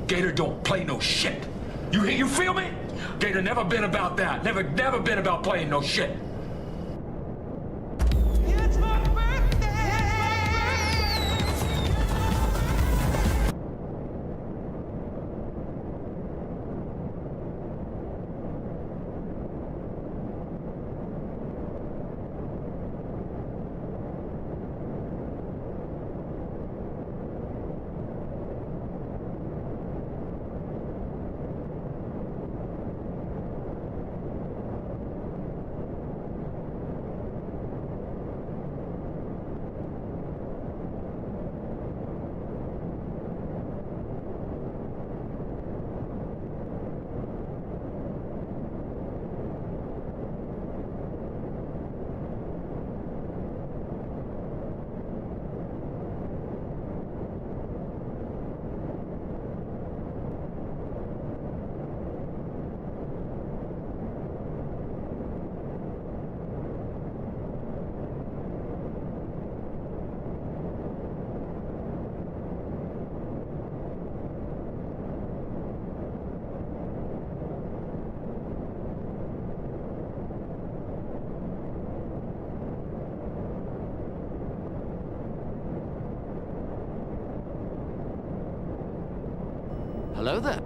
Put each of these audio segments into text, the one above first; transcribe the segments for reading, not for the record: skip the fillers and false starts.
Gator don't play no shit. You feel me? Gator never been about that. Never been about playing no shit. It's my birthday! Hello there.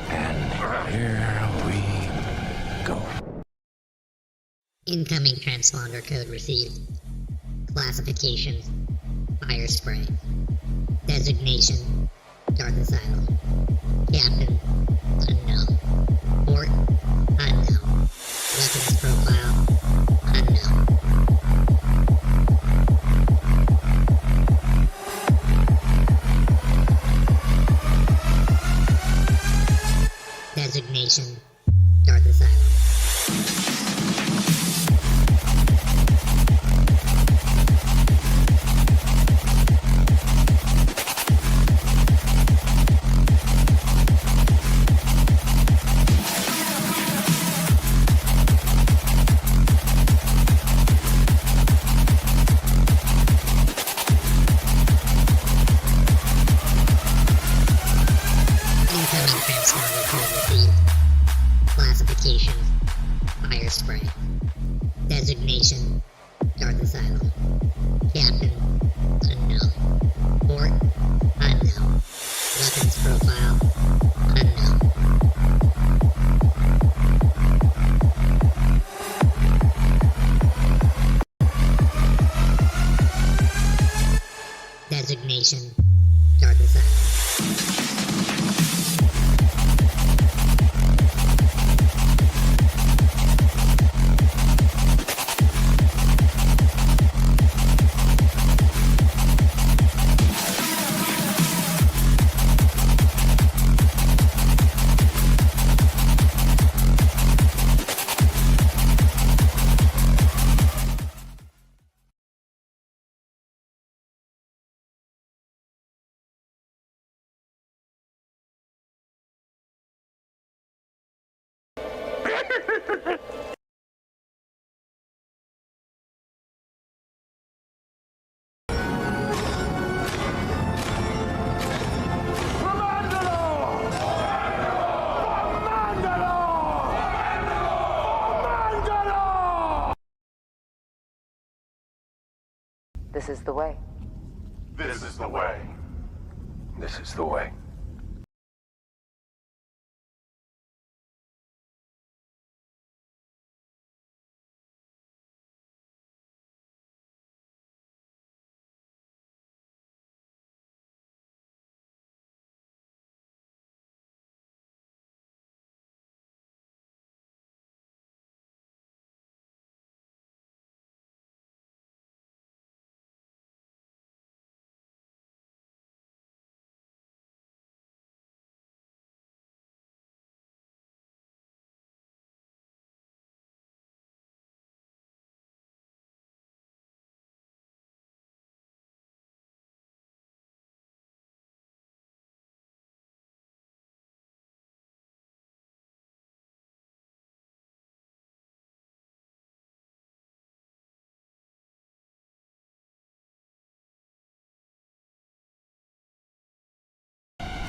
And here we go. Incoming transponder code received. Classification: fire spray. Designation: Darth Asylum. Captain: unknown. Port: unknown. Weapons profile. Designation, Darth Asylum. Incoming transponder code received. Classification, fire spray. Designation, Darth Asylum. Captain, unknown. Port, unknown. Weapons profile, unknown. Designation, Darth Asylum. This is the way. This is the way. This is the way.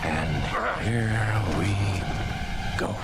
And here we go.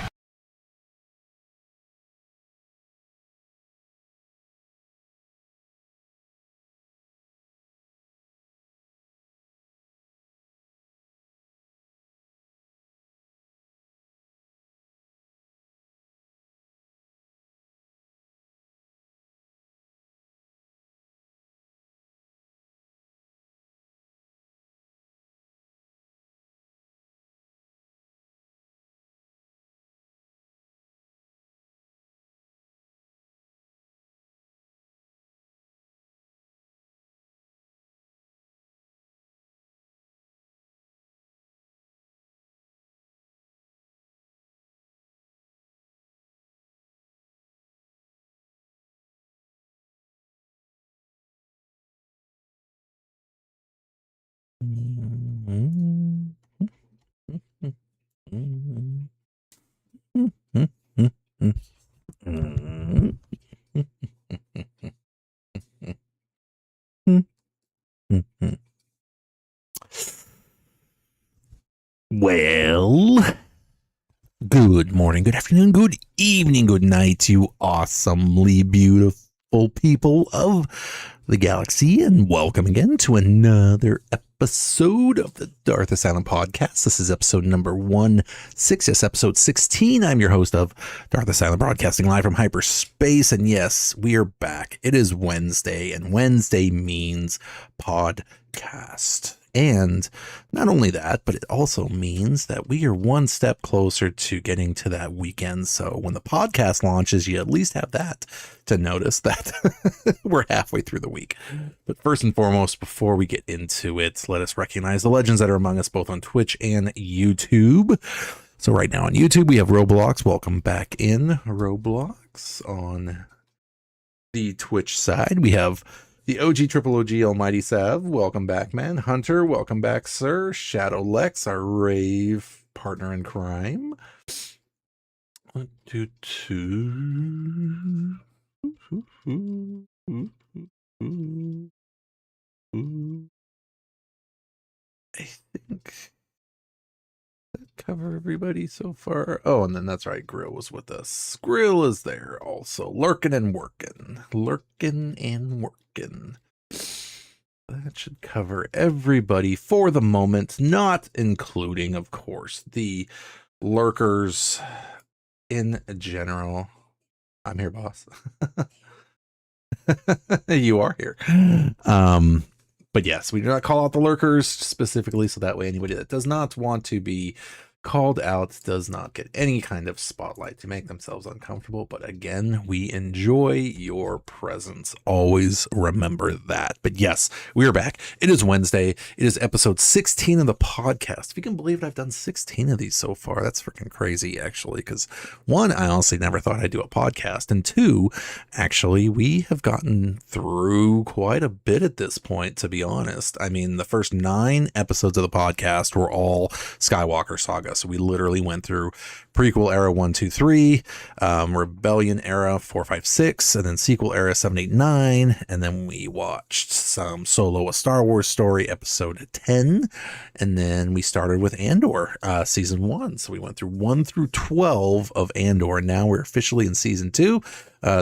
Well, good morning, good afternoon, good evening, good night, you awesomely beautiful people of the galaxy, and welcome again to another episode of the Darth Asylum podcast. This is episode number 16, yes, episode 16. I'm your host of Darth Asylum, broadcasting live from hyperspace, and yes, we are back. It is Wednesday, and Wednesday means podcast. And not only that, but it also means that we are one step closer to getting to that weekend. So when the podcast launches, you at least have that to notice that we're halfway through the week. But first and foremost, before we get into it, let us recognize the legends that are among us both on Twitch and YouTube. So right now on YouTube, we have Roblox. Welcome back in Roblox. On the Twitch side, we have the OG Triple OG Almighty Sav. Welcome back, man. Hunter, welcome back, sir. Shadow Lex, our rave partner in crime. 1, 2, 2. I think cover everybody so far. Oh, and then that's right, Grill was with us. Grill is there also, lurking and working. That should cover everybody for the moment, not including, of course, the lurkers in general. I'm here, boss. You are here. But yes, we do not call out the lurkers specifically, so that way anybody that does not want to be called out does not get any kind of spotlight to make themselves uncomfortable. But again, we enjoy your presence. Always remember that. But yes, we are back. It is Wednesday. It is episode 16 of the podcast. If you can believe it, I've done 16 of these so far. That's freaking crazy, actually, because one, I honestly never thought I'd do a podcast, and two, actually, we have gotten through quite a bit at this point, to be honest. I mean, the first 9 episodes of the podcast were all Skywalker Saga. So we literally went through prequel era 1, 2, 3, rebellion era 4, 5, 6, and then sequel era 7, 8, 9. And then we watched some Solo: A Star Wars Story episode 10. And then we started with Andor season 1. So we went through 1 through 12 of Andor. And now we're officially in season 2.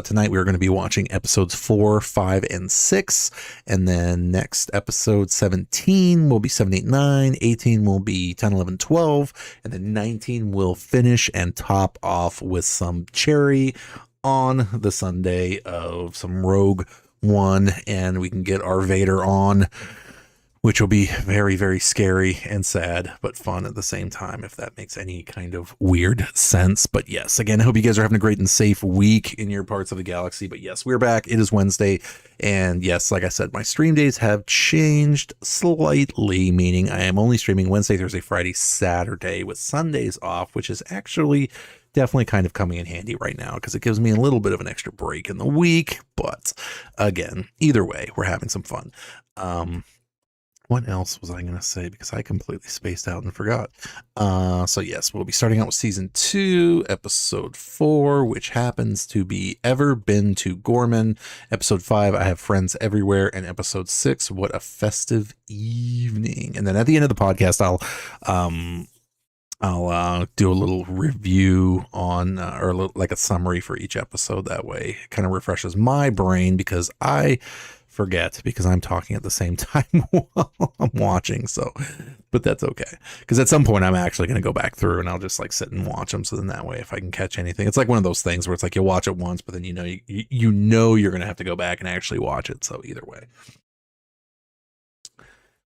Tonight we're going to be watching episodes 4, 5, and 6. And then next episode 17 will be 7, 8, 9. 18 will be 10, 11, 12. And then 19 will finish and top off with some cherry on the Sunday of some Rogue One. And we can get our Vader on, which will be very, very scary and sad, but fun at the same time, if that makes any kind of weird sense. But yes, again, I hope you guys are having a great and safe week in your parts of the galaxy. But yes, we're back. It is Wednesday. And yes, like I said, my stream days have changed slightly, meaning I am only streaming Wednesday, Thursday, Friday, Saturday, with Sundays off, which is actually definitely kind of coming in handy right now because it gives me a little bit of an extra break in the week. But again, either way, we're having some fun. What else was I going to say? Because I completely spaced out and forgot. So yes, we'll be starting out with season 2, episode 4, which happens to be Ever Been to Gorman. Episode 5, I Have Friends Everywhere. And episode 6, What a Festive Evening. And then at the end of the podcast, I'll do a little review on, or like a summary for each episode. That way it kind of refreshes my brain because I forget because I'm talking at the same time while I'm watching. So, but that's okay. Because at some point I'm actually going to go back through and I'll just like sit and watch them. So then that way, if I can catch anything, it's like one of those things where it's like you watch it once, but then you know you're going to have to go back and actually watch it. So either way.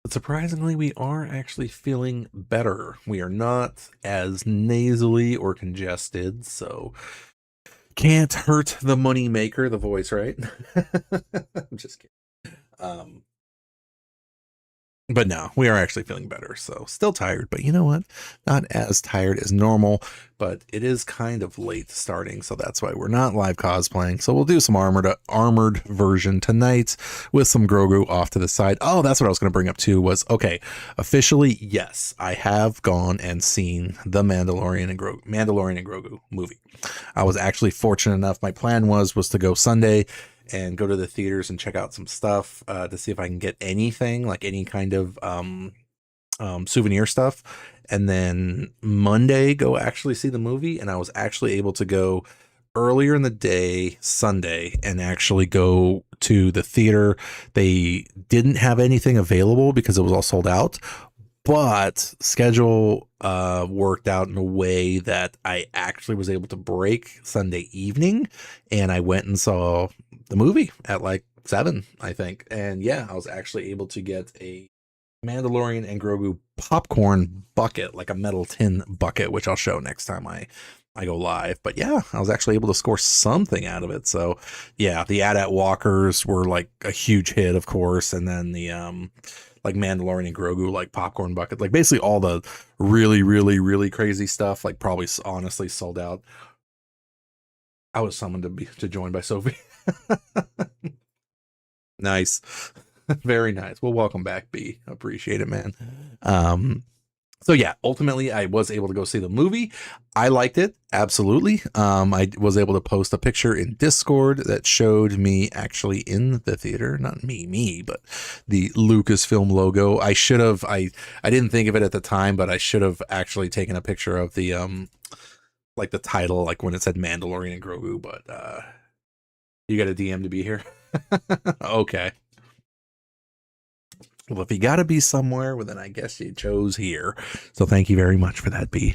But surprisingly, we are actually feeling better. We are not as nasally or congested. So can't hurt the money maker, the voice, right? I'm just kidding. But no, we are actually feeling better. So still tired, but you know what? Not as tired as normal, but it is kind of late starting. So that's why we're not live cosplaying. So we'll do some armored version tonight with some Grogu off to the side. Oh, that's what I was going to bring up too was, okay, officially, yes, I have gone and seen the Mandalorian and Grogu movie. I was actually fortunate enough. My plan was to go Sunday and go to the theaters and check out some stuff to see if I can get anything, like any kind of souvenir stuff. And then Monday, go actually see the movie. And I was actually able to go earlier in the day, Sunday, and actually go to the theater. They didn't have anything available because it was all sold out. But schedule worked out in a way that I actually was able to break Sunday evening. And I went and saw the movie at like 7, I think. And yeah, I was actually able to get a Mandalorian and Grogu popcorn bucket, like a metal tin bucket, which I'll show next time I go live. But yeah, I was actually able to score something out of it. So yeah, the AT-AT walkers were like a huge hit, of course. And then the like Mandalorian and Grogu, like popcorn bucket, like basically all the really, really, really crazy stuff, like probably honestly sold out. I was summoned to join by Sophie. Nice. Very nice. Well, welcome back, B. Appreciate it, man. So yeah, ultimately I was able to go see the movie. I liked it. Absolutely. I was able to post a picture in Discord that showed me actually in the theater, not me, but the Lucasfilm logo. I didn't think of it at the time, but I should have actually taken a picture of the, like the title, like when it said Mandalorian and Grogu, but, you got a DM to be here. Okay. Well, if you got to be somewhere, well, then I guess you chose here. So thank you very much for that, B.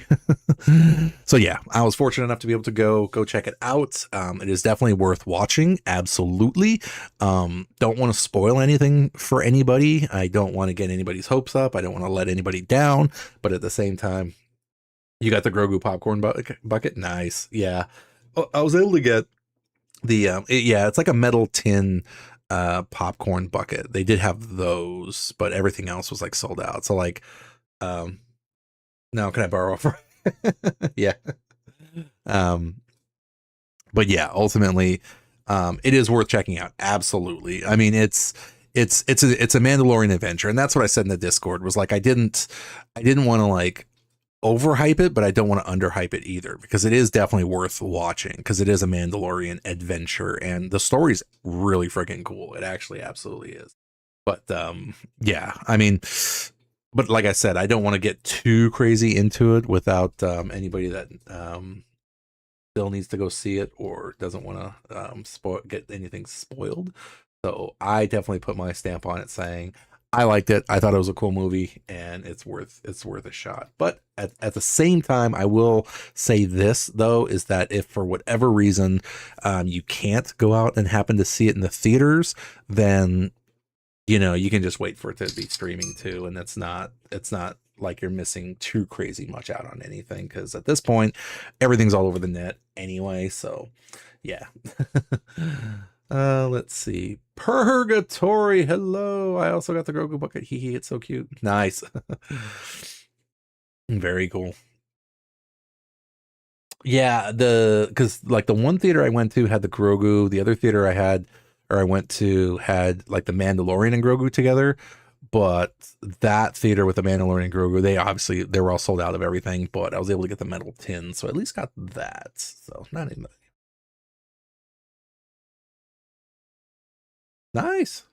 So yeah, I was fortunate enough to be able to go check it out. It is definitely worth watching. Absolutely. Don't want to spoil anything for anybody. I don't want to get anybody's hopes up. I don't want to let anybody down. But at the same time, you got the Grogu popcorn bucket. Nice. Yeah. I was able to get the, it's like a metal tin popcorn bucket. They did have those, but everything else was like sold out. So like, no, can I borrow for? Yeah. But yeah, ultimately, it is worth checking out. Absolutely. I mean, it's a Mandalorian adventure, and that's what I said in the Discord was like, I didn't want to like overhype it, but I don't want to underhype it either, because it is definitely worth watching, because it is a Mandalorian adventure and the story's really freaking cool. It actually absolutely is. But yeah, I mean, but like I said, I don't want to get too crazy into it without anybody that still needs to go see it or doesn't want to get anything spoiled. So I definitely put my stamp on it saying I liked it. I thought it was a cool movie, and it's worth a shot. But at the same time, I will say this though, is that if for whatever reason you can't go out and happen to see it in the theaters, then you can just wait for it to be streaming too, and it's not like you're missing too crazy much out on anything, because at this point everything's all over the net anyway. So yeah. Let's see. Purgatory. Hello. I also got the Grogu bucket. Hee, it's so cute. Nice. Very cool. Yeah, because like the one theater I went to had the Grogu. The other theater I went to had like the Mandalorian and Grogu together. But that theater with the Mandalorian and Grogu, they were all sold out of everything. But I was able to get the metal tin, so at least got that. So not even. Nice.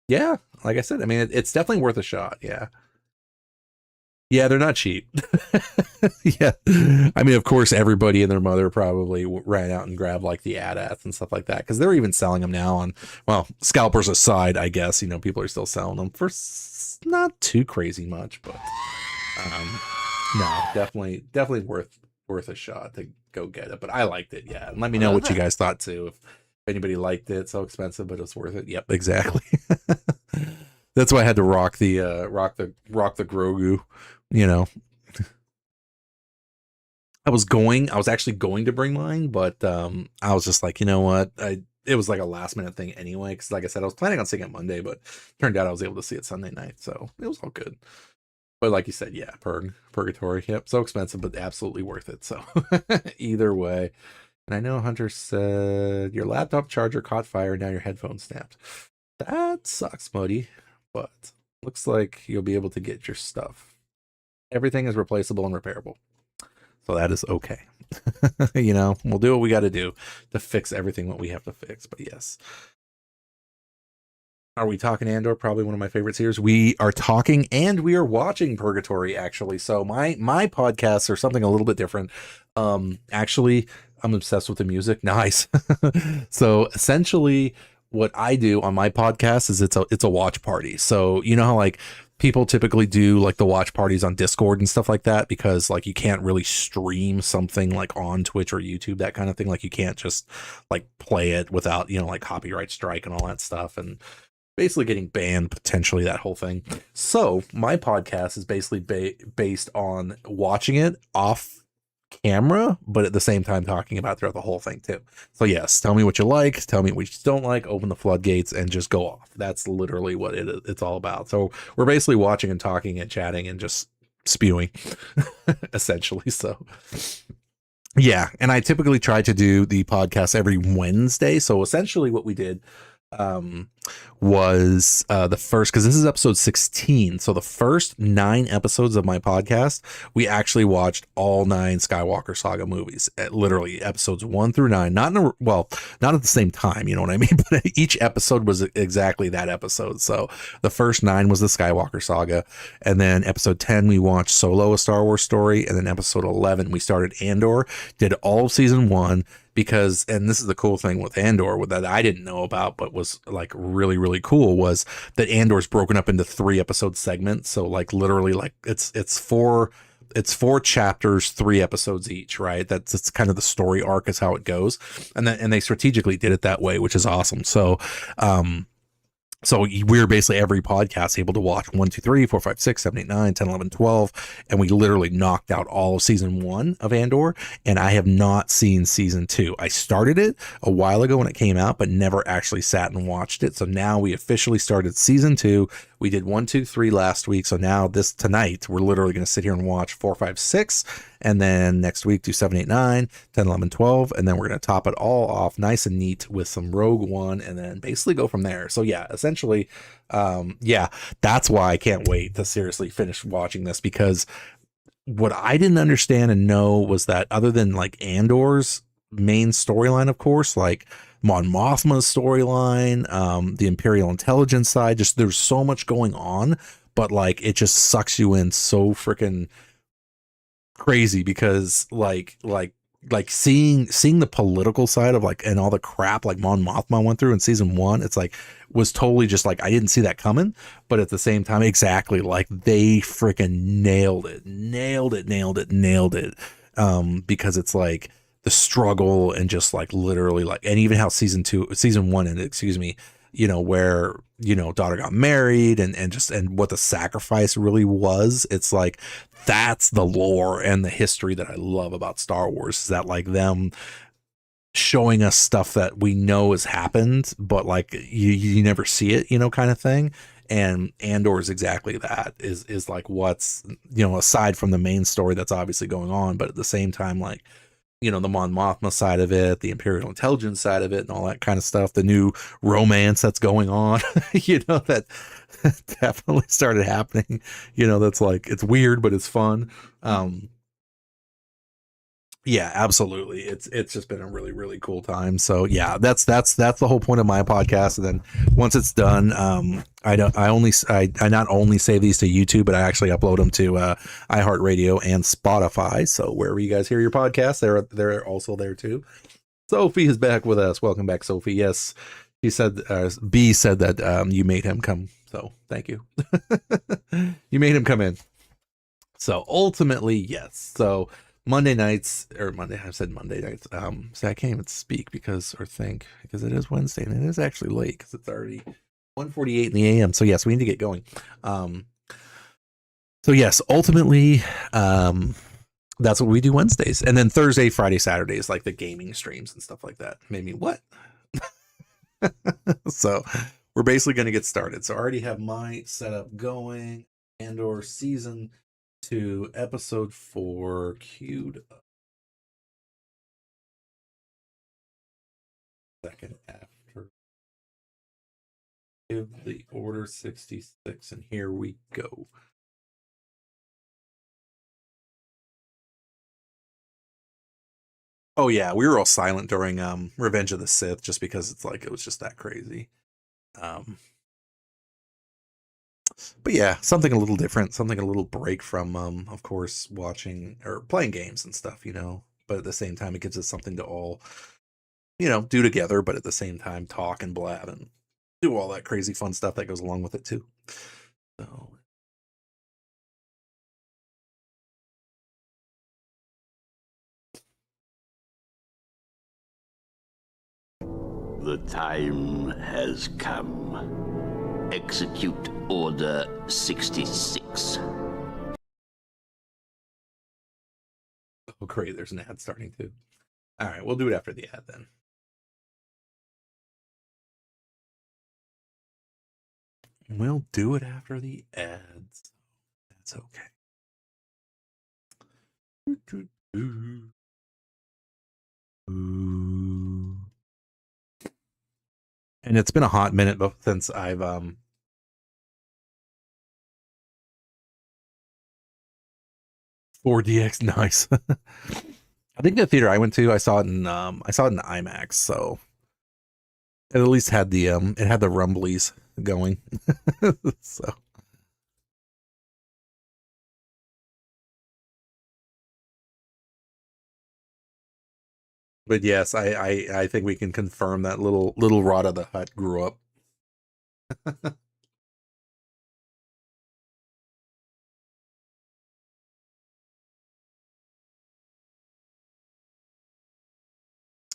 Yeah, like I said, I mean, it's definitely worth a shot. Yeah. Yeah, they're not cheap. Yeah. I mean, of course, everybody and their mother probably ran out and grabbed like the AT-ATs and stuff like that, because they're even selling them now on, well, scalpers aside, I guess, people are still selling them for not too crazy much, but no, definitely worth a shot to go get it. But I liked it. Yeah. And let me know what you guys thought too. If anybody liked it, so expensive, but it's worth it. Yep, exactly. That's why I had to rock the Grogu. I was actually going to bring mine, but I was just like, you know what? It was like a last minute thing anyway, because like I said, I was planning on seeing it Monday, but turned out I was able to see it Sunday night, so it was all good. But like you said, yeah, Purgatory. Yep, so expensive, but absolutely worth it. So either way. And I know Hunter said your laptop charger caught fire, now your headphones snapped. That sucks, Muddy, but looks like you'll be able to get your stuff. Everything is replaceable and repairable, so that is okay. We'll do what we got to do to fix everything what we have to fix. But yes. Are we talking Andor? Probably one of my favorite series. We are talking and we are watching Purgatory, actually. So my podcasts are something a little bit different. Actually, I'm obsessed with the music. Nice. So essentially what I do on my podcast is it's a watch party. So you know how like people typically do like the watch parties on Discord and stuff like that, because like you can't really stream something like on Twitch or YouTube, that kind of thing. Like you can't just like play it without, like copyright strike and all that stuff, and basically getting banned potentially, that whole thing. So my podcast is basically based on watching it off camera, but at the same time talking about it throughout the whole thing too. So yes, tell me what you like, tell me what you don't like, open the floodgates and just go off. That's literally what it's all about. So we're basically watching and talking and chatting and just spewing essentially. So yeah, and I typically try to do the podcast every Wednesday. So essentially what we did was the first, because this is episode 16, so the first 9 episodes of my podcast, we actually watched all 9 Skywalker Saga movies, literally episodes 1 through 9, not at the same time, you know what I mean, but each episode was exactly that episode. So the first 9 was the Skywalker Saga, and then episode 10 we watched Solo, a Star Wars story, and then episode 11 we started Andor, did all of season 1, because, and this is the cool thing with Andor that I didn't know about, but was like really, really cool, was that Andor's broken up into 3 episode segments. So like literally like it's 4 chapters, 3 episodes each, right? It's kind of the story arc is how it goes. And they strategically did it that way, which is awesome. So we're basically every podcast able to watch 1, 2, 3, 4, 5, 6, 7, 8, 9, 10, 11, 12. And we literally knocked out all of season 1 of Andor. And I have not seen season 2. I started it a while ago when it came out, but never actually sat and watched it. So now we officially started season 2. We did 1, 2, 3 last week. So now tonight, we're literally going to sit here and watch 4, 5, 6. And then next week do 7, 8, 9, 10, 11, 12. And then we're going to top it all off nice and neat with some Rogue One and then basically go from there. So yeah, essentially, that's why I can't wait to seriously finish watching this, because what I didn't understand and know was that other than like Andor's main storyline, of course, like Mon Mothma's storyline, the Imperial intelligence side, just there's so much going on, but like it just sucks you in so freaking crazy, because like seeing the political side of like and all the crap like Mon Mothma went through in season 1, it's like was totally just like I didn't see that coming, but at the same time exactly like they freaking nailed it because it's like the struggle and just like literally like, and even how season 1 ended, excuse me, you know, where, you know, daughter got married and what the sacrifice really was. It's like that's the lore and the history that I love about Star Wars, is that like them showing us stuff that we know has happened, but like you never see it, you know, kind of thing. And Andor is exactly that, is like what's, you know, aside from the main story that's obviously going on, but at the same time, like, you know, the Mon Mothma side of it, the Imperial intelligence side of it, and all that kind of stuff, the new romance that's going on, you know, that definitely started happening, you know, that's like, it's weird, but it's fun. Yeah, absolutely. It's just been a really, really cool time. So yeah, that's the whole point of my podcast. And then once it's done, I not only save these to YouTube, but I actually upload them to iHeartRadio and Spotify. So wherever you guys hear your podcast, they're also there too. Sophie is back with us. Welcome back, Sophie. Yes, she said, B said that you made him come. So thank you. You made him come in. So ultimately, yes. So Monday nights, I said Monday nights. So I can't even speak because it is Wednesday and it is actually late because it's already 1:48 in the AM. So yes, we need to get going. So yes, ultimately, that's what we do Wednesdays, and then Thursday, Friday, Saturday is like the gaming streams and stuff like that. Made me what? So we're basically going to get started. So I already have my setup going. Andor season 2, episode 4 queued up. Second after. Give the order 66, and here we go. Oh yeah, we were all silent during Revenge of the Sith just because it's like it was just that crazy. But yeah, something a little different, something a little break from of course watching or playing games and stuff, you know, but at the same time it gives us something to all, you know, do together, but at the same time talk and blab and do all that crazy fun stuff that goes along with it too. So The time has come. Execute Order 66. Oh, great. There's an ad starting too. All right. We'll do it after the ad then. We'll do it after the ads. That's okay. And it's been a hot minute since I've 4DX. Nice. I think the theater I went to, I saw it in IMAX, so it at least had the it had the rumblies going. So but yes, I think we can confirm that little Rada the Hutt grew up.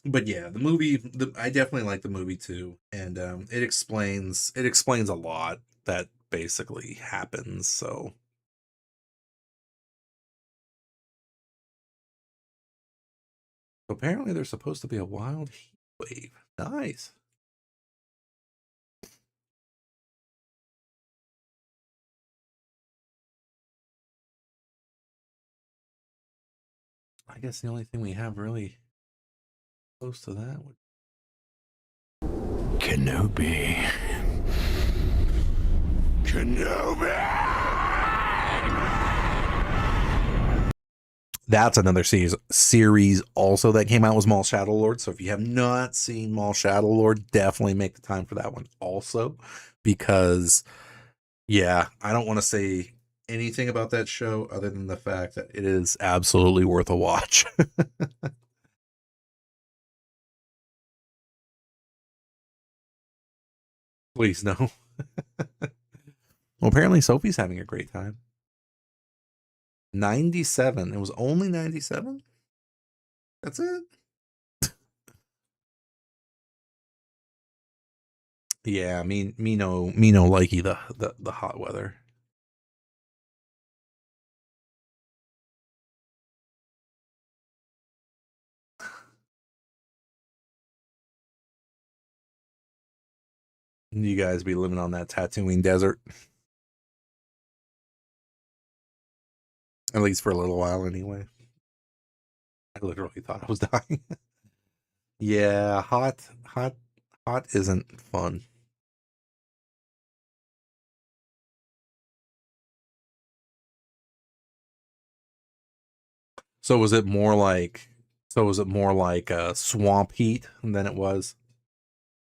But yeah, the movie, I definitely like the movie too, and it explains a lot that basically happens. So apparently, there's supposed to be a wild heat wave. Nice. I guess the only thing we have really close to that would Kenobi. That's another series also that came out, was Maul Shadow Lord. So if you have not seen Maul Shadow Lord, definitely make the time for that one also, because yeah, I don't want to say anything about that show other than the fact that it is absolutely worth a watch. Please no. Well, apparently Sophie's having a great time. 97. It was only 97? That's it? Yeah, me no likey the hot weather. You guys be living on that Tatooine desert. At least for a little while anyway. I literally thought I was dying. Yeah, hot isn't fun. So was it more like swamp heat than it was?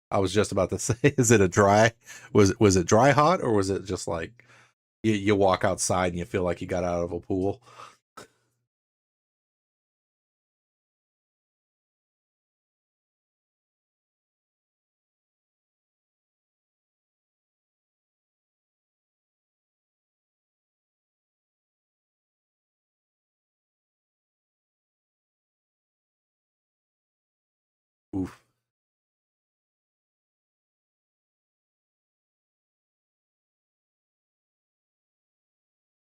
I was just about to say, is it a dry? Was it dry hot, or was it just like you walk outside and you feel like you got out of a pool? Oof.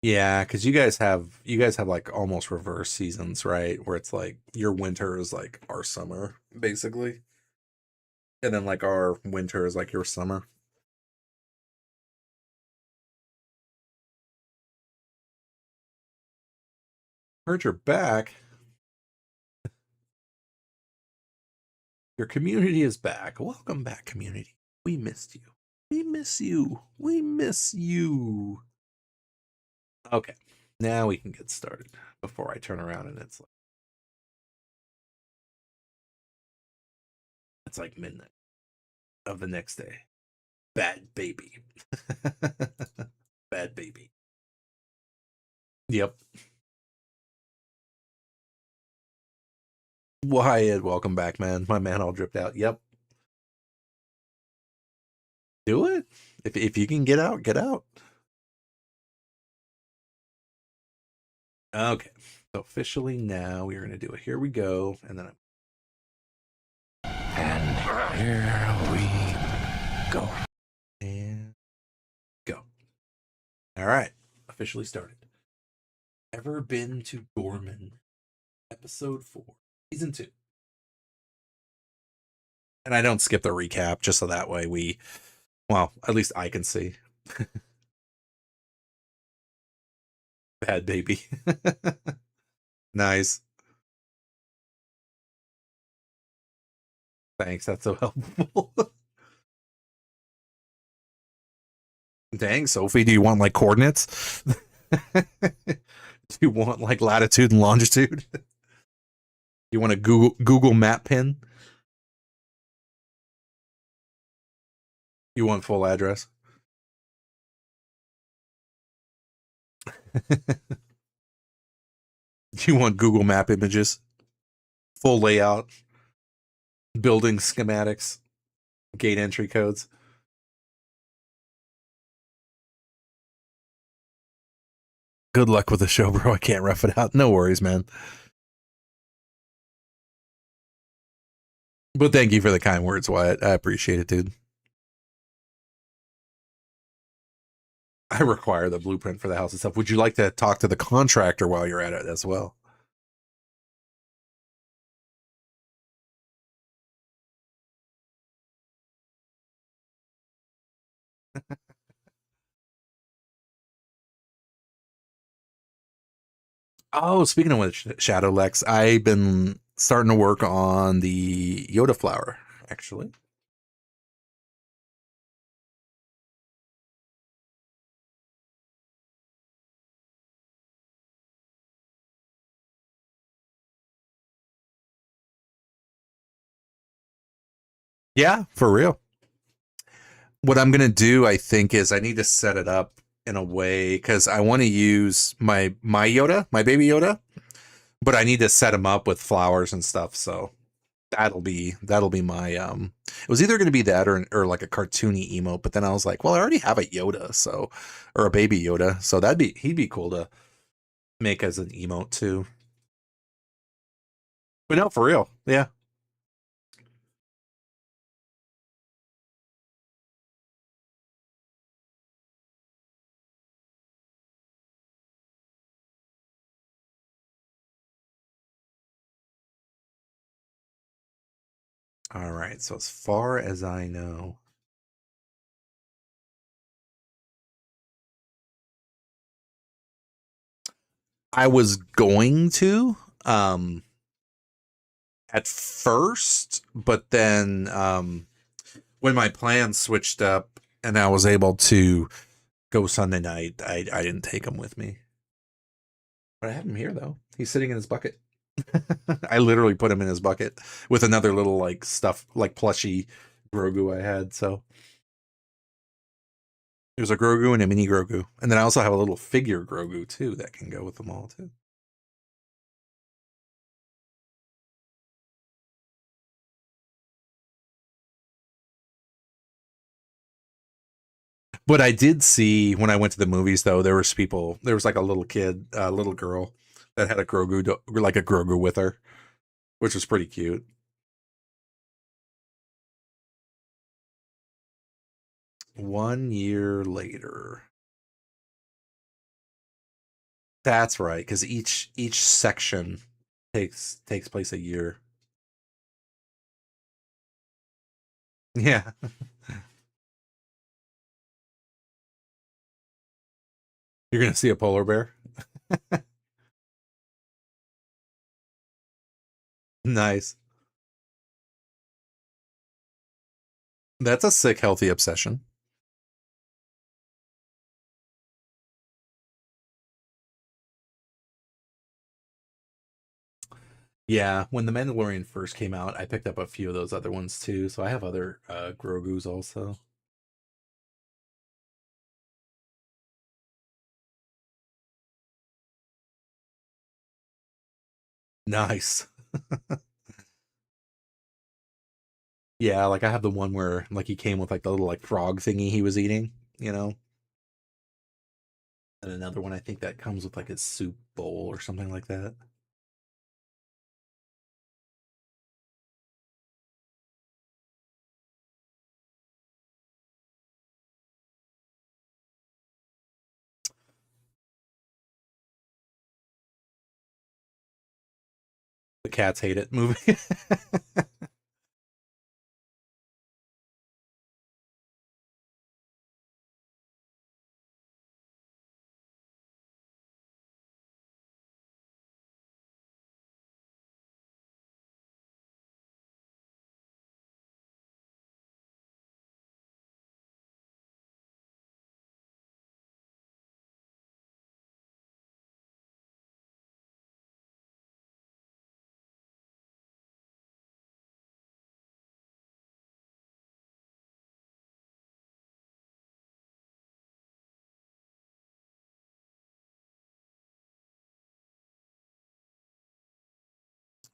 Yeah, because you guys have like almost reverse seasons, right? Where it's like your winter is like our summer, basically. And then like our winter is like your summer. Heard you're back. Your community is back. Welcome back, community. We missed you. We miss you. We miss you. Okay. Now we can get started before I turn around and it's like midnight of the next day. Bad baby. Bad baby. Yep. Wyatt, welcome back, man. My man all dripped out. Yep. Do it. If you can get out, get out. Okay. So officially now we're gonna do it. Here we go. And then And here we go. and go. All right. Officially started. Ever been to Gorman? Episode 4, season 2. And I don't skip the recap just so that way well, at least I can see. Bad baby. Nice. Thanks, that's so helpful. Dang, Sophie, do you want like coordinates? Do you want like latitude and longitude? You want a Google map pin? You want full address? You want Google map images? Full layout, building schematics, gate entry codes. Good luck with the show, bro. I can't rough it out. No worries, man. But thank you for the kind words, Wyatt. I appreciate it, dude. I require the blueprint for the house itself. Would you like to talk to the contractor while you're at it as well? Oh, speaking of which, Shadow Lex, I've been starting to work on the Yoda flower, actually. Yeah, for real. What I'm gonna do, I think, is I need to set it up in a way because I want to use my Yoda, my baby Yoda, but I need to set him up with flowers and stuff. So that'll be my It was either gonna be that or like a cartoony emote, but then I was like, well, I already have a Yoda, so or a baby Yoda, so he'd be cool to make as an emote too. But no, for real, yeah. All right, so as far as I know, I was going to at first, but then when my plans switched up and I was able to go Sunday night, I didn't take him with me. But I have him here though. He's sitting in his bucket. I literally put him in his bucket with another little like stuff like plushy Grogu I had. So there's a Grogu and a mini Grogu, and then I also have a little figure Grogu too that can go with them all too. But I did see when I went to the movies though, there was people. There was like a little kid, a little girl that had a like a Grogu with her, which was pretty cute. 1 year later. That's right, because each section takes place a year. Yeah, you're gonna see a polar bear. Nice. That's a sick, healthy obsession. Yeah, when the Mandalorian first came out, I picked up a few of those other ones too. So I have other Grogu's also. Nice. Yeah, like I have the one where like he came with like the little like frog thingy he was eating, you know, and another one I think that comes with like a soup bowl or something like that. cats hate it movie.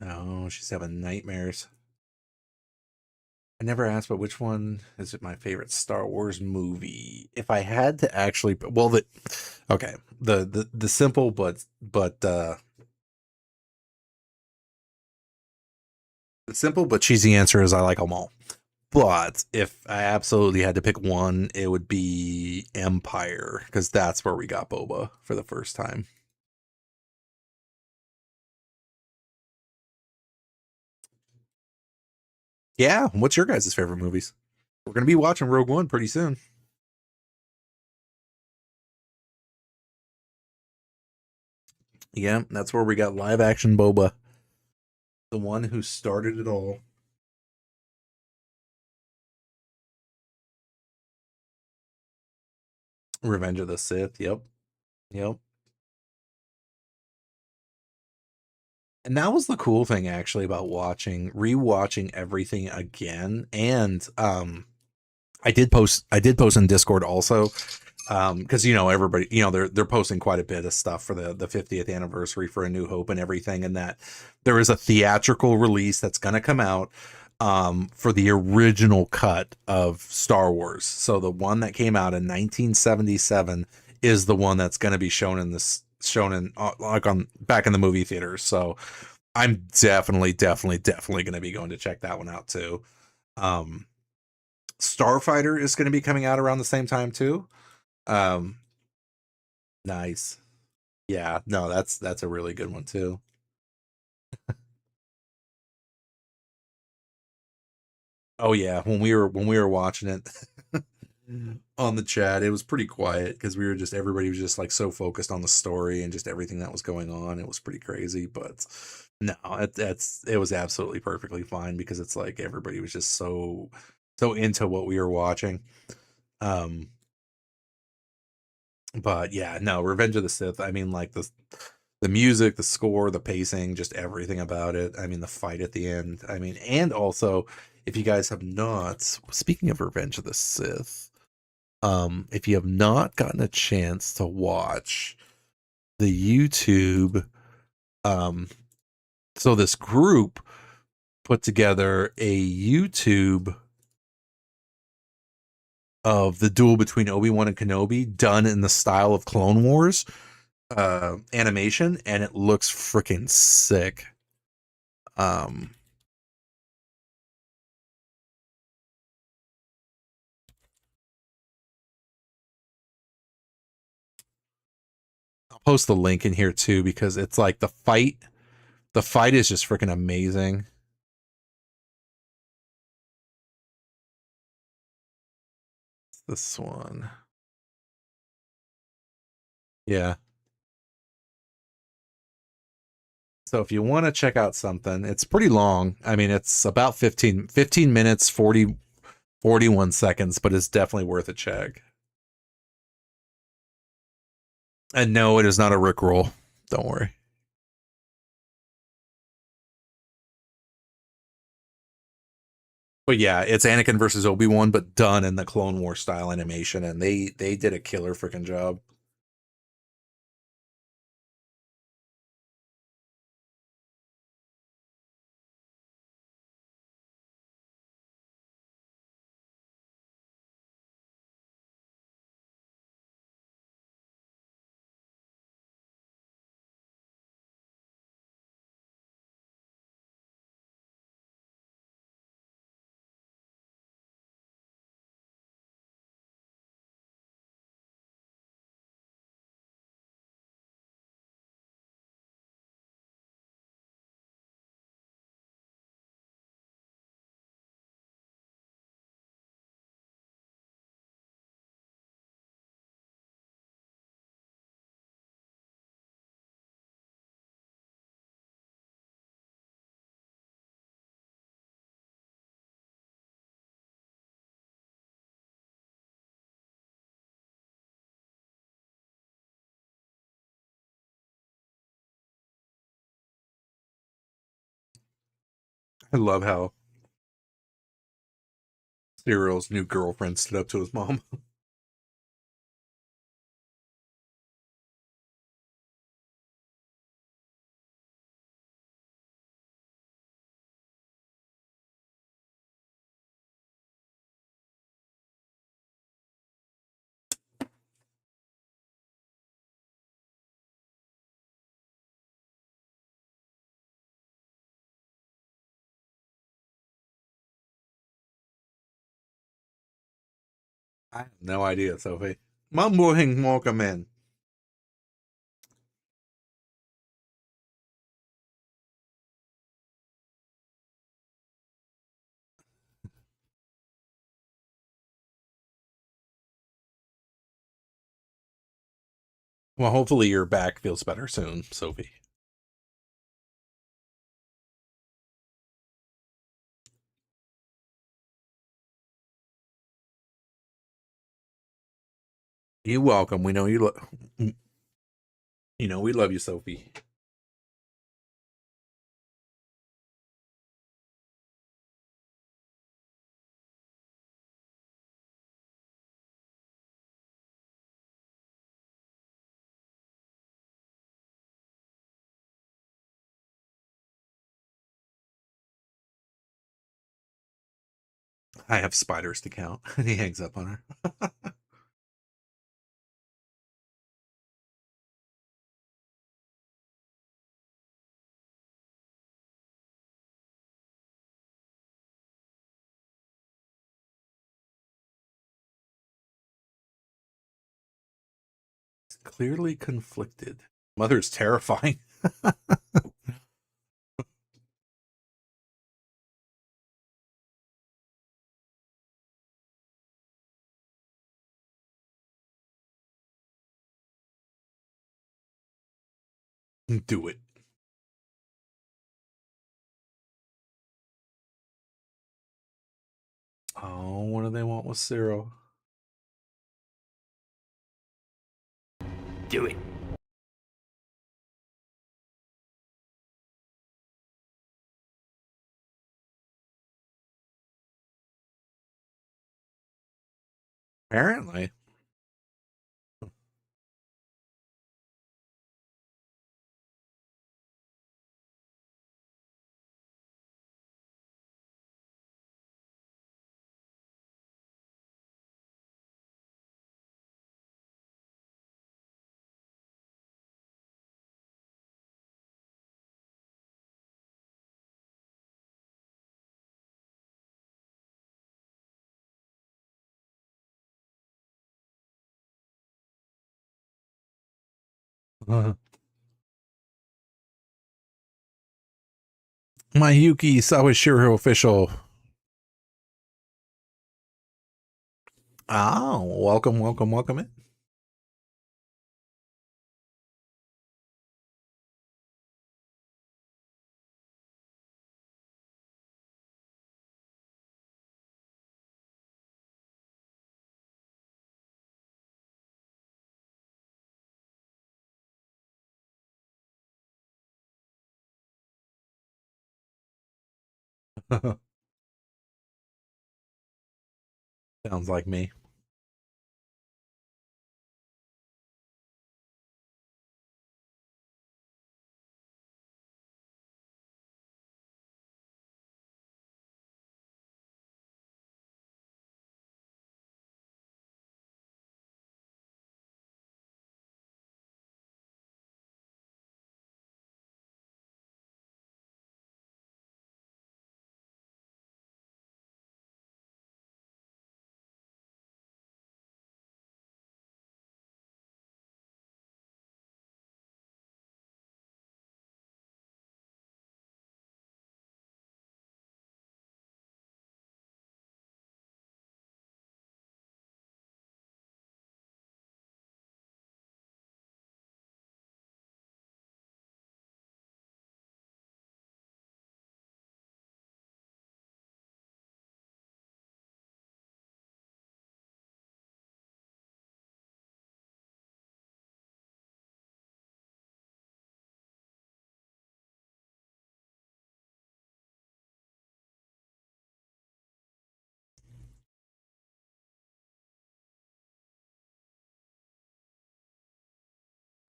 Oh, she's having nightmares. I never asked, but which one is it my favorite Star Wars movie? If I had to actually, well, okay, the simple but the simple but cheesy answer is I like them all. But if I absolutely had to pick one, it would be Empire, because that's where we got Boba for the first time. Yeah, what's your guys' favorite movies? We're gonna be watching Rogue One pretty soon. Yeah, that's where we got live action Boba, the one who started it all. Revenge of the Sith. Yep. Yep. And that was the cool thing actually about rewatching everything again. And I did post in Discord also. Because everybody, they're posting quite a bit of stuff for the 50th anniversary for A New Hope and everything, and that there is a theatrical release that's gonna come out for the original cut of Star Wars. So the one that came out in 1977 is the one that's gonna be shown in like on back in the movie theaters. So I'm definitely gonna be going to check that one out too. Um, Starfighter is gonna be coming out around the same time too. Um, Nice. Yeah, no, that's a really good one too. Oh yeah, when we were watching it on the chat, it was pretty quiet because everybody was just like so focused on the story and just everything that was going on. It was pretty crazy, but no, it was absolutely perfectly fine because it's like everybody was just so into what we were watching. Um, but yeah, no, Revenge of the Sith. I mean, like the music, the score, the pacing, just everything about it. I mean, the fight at the end. I mean, and also, if you guys have not, speaking of Revenge of the Sith, if you have not gotten a chance to watch the YouTube, um, so this group put together a YouTube of the duel between Obi-Wan and Kenobi done in the style of Clone Wars animation, and it looks freaking sick. Um, I'll post the link in here too because it's like the fight is just freaking amazing. This one. Yeah. So if you want to check out something, it's pretty long. I mean, it's about 15 minutes, 41 seconds, but it's definitely worth a check. And no, it is not a Rickroll. Don't worry. But yeah, it's Anakin versus Obi-Wan, but done in the Clone War style animation, and they did a killer freaking job. I love how Cyril's new girlfriend stood up to his mom. I have no idea, Sophie. Mumbling, welcome in. Well, hopefully your back feels better soon, Sophie. You're welcome. We know we love you, Sophie. I have spiders to count. And he hangs up on her. It's clearly conflicted. Mother's terrifying. Do it. Oh, what do they want with Cyril? Do it. Apparently. My Yuki Sawashiro official. Oh, welcome, welcome, welcome in. Sounds like me.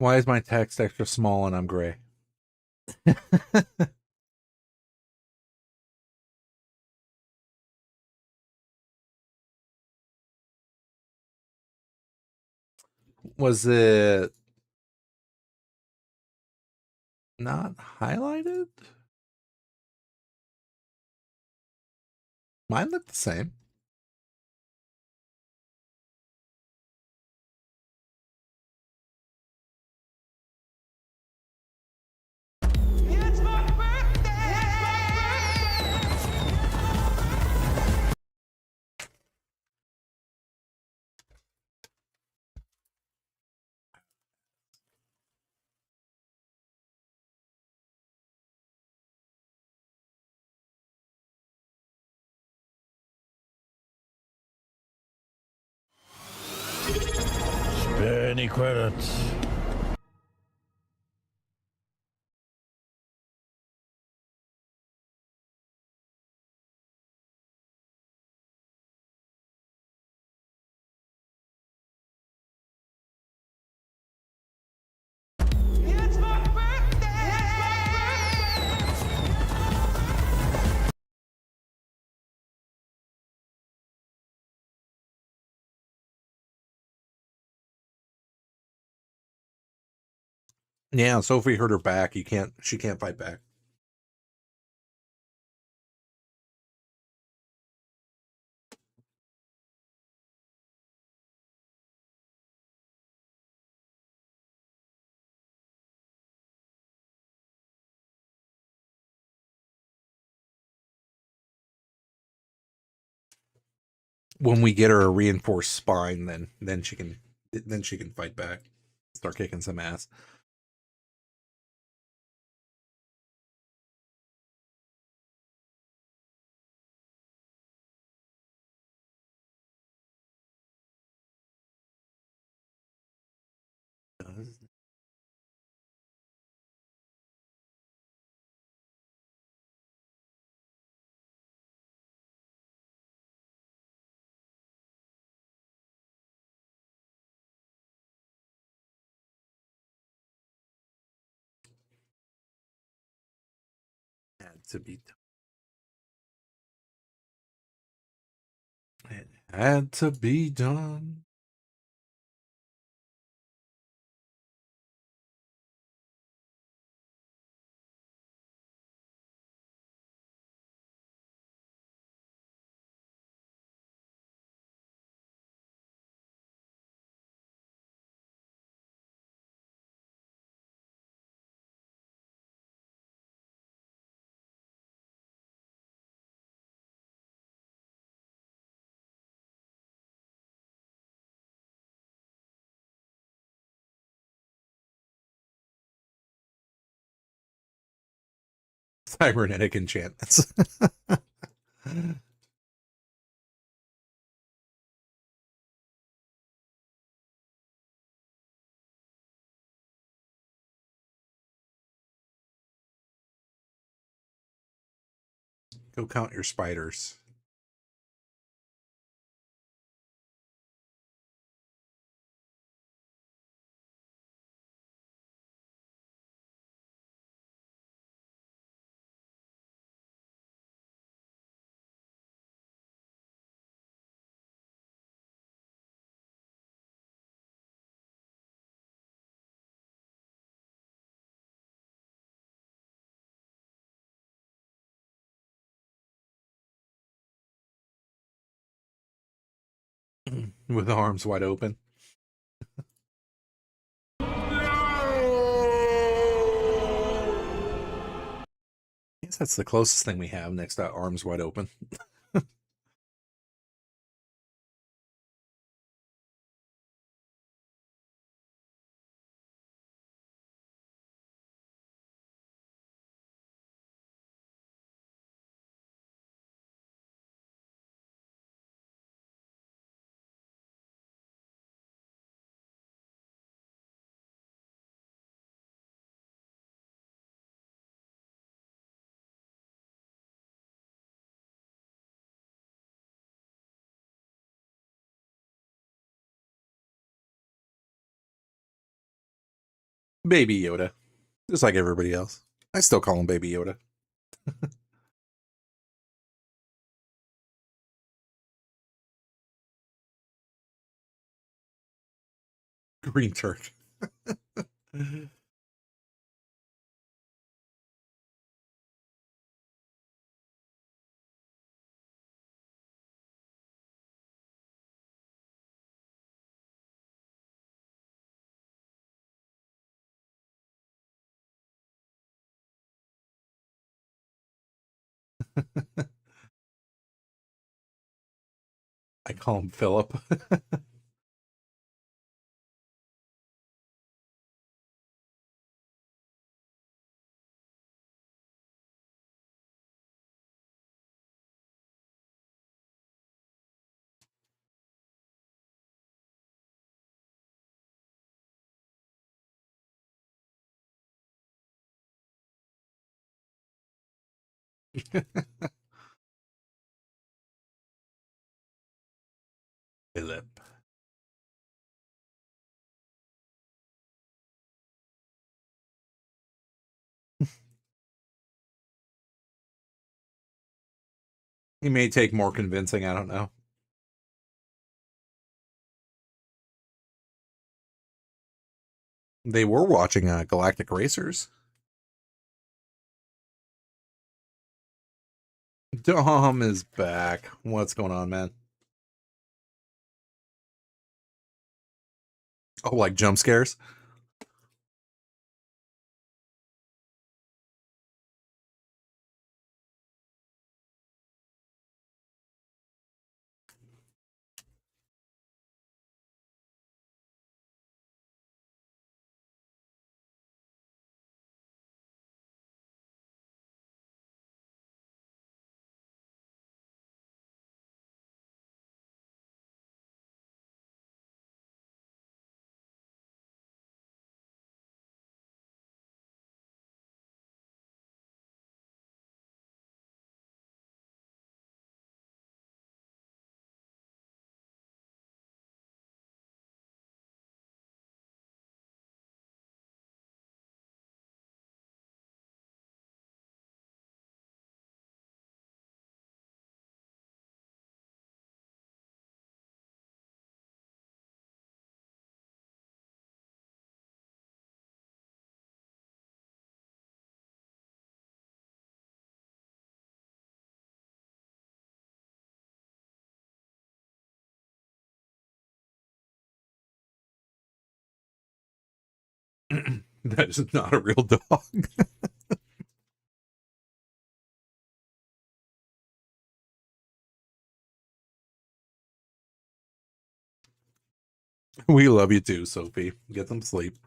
Why is my text extra small and I'm gray? Was it not highlighted? Mine looked the same. It's my birthday. Spare any credits. It's my birthday. Yeah, Sophie hurt her back. She can't fight back. When we get her a reinforced spine, then she can fight back. Start kicking some ass. Had to be done. It had to be done. Cybernetic enchantments. Go count your spiders. With arms wide open. I guess that's the closest thing we have next to arms wide open. Baby Yoda. Just like everybody else. I still call him Baby Yoda. Green Turk. I call him Philip. Philip. He may take more convincing, I don't know. They were watching Galactic Racers. Dom is back. What's going on, man? Oh, like jump scares? That is not a real dog. We love you too, Sophie. Get some sleep.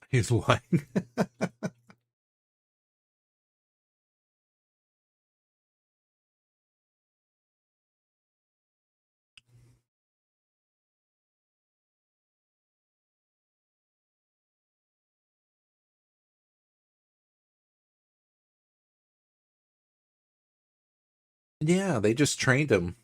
He's lying. Yeah, they just trained him.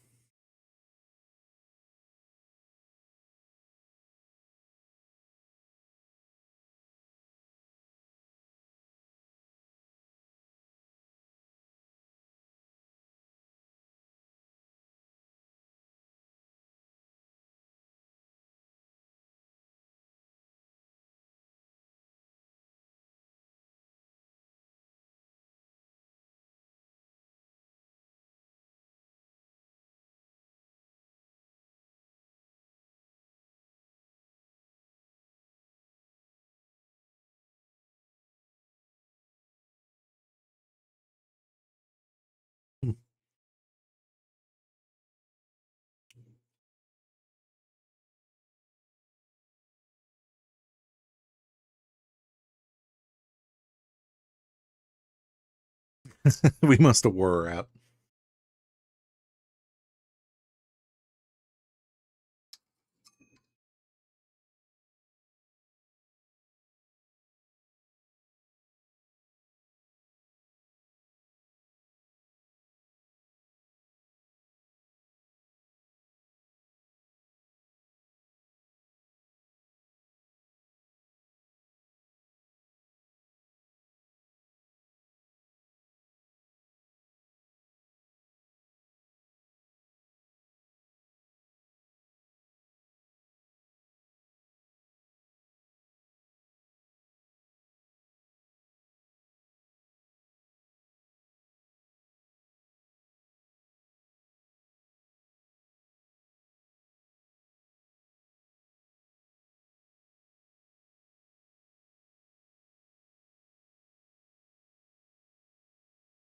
We must have wore her out.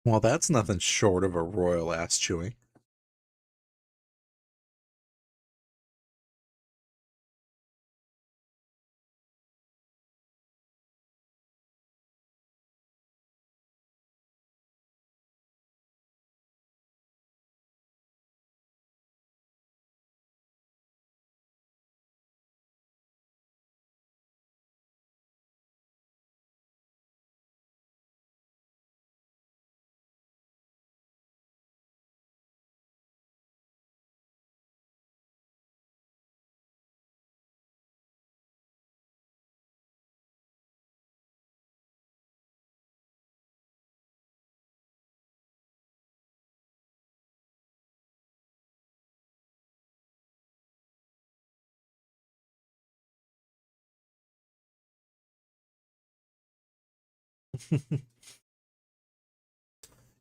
Well, that's nothing short of a royal ass chewing.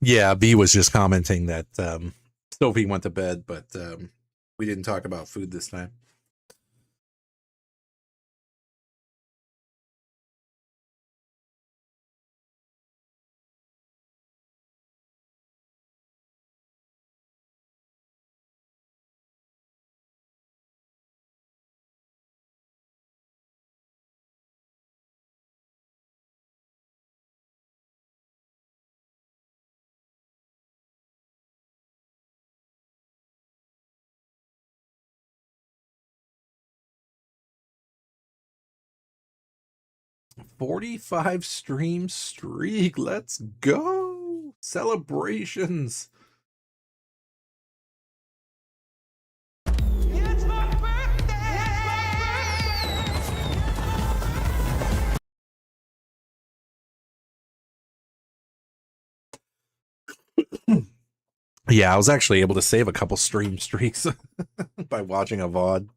Yeah, B was just commenting that Sophie went to bed, but we didn't talk about food this time. "45 stream streak. Let's go. Celebrations." It's my birthday. Yeah, I was actually able to save a couple stream streaks by watching a VOD.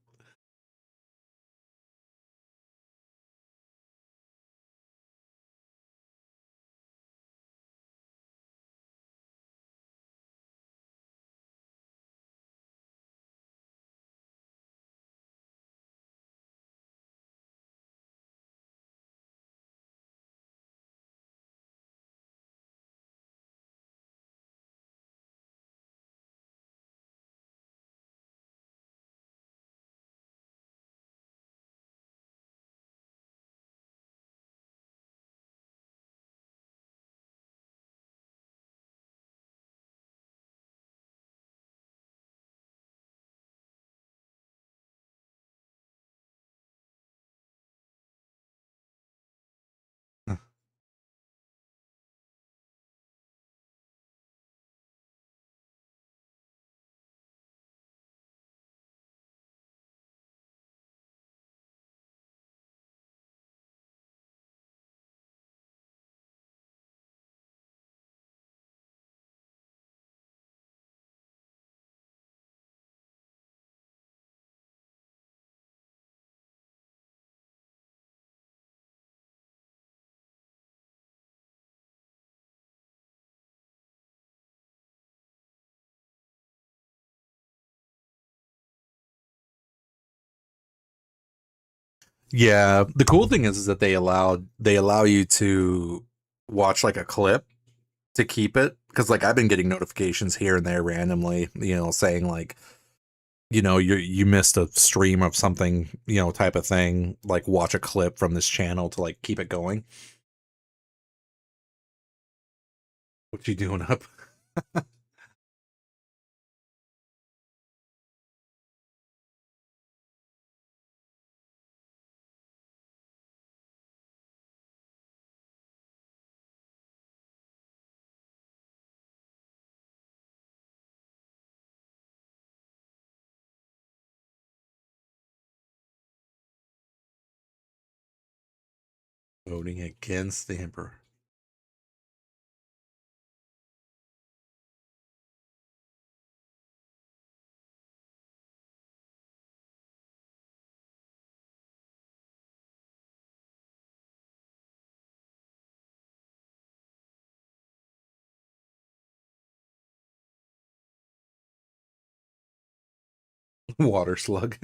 Yeah, the cool thing is that they allow you to watch like a clip to keep it, because like I've been getting notifications here and there randomly, saying like, you missed a stream of something, type of thing, like watch a clip from this channel to like keep it going. What you doing up? Voting against the emperor. Water slug.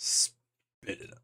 Spit it up.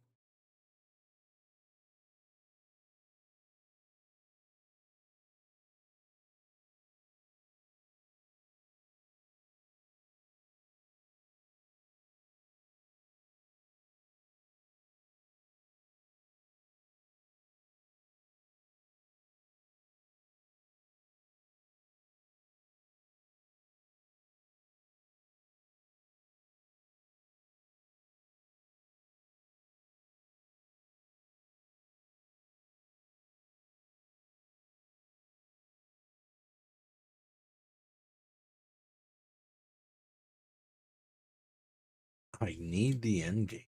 I need the end game.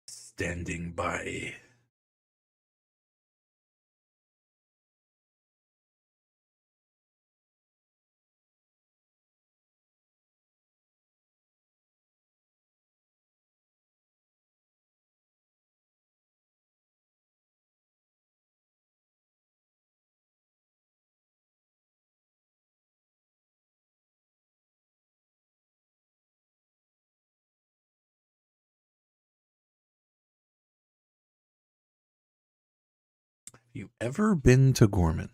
Standing by. Have you ever been to Gorman?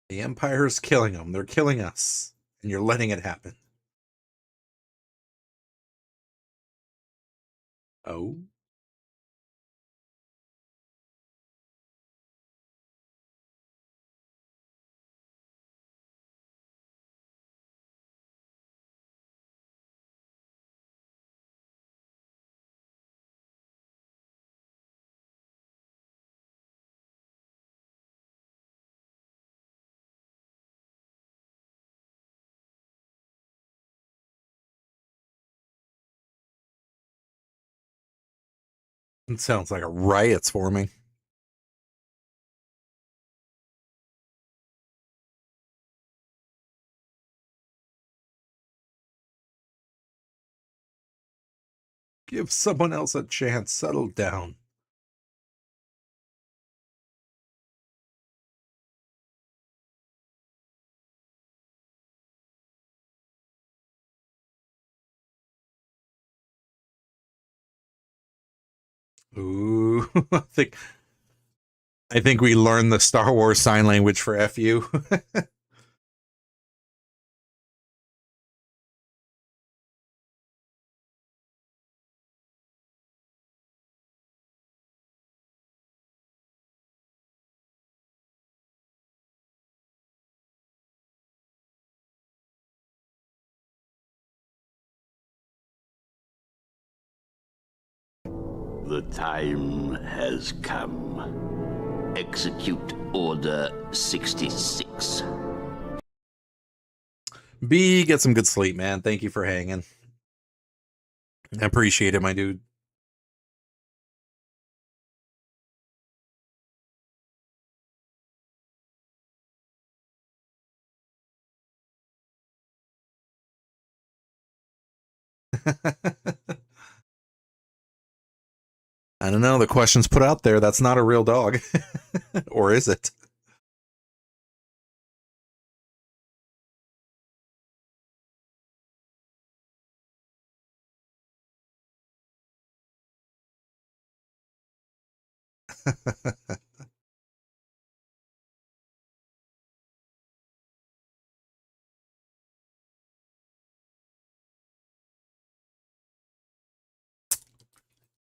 The Empire is killing them. They're killing us. And you're letting it happen. Oh? It sounds like a riot's forming. Give someone else a chance. Settle down. Ooh, I think we learned the Star Wars sign language for FU. The time has come. Execute Order 66. B, get some good sleep, man. Thank you for hanging. I appreciate it, my dude. I don't know. The question's put out there. That's not a real dog. Or is it?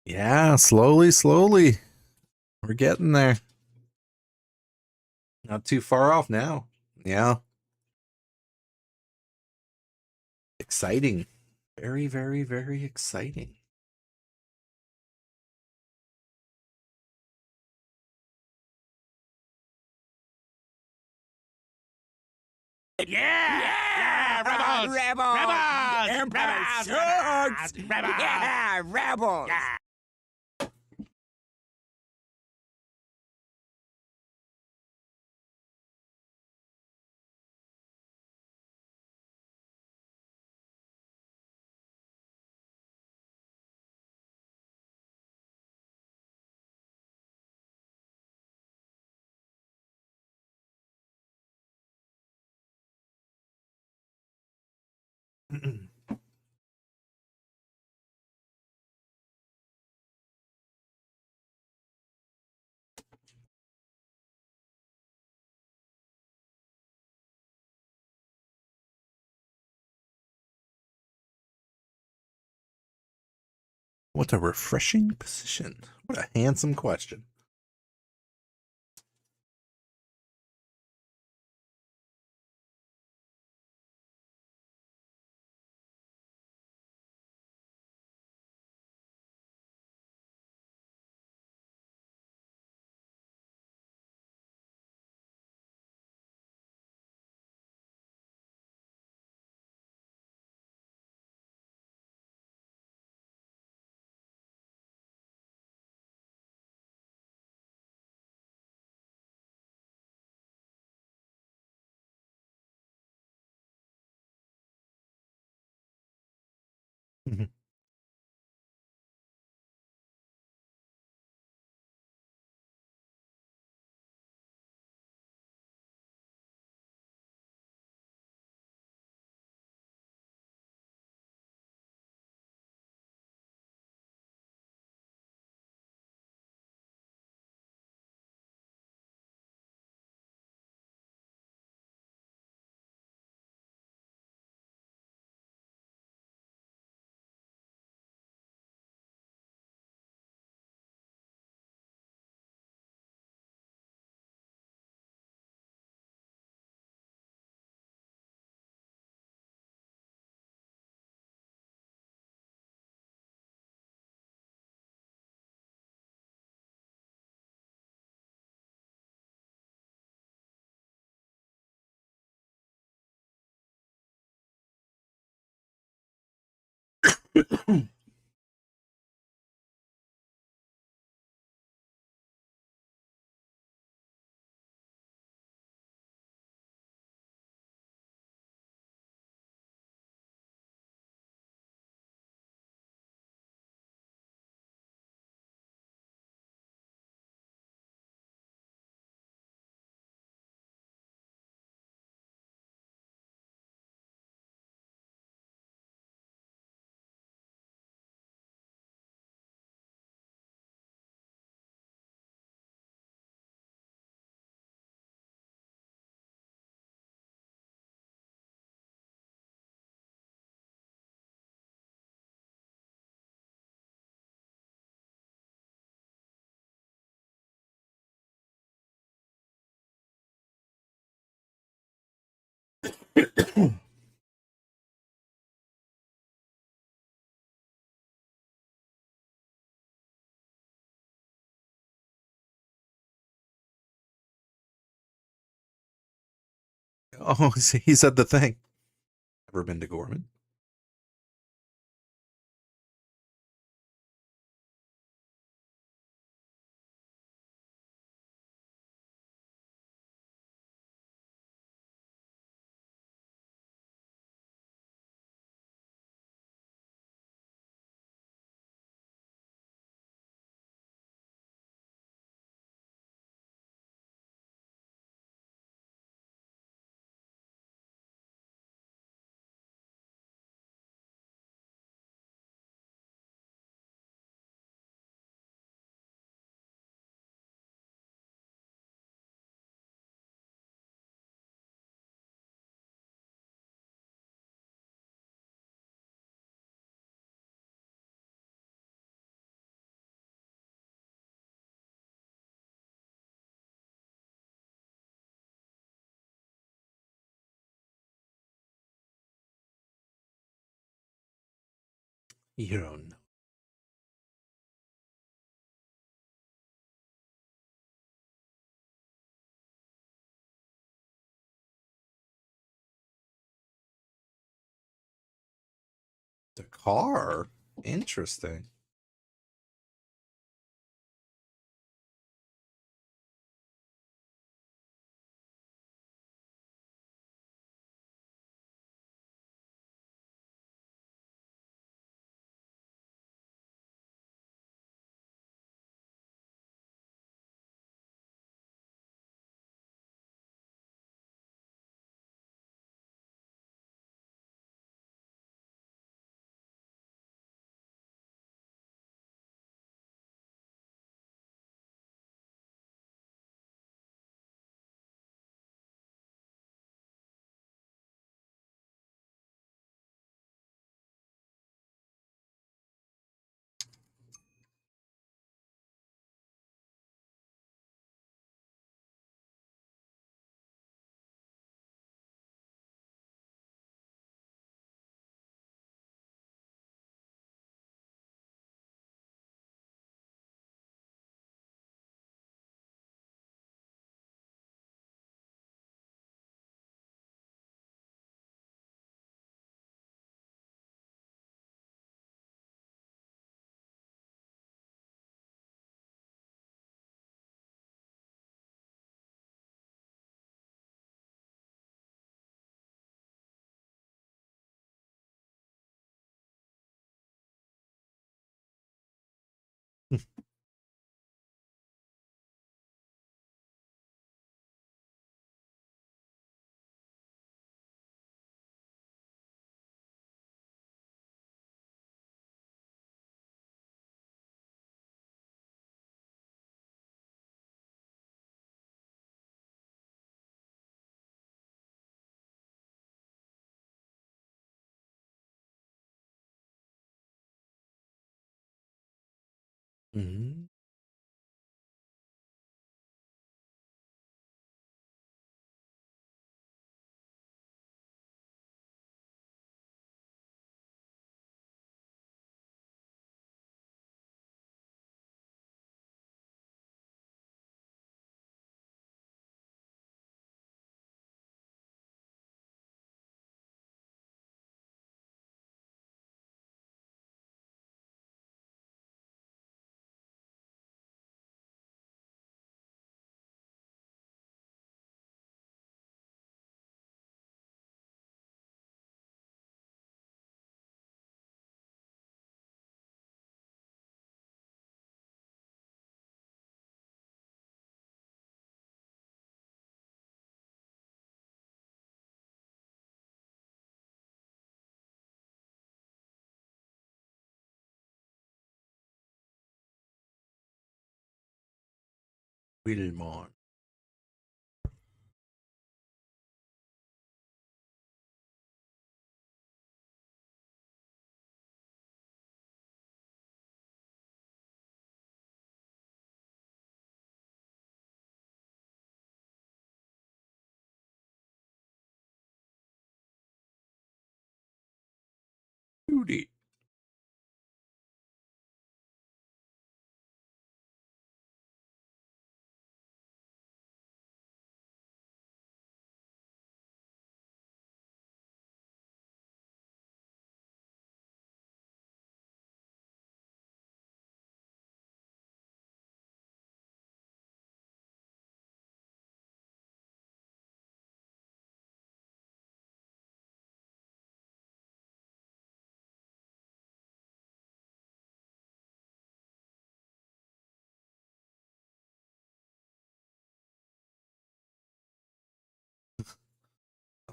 Yeah, slowly, slowly. We're getting there. Not too far off now. Yeah. Exciting. Very, very, very exciting. Yeah! Rebels! Rebels! Empire sucks! Yeah! Rebels! What a refreshing position. What a handsome question. Mhm. Oh, he said the thing. Ever been to Gorman? You don't know. The car? Interesting. Mhm. Wilmon. Duty.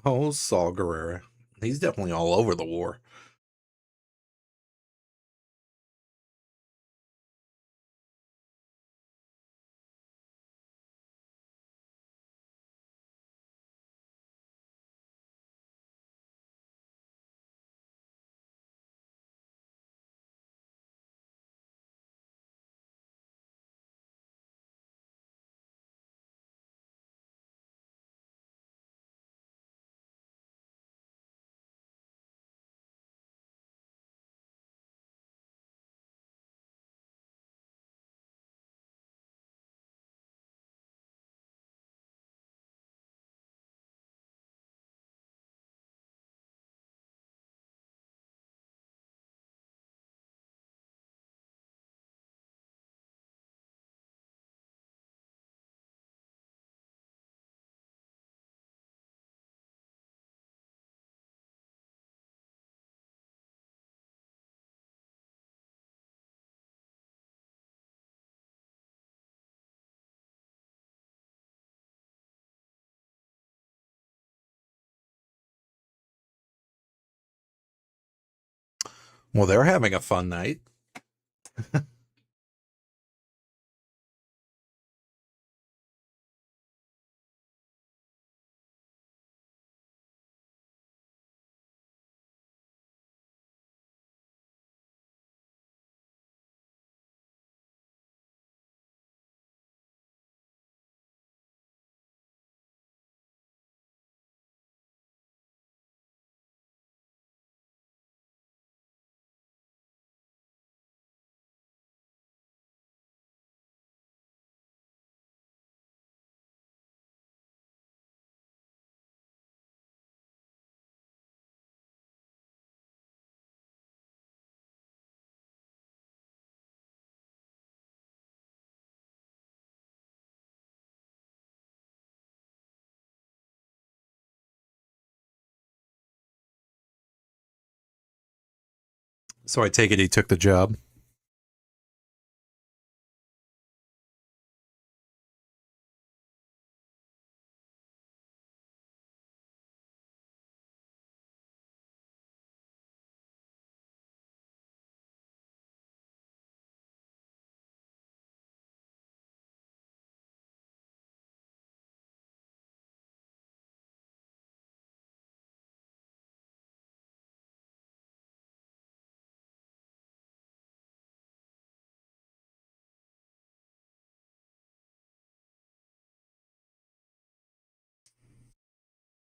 Oh, Saul Guerrero. He's definitely all over the war. Well, they're having a fun night. So I take it he took the job.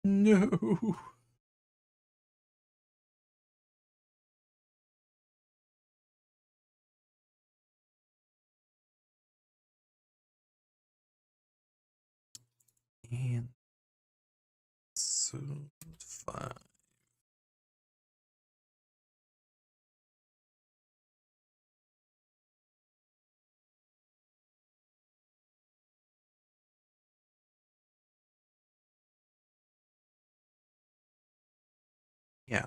No. And so 5. Yeah.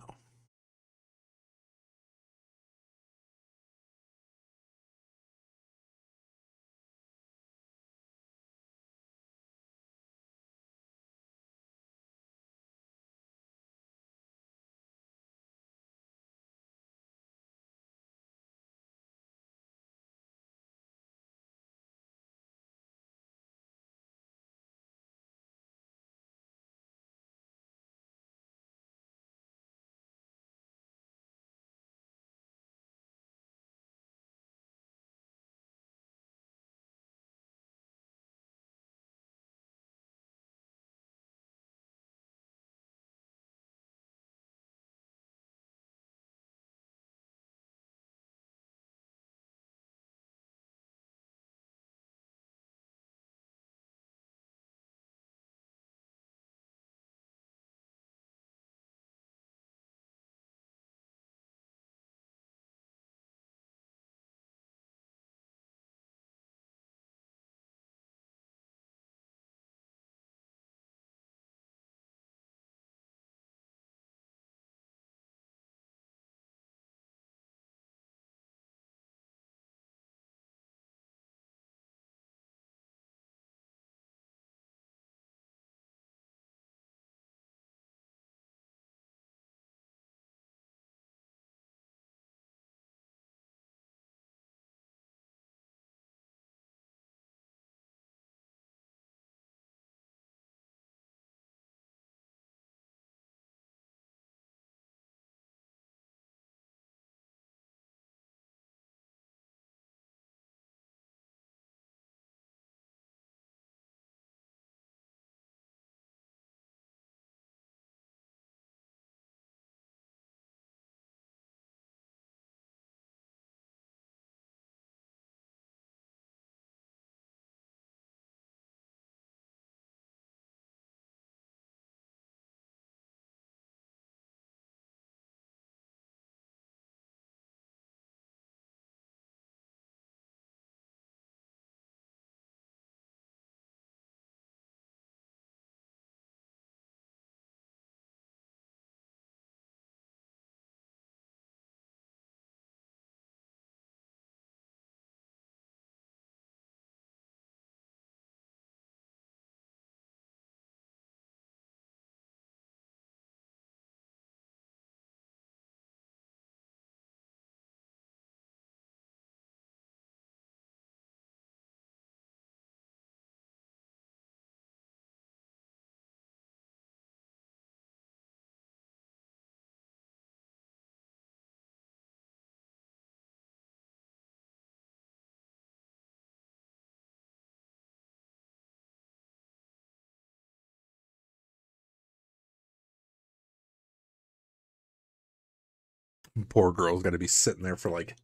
Poor girl's got to be sitting there for like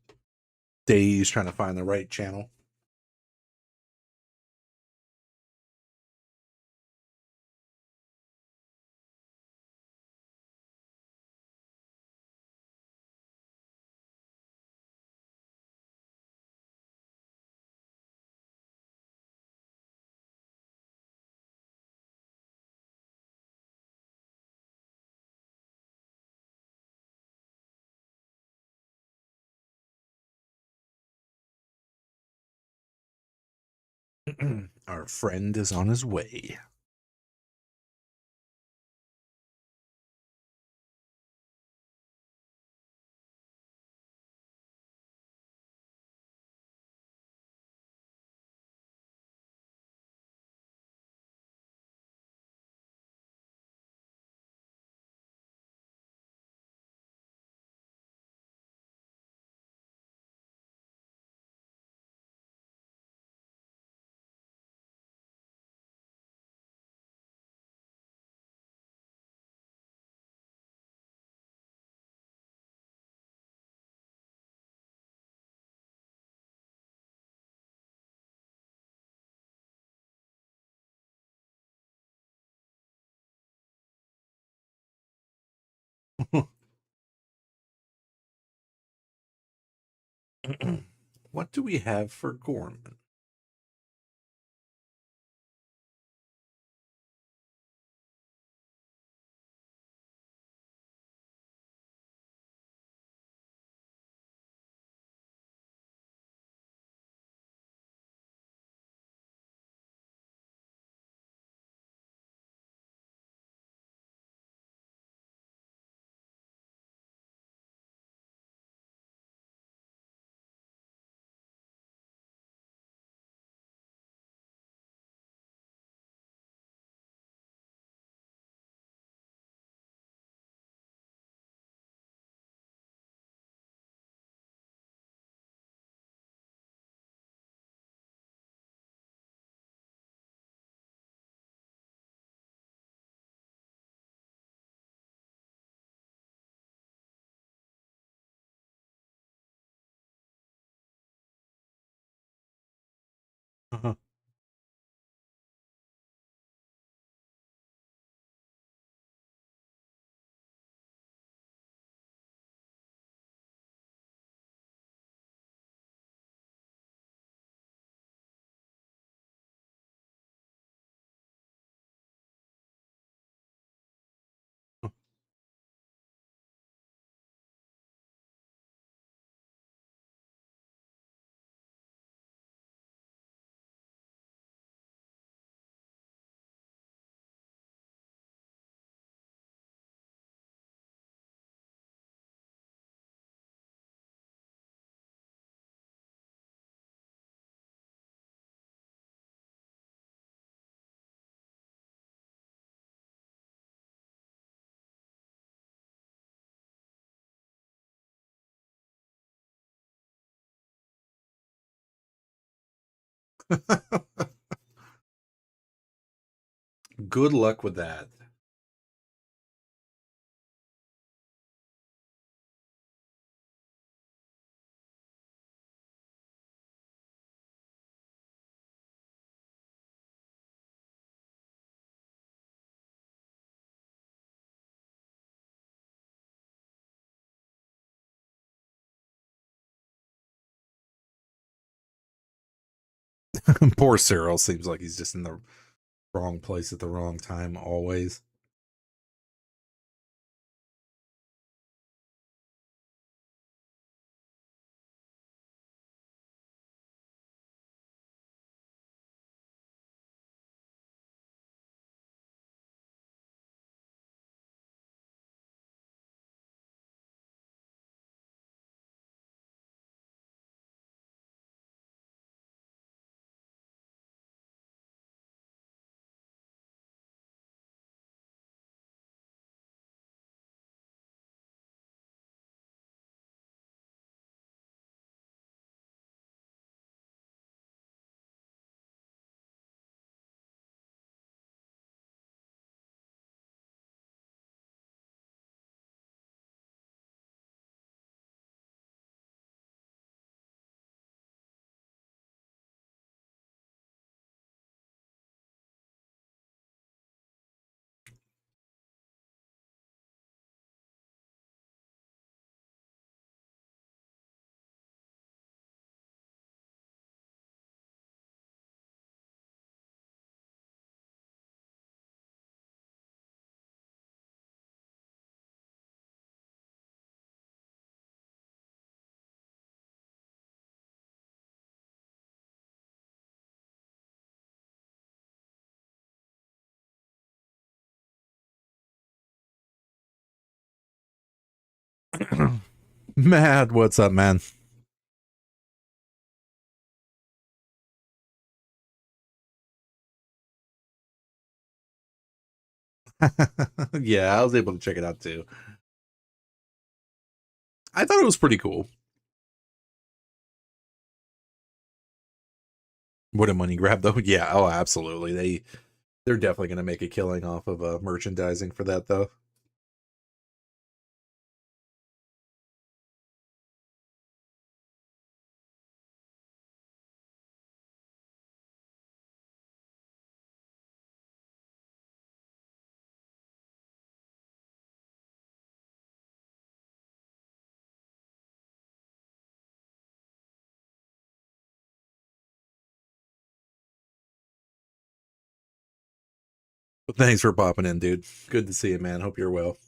days trying to find the right channel. Our friend is on his way. What do we have for Gorman? Good luck with that. Poor Cyril seems like he's just in the wrong place at the wrong time always. Mad, what's up, man? Yeah, I was able to check it out too. I thought it was pretty cool. What a money grab, though. Yeah, oh, absolutely. They're definitely going to make a killing off of merchandising for that, though. But thanks for popping in, dude. Good to see you, man. Hope you're well.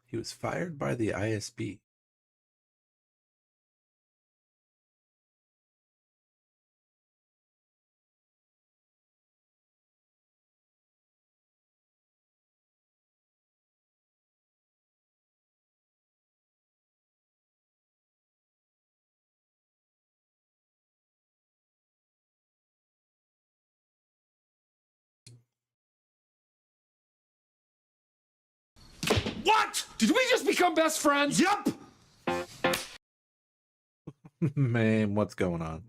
He was fired by the ISB. What? Did we just become best friends? Yup! Man, what's going on?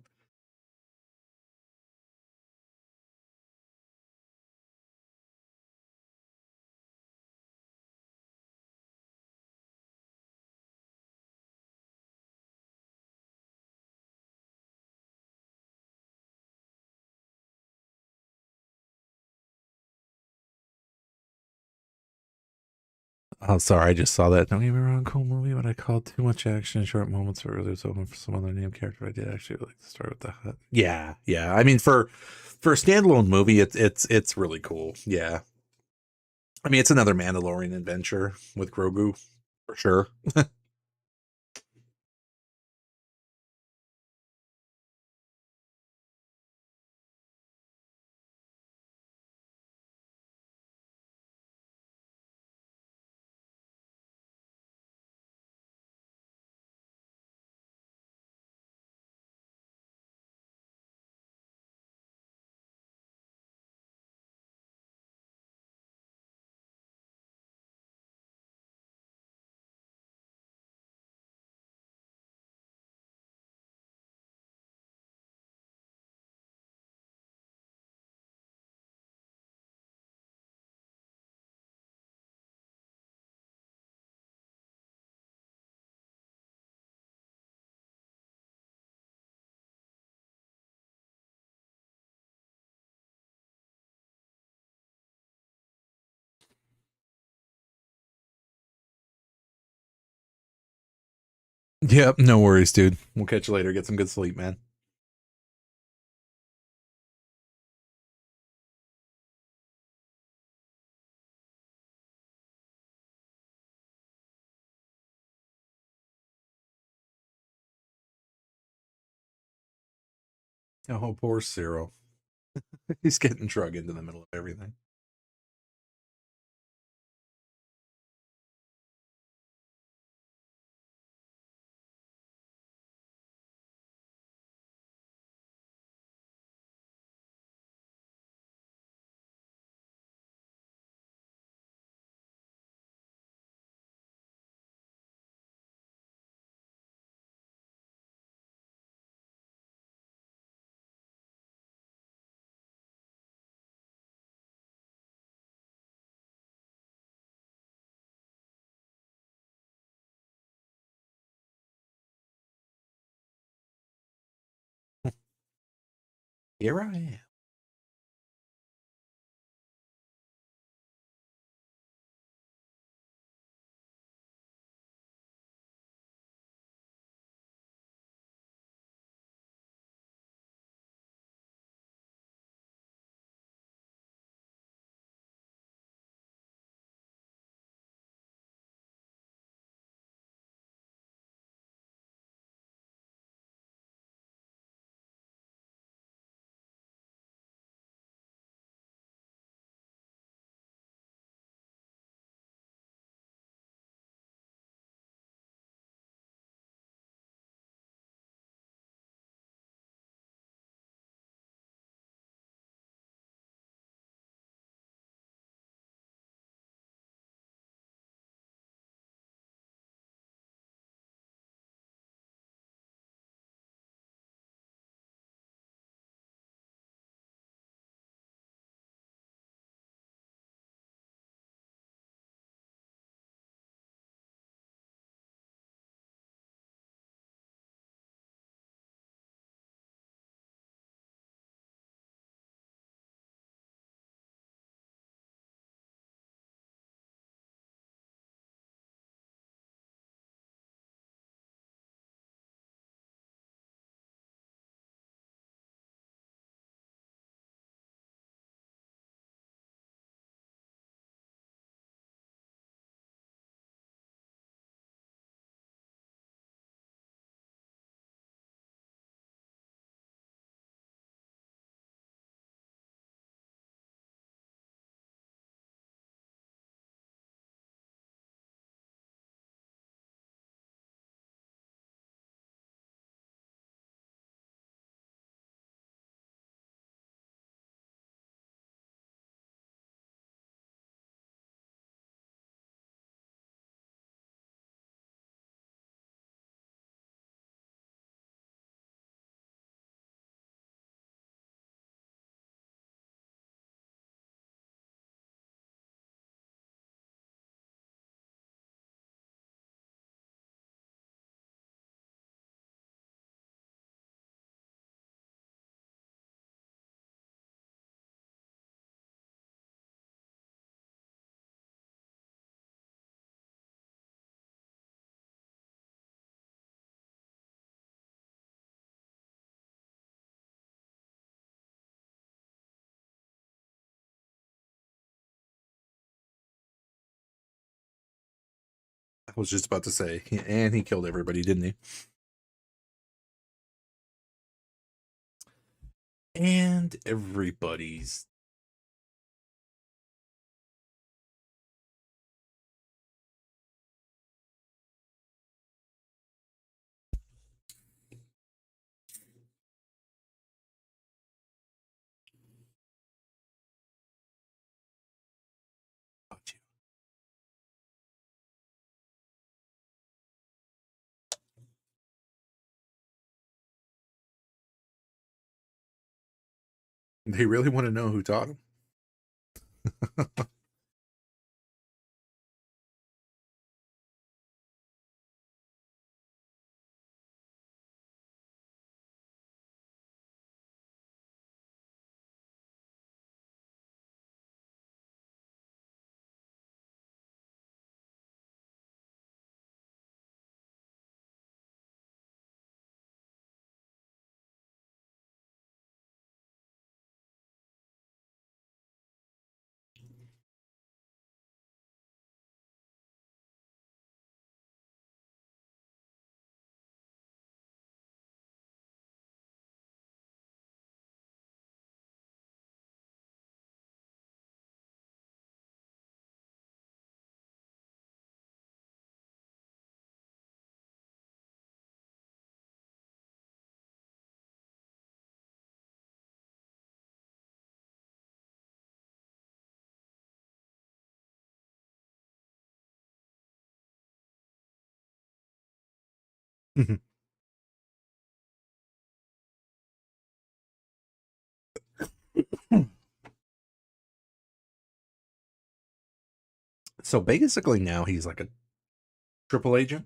Oh, sorry, I just saw that. Don't get me wrong, cool movie, but I called too much action in short moments or there's open for some other name character. I did actually like to start with the hut. Yeah, yeah. I mean, for a standalone movie, it's really cool. Yeah. I mean, it's another Mandalorian adventure with Grogu, for sure. Yep, no worries, dude. We'll catch you later. Get some good sleep, man. Oh, poor Cyril. He's getting drug into the middle of everything. Here I am. I was just about to say, and he killed everybody, didn't he? And everybody's got you. They really want to know who taught him. So basically now he's like a triple agent.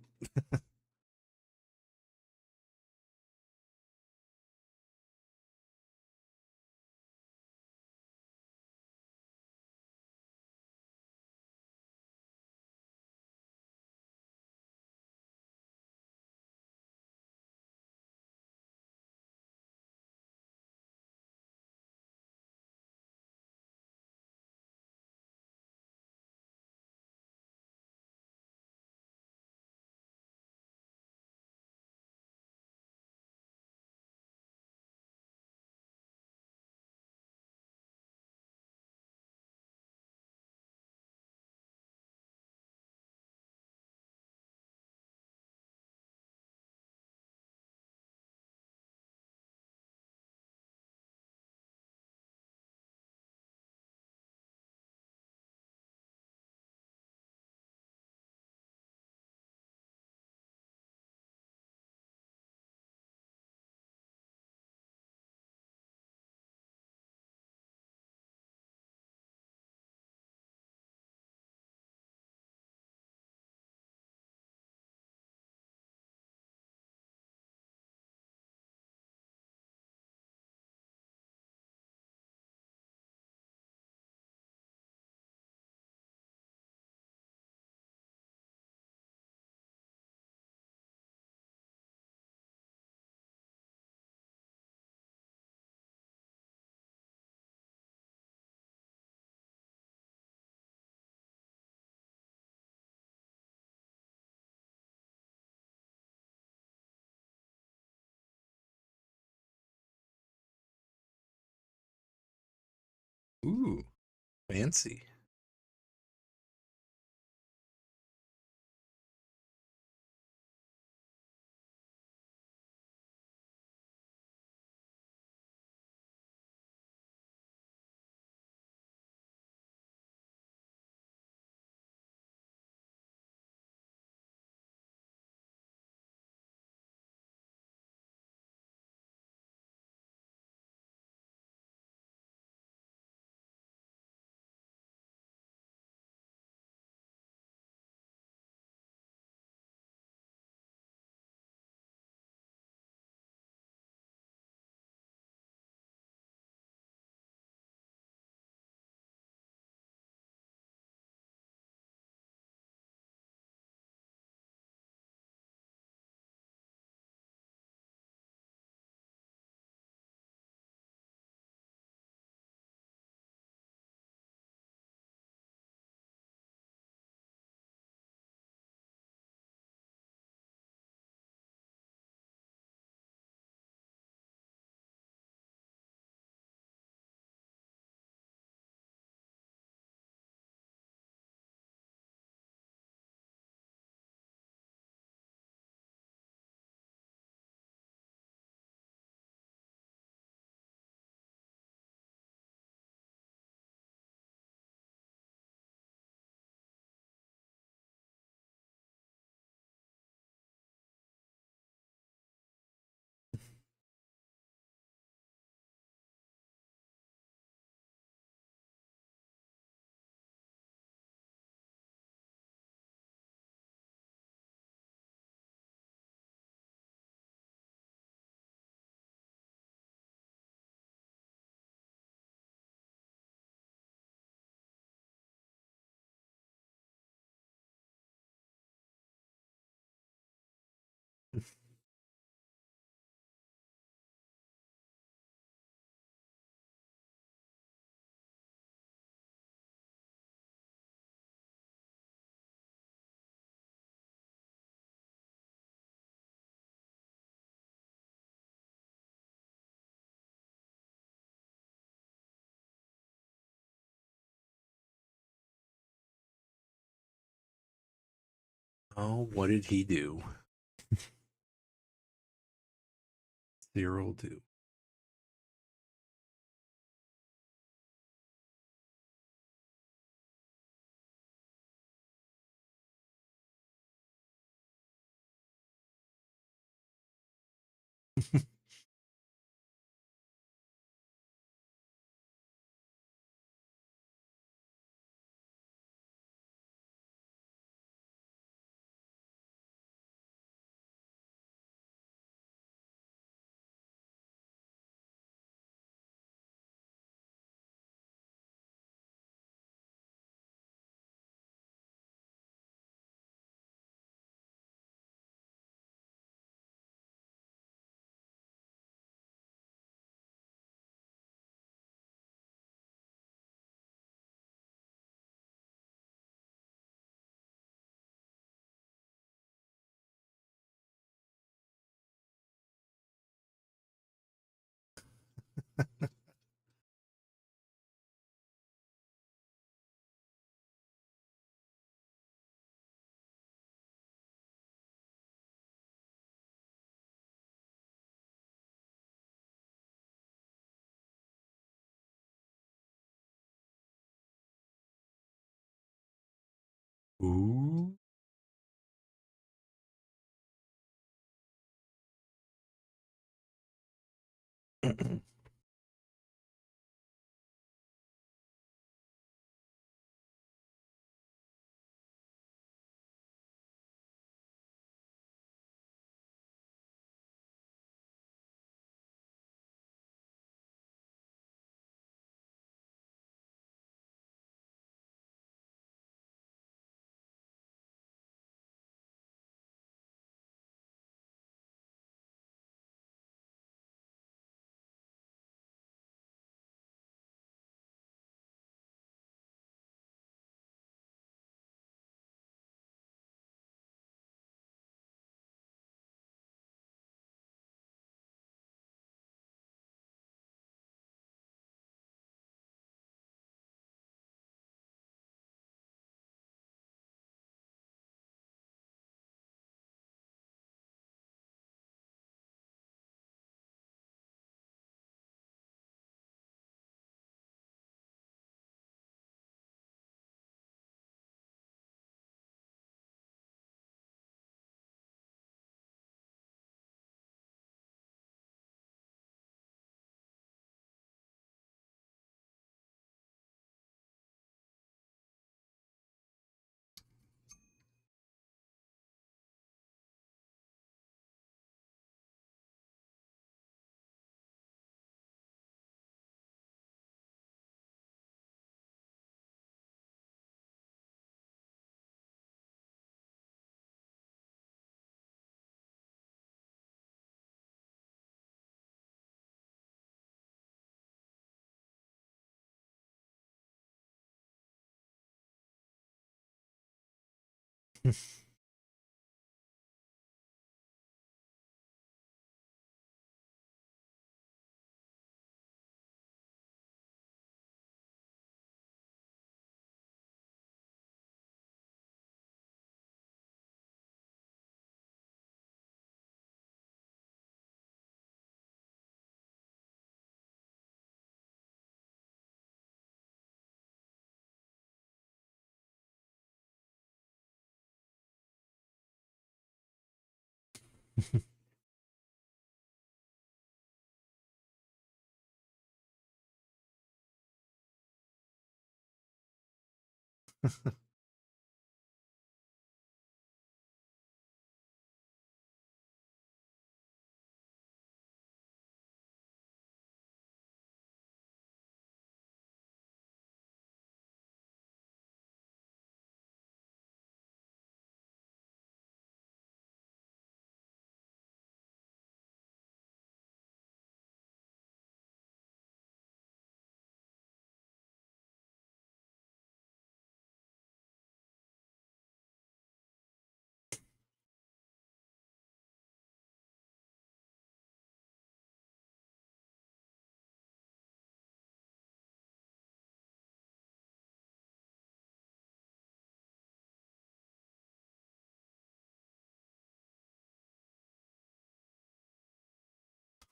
Ooh, fancy. Oh, what did he do? Cyril do. Ooh.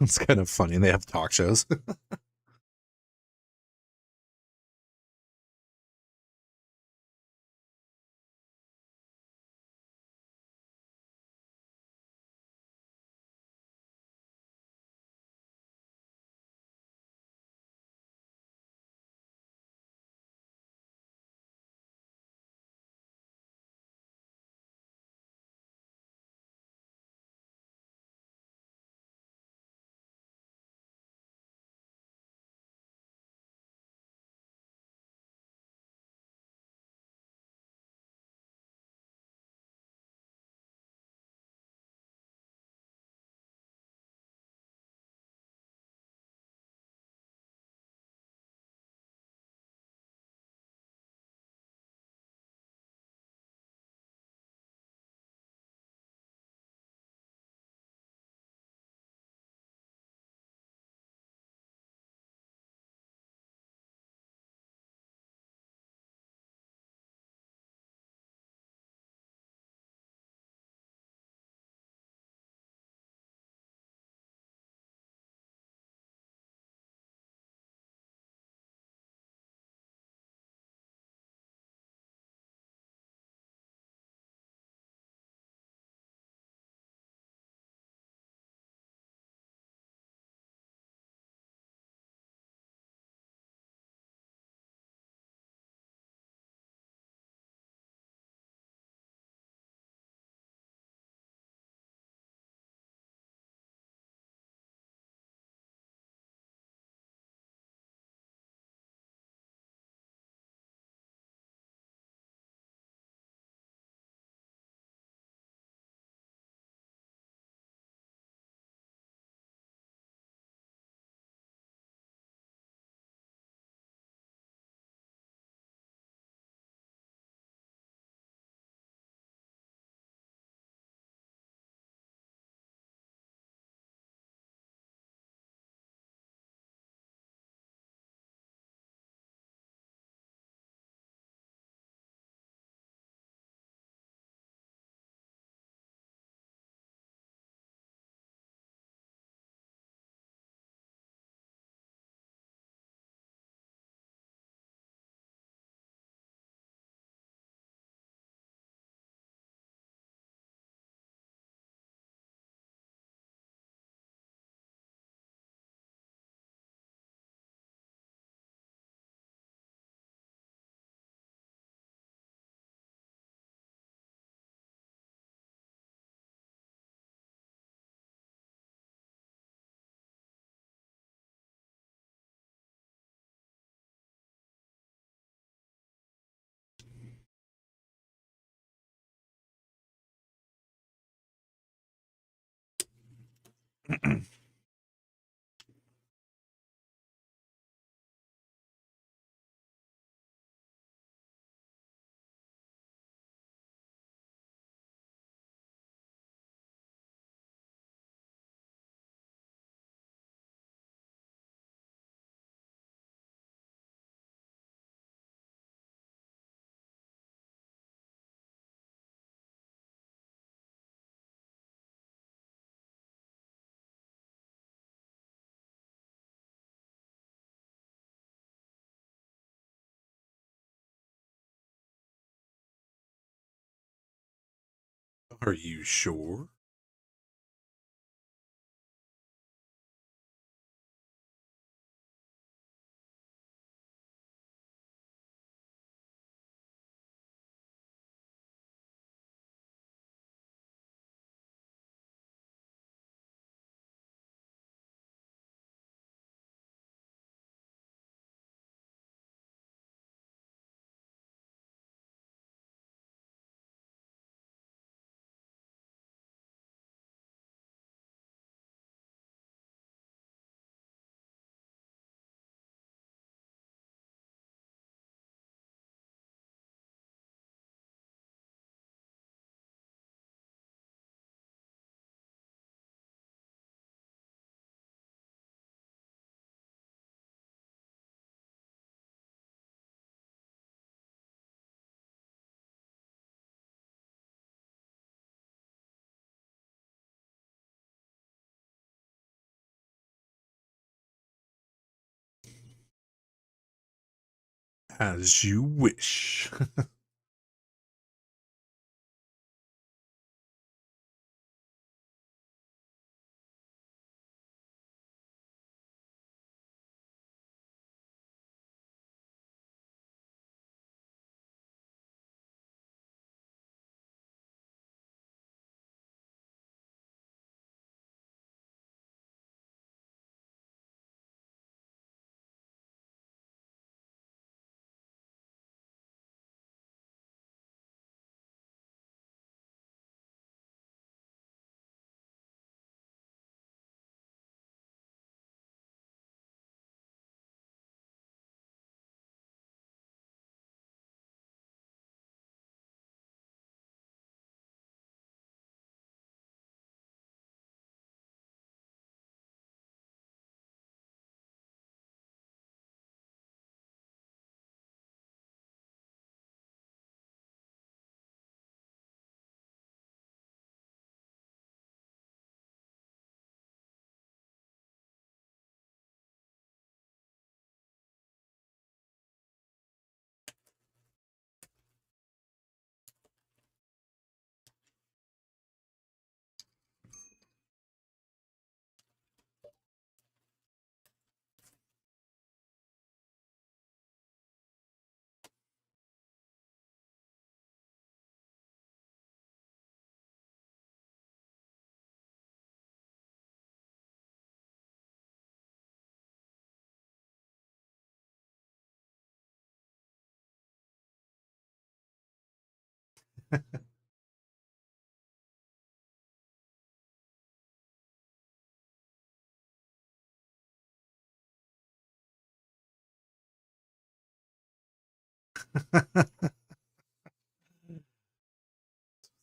It's kind of funny. They have talk shows. Are you sure? As you wish.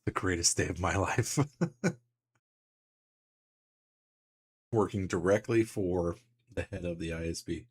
The greatest day of my life. Working directly for the head of the ISB.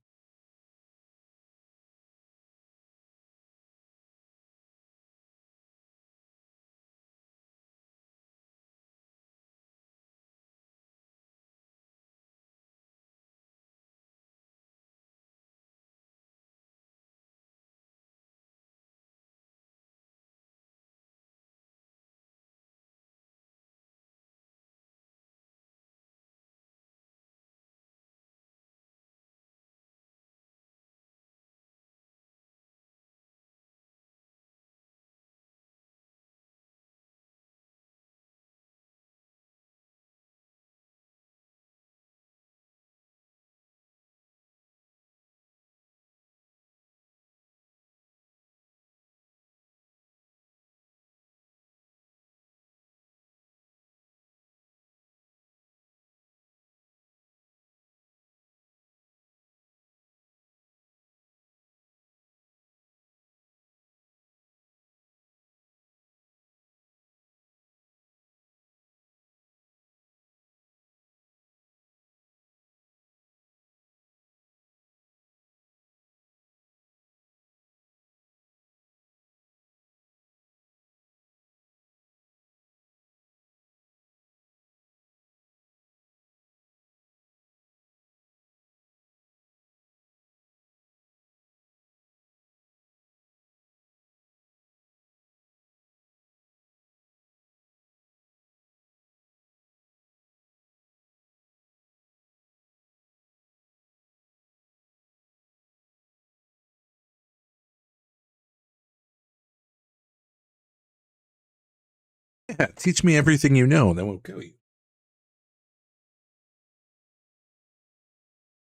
Yeah, teach me everything you know, then we'll kill you.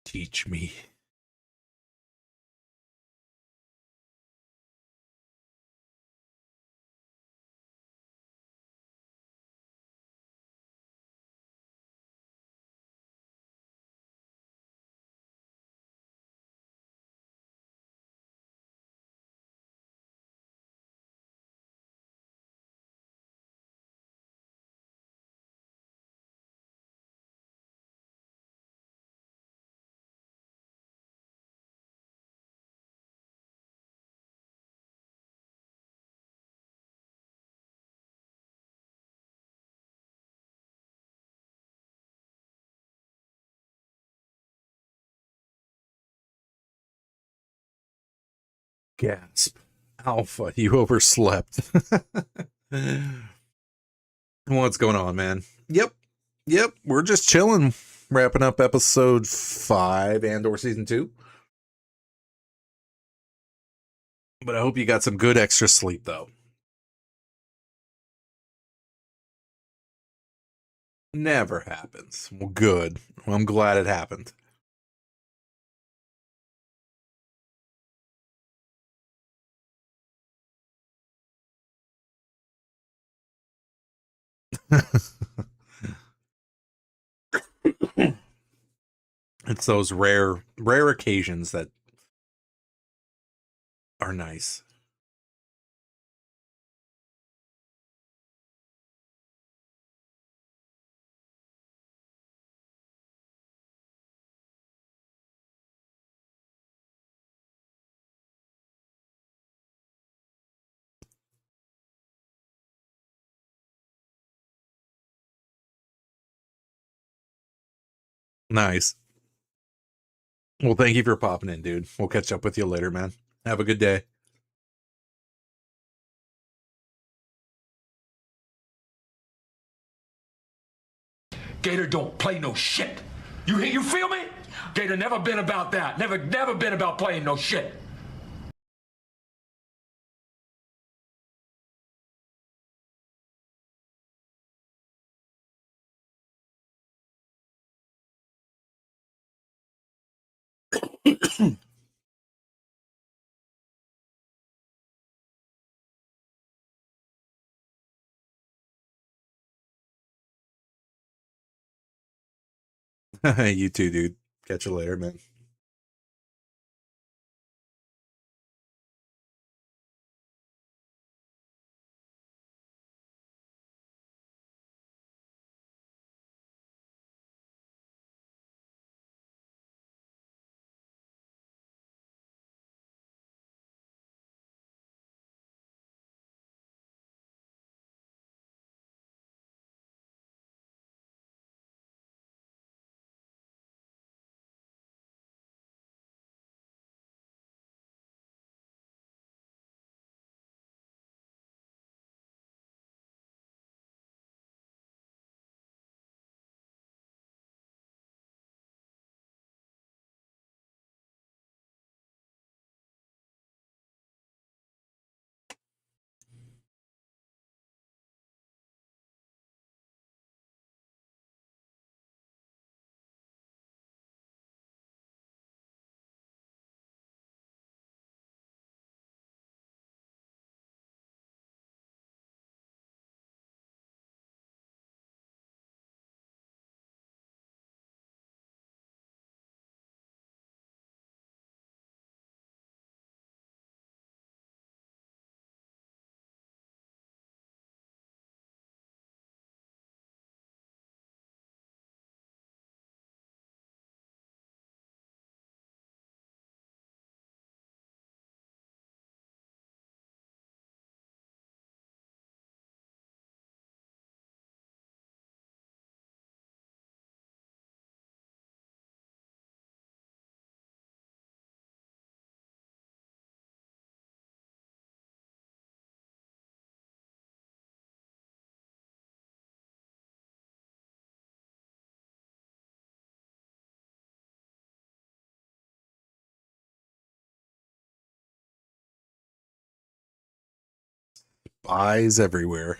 Teach me. Gasp. Alpha, you overslept. What's going on, man? Yep. We're just chilling, wrapping up episode 5, Andor season 2. But I hope you got some good extra sleep, though. Never happens. Well, good. Well, I'm glad it happened. It's those rare occasions that are nice. Nice. Well, thank you for popping in, dude. We'll catch up with you later, man. Have a good day. Gator don't play no shit. You feel me? Gator never been about that. Never been about playing no shit. You too, dude. Catch you later, man. Eyes everywhere.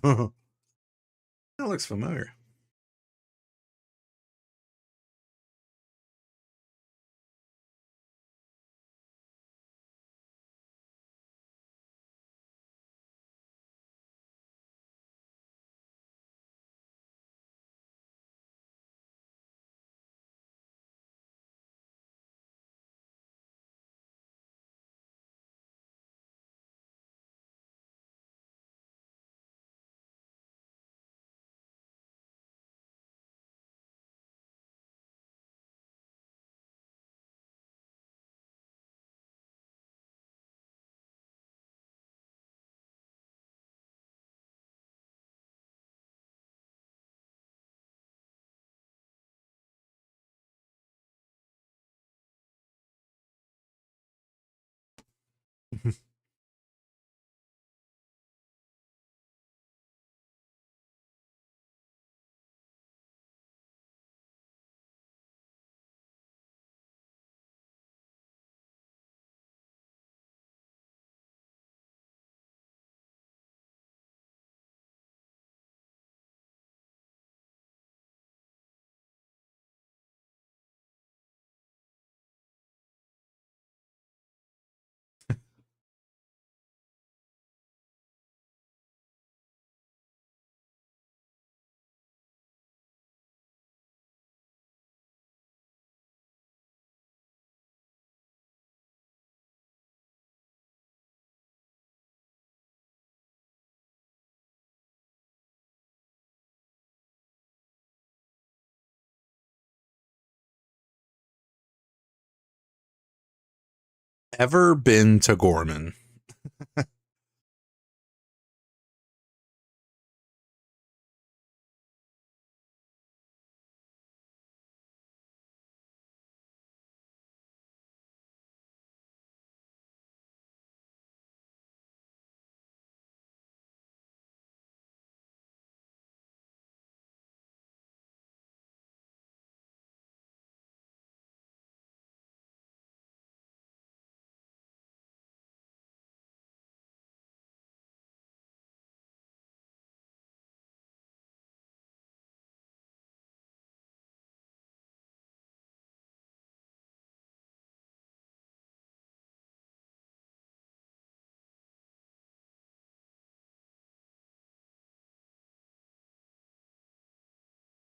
That looks familiar. Ever been to Gorman?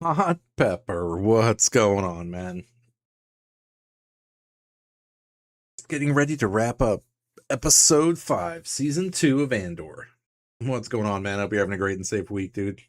Hot Pepper, what's going on, man? Getting ready to wrap up episode 5, season 2 of Andor. What's going on, man? I hope you're having a great and safe week, dude.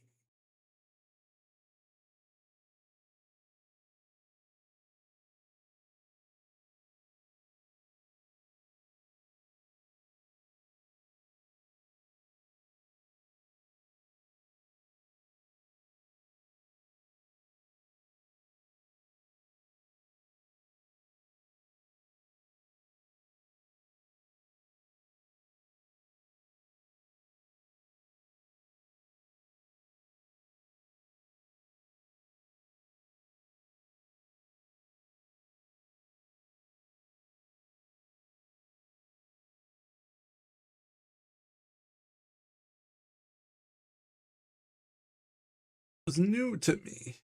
It was new to me.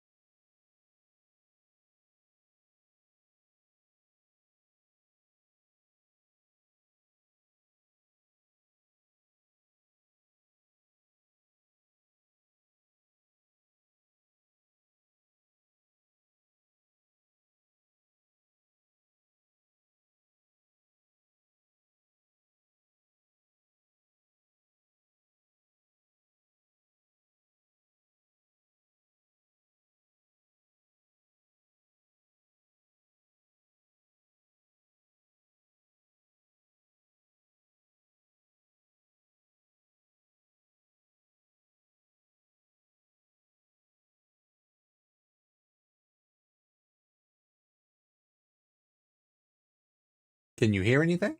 Can you hear anything?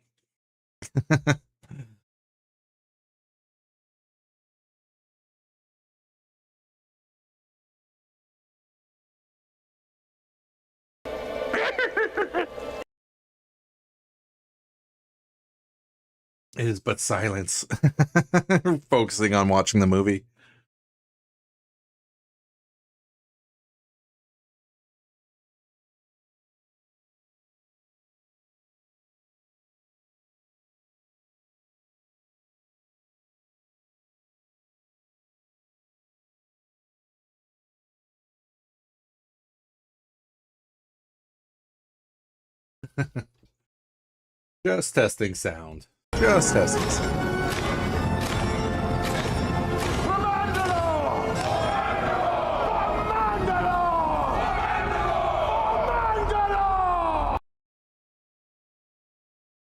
It is but silence. Focusing on watching the movie. Just testing sound. Just testing sound.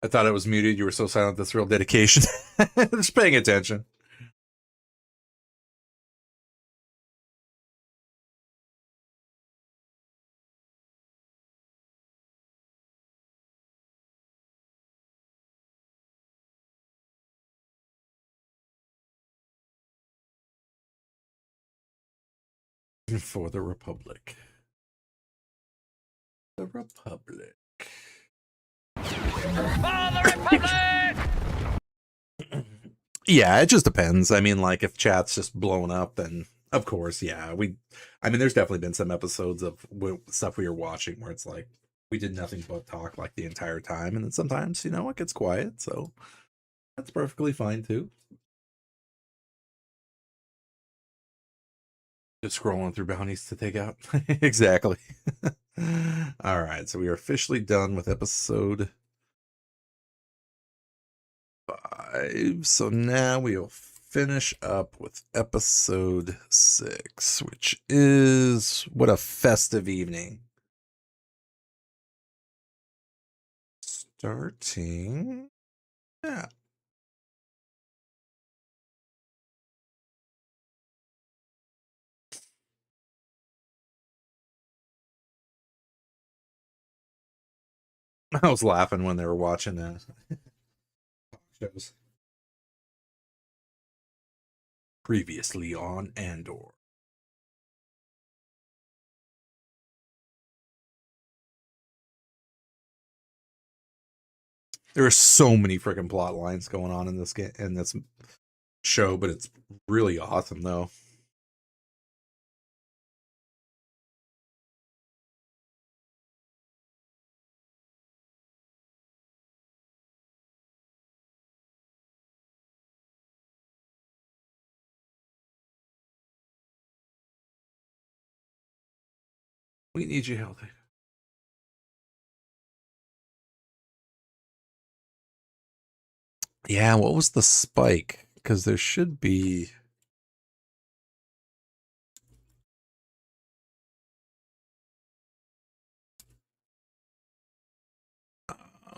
I thought it was muted. You were so silent. That's real dedication. Just paying attention. For the Republic. The Republic. Yeah, it just depends. I mean, like, if chat's just blown up, then of course, yeah. I mean, there's definitely been some episodes of stuff we were watching where it's like we did nothing but talk like the entire time, and then sometimes, you know, it gets quiet, so that's perfectly fine too. Just scrolling through bounties to take out. Exactly. All right, so we are officially done with episode 5. So now we'll finish up with episode 6, which is what a festive evening. Starting. Yeah. I was laughing when they were watching shows. Previously on Andor. There are so many freaking plot lines going on in this game, in this show, but it's really awesome though. We need you healthy. Yeah, what was the spike? Because there should be.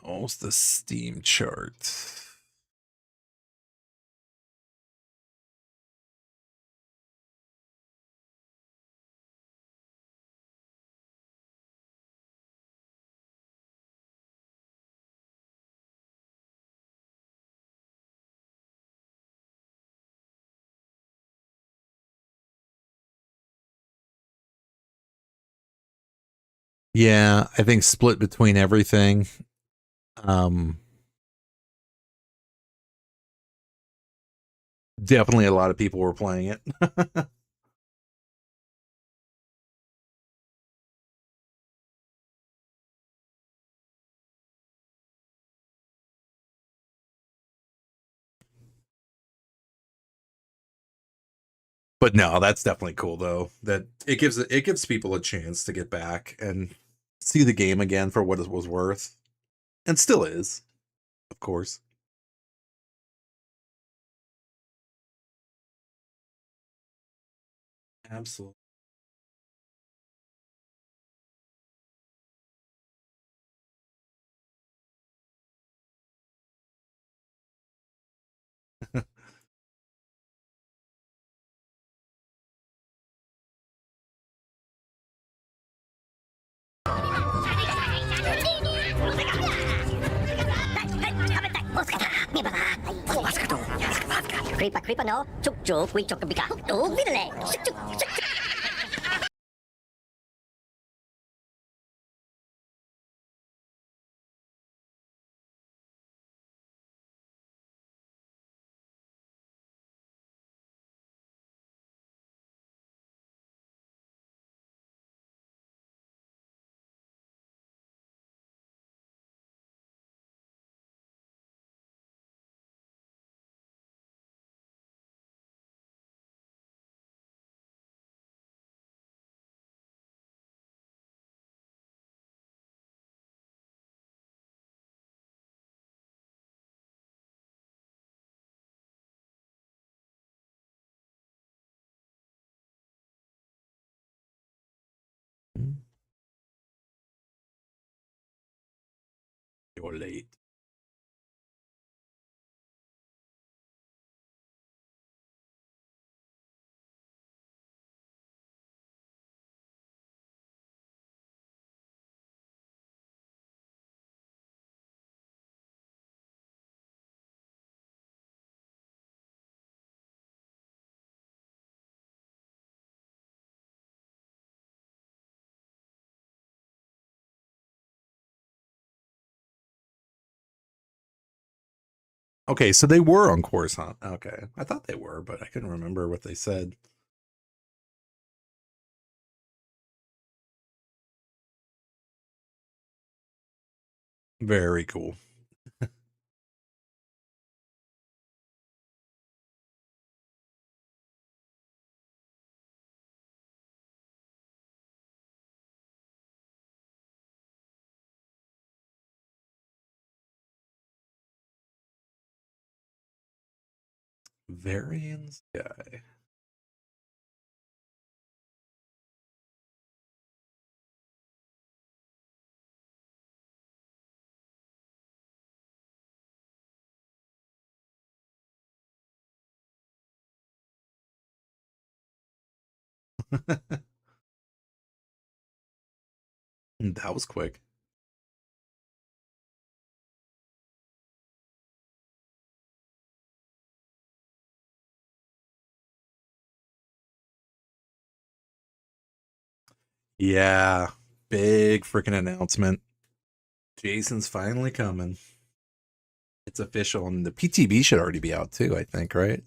What was the Steam chart? Yeah, I think split between everything. Definitely a lot of people were playing it. But no, that's definitely cool though. That it gives people a chance to get back and see the game again for what it was worth. And still is, of course. Absolutely. Creeper, creeper, no. Chuk chuk, we chuk bika. Oh, vidale. Chuk chuk, chuk chuk. You're late. Okay, so they were on Coruscant. Okay, I thought they were, but I couldn't remember what they said. Very cool. Varian Sky. That was quick. Yeah, big freaking announcement. Jason's finally coming. It's official, and the PTB should already be out too, I think, right?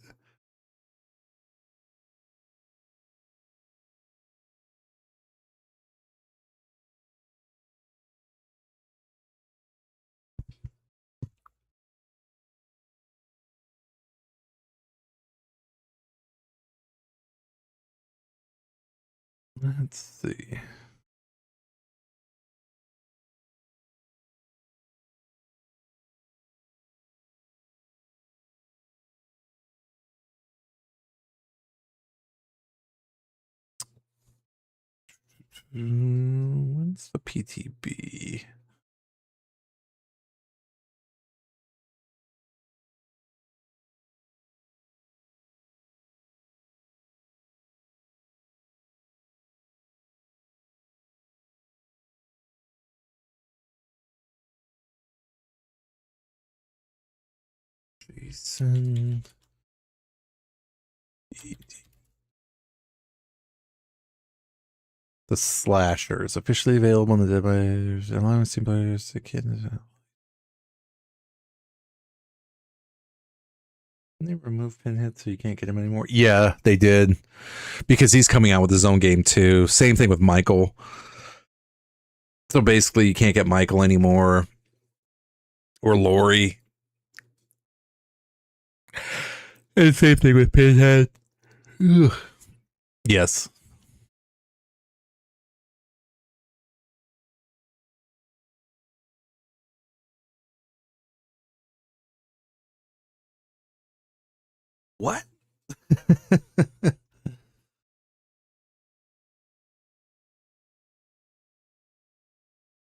Let's see. When's the PTB? Jason. The Slashers officially available on the Dead Players, allowing team players to Can they remove Pinhead so you can't get him anymore? Yeah, they did. Because he's coming out with his own game too. Same thing with Michael. So basically, you can't get Michael anymore. Or Lori. And same thing with Pinhead. Ugh. Yes. What?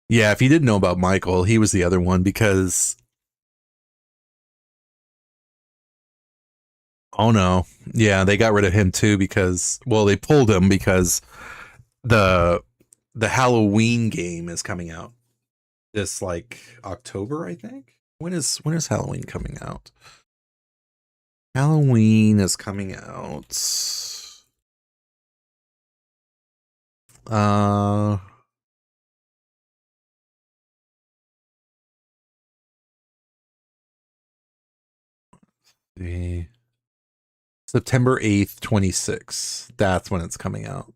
Yeah, if you didn't know about Michael, he was the other one because. Oh no. Yeah, they got rid of him too because, well, they pulled him because the Halloween game is coming out this like October, I think. When is Halloween coming out? Halloween is coming out. The September 8th, 26. That's when it's coming out.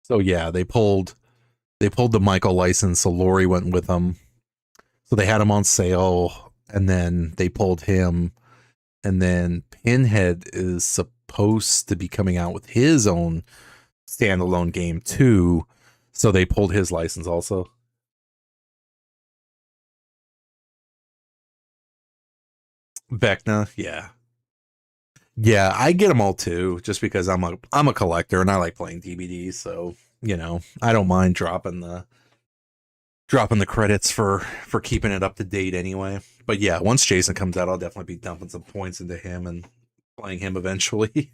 So yeah, they pulled the Michael license, so Lori went with them. So they had him on sale, and then they pulled him, and then Pinhead is supposed to be coming out with his own standalone game too. So they pulled his license also. Vecna, yeah. Yeah, I get them all too, just because I'm a collector and I like playing DVDs. So I don't mind dropping dropping the credits for keeping it up to date anyway. But yeah, once Jason comes out, I'll definitely be dumping some points into him and playing him eventually.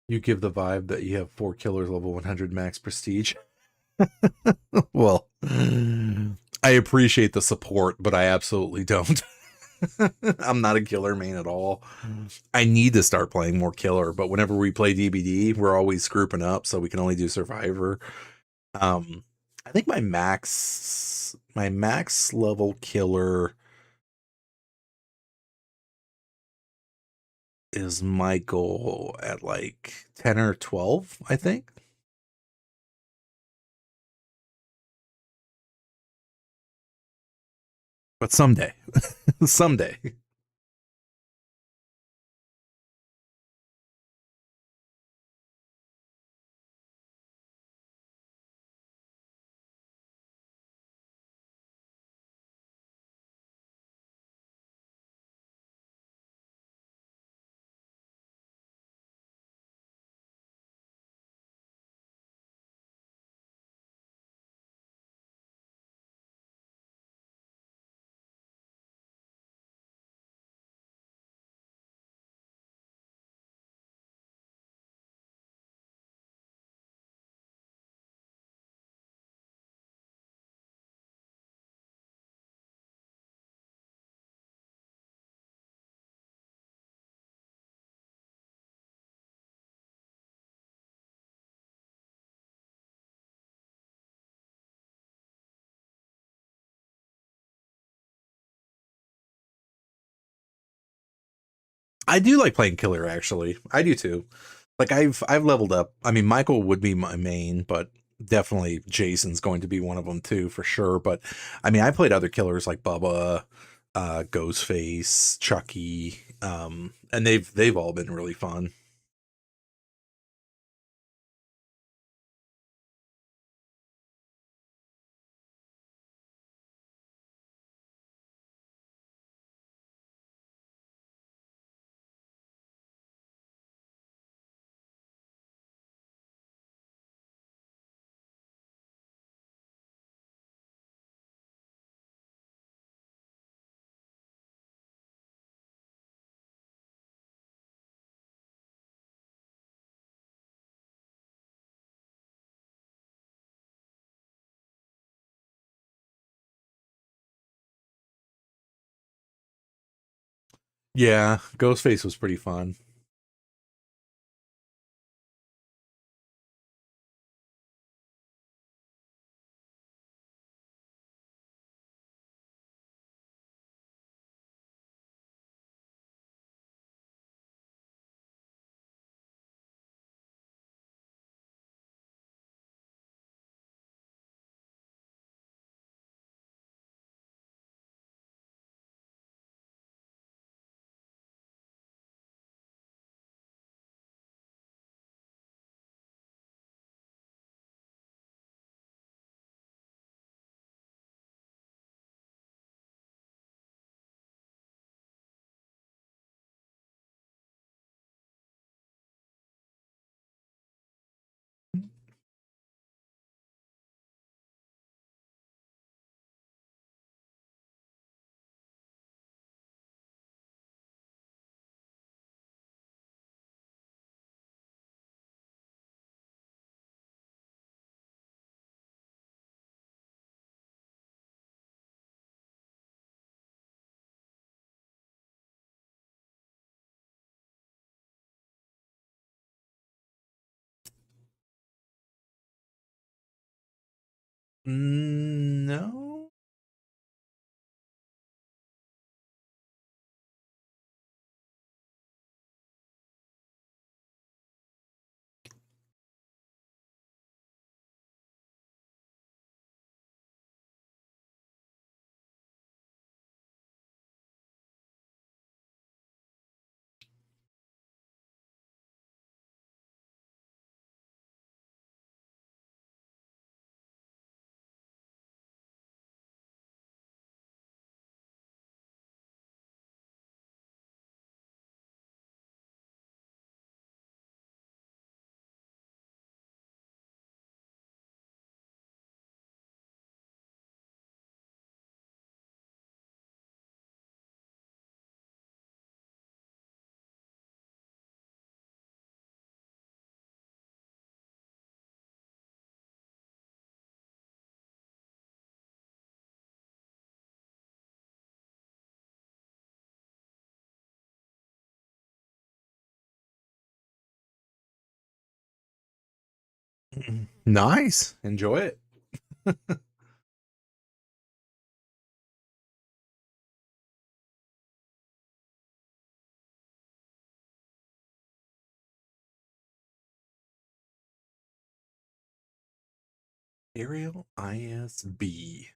You give the vibe that you have 4 killers level 100 max prestige. Well, I appreciate the support, but I absolutely don't. I'm not a killer main at all. I need to start playing more killer, but whenever we play DBD, we're always grouping up, so we can only do survivor. I think my max level killer is Michael at like 10 or 12, I think. But someday. Someday. I do like playing killer actually. I do too. Like I've leveled up. I mean, Michael would be my main, but definitely Jason's going to be one of them too for sure. But I mean, I played other killers like Bubba, Ghostface, Chucky, and they've all been really fun. Yeah, Ghostface was pretty fun. No. Nice. Enjoy it. Ariel ISB.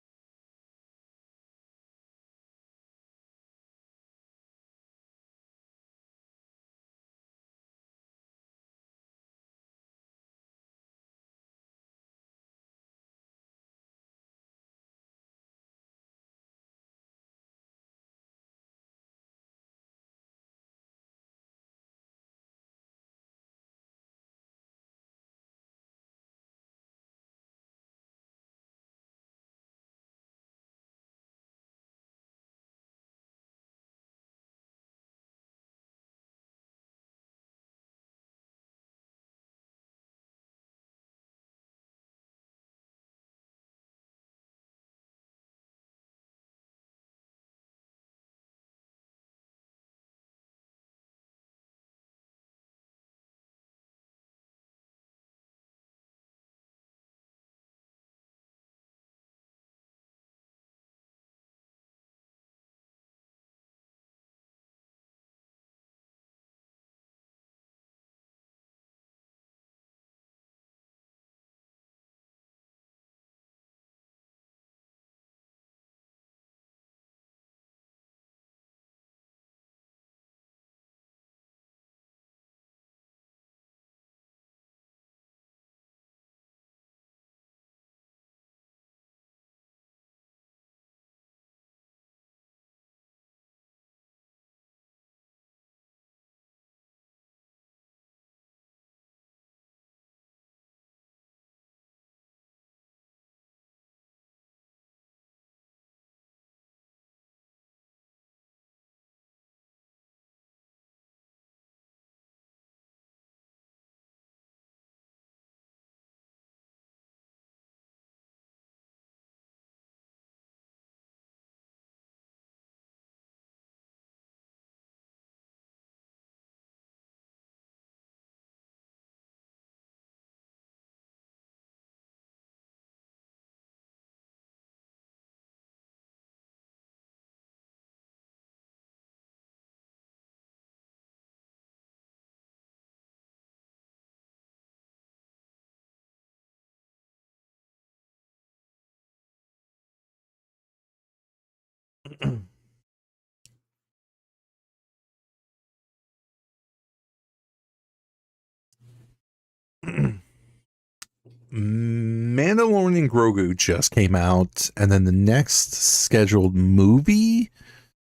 Mandalorian Grogu just came out, and then the next scheduled movie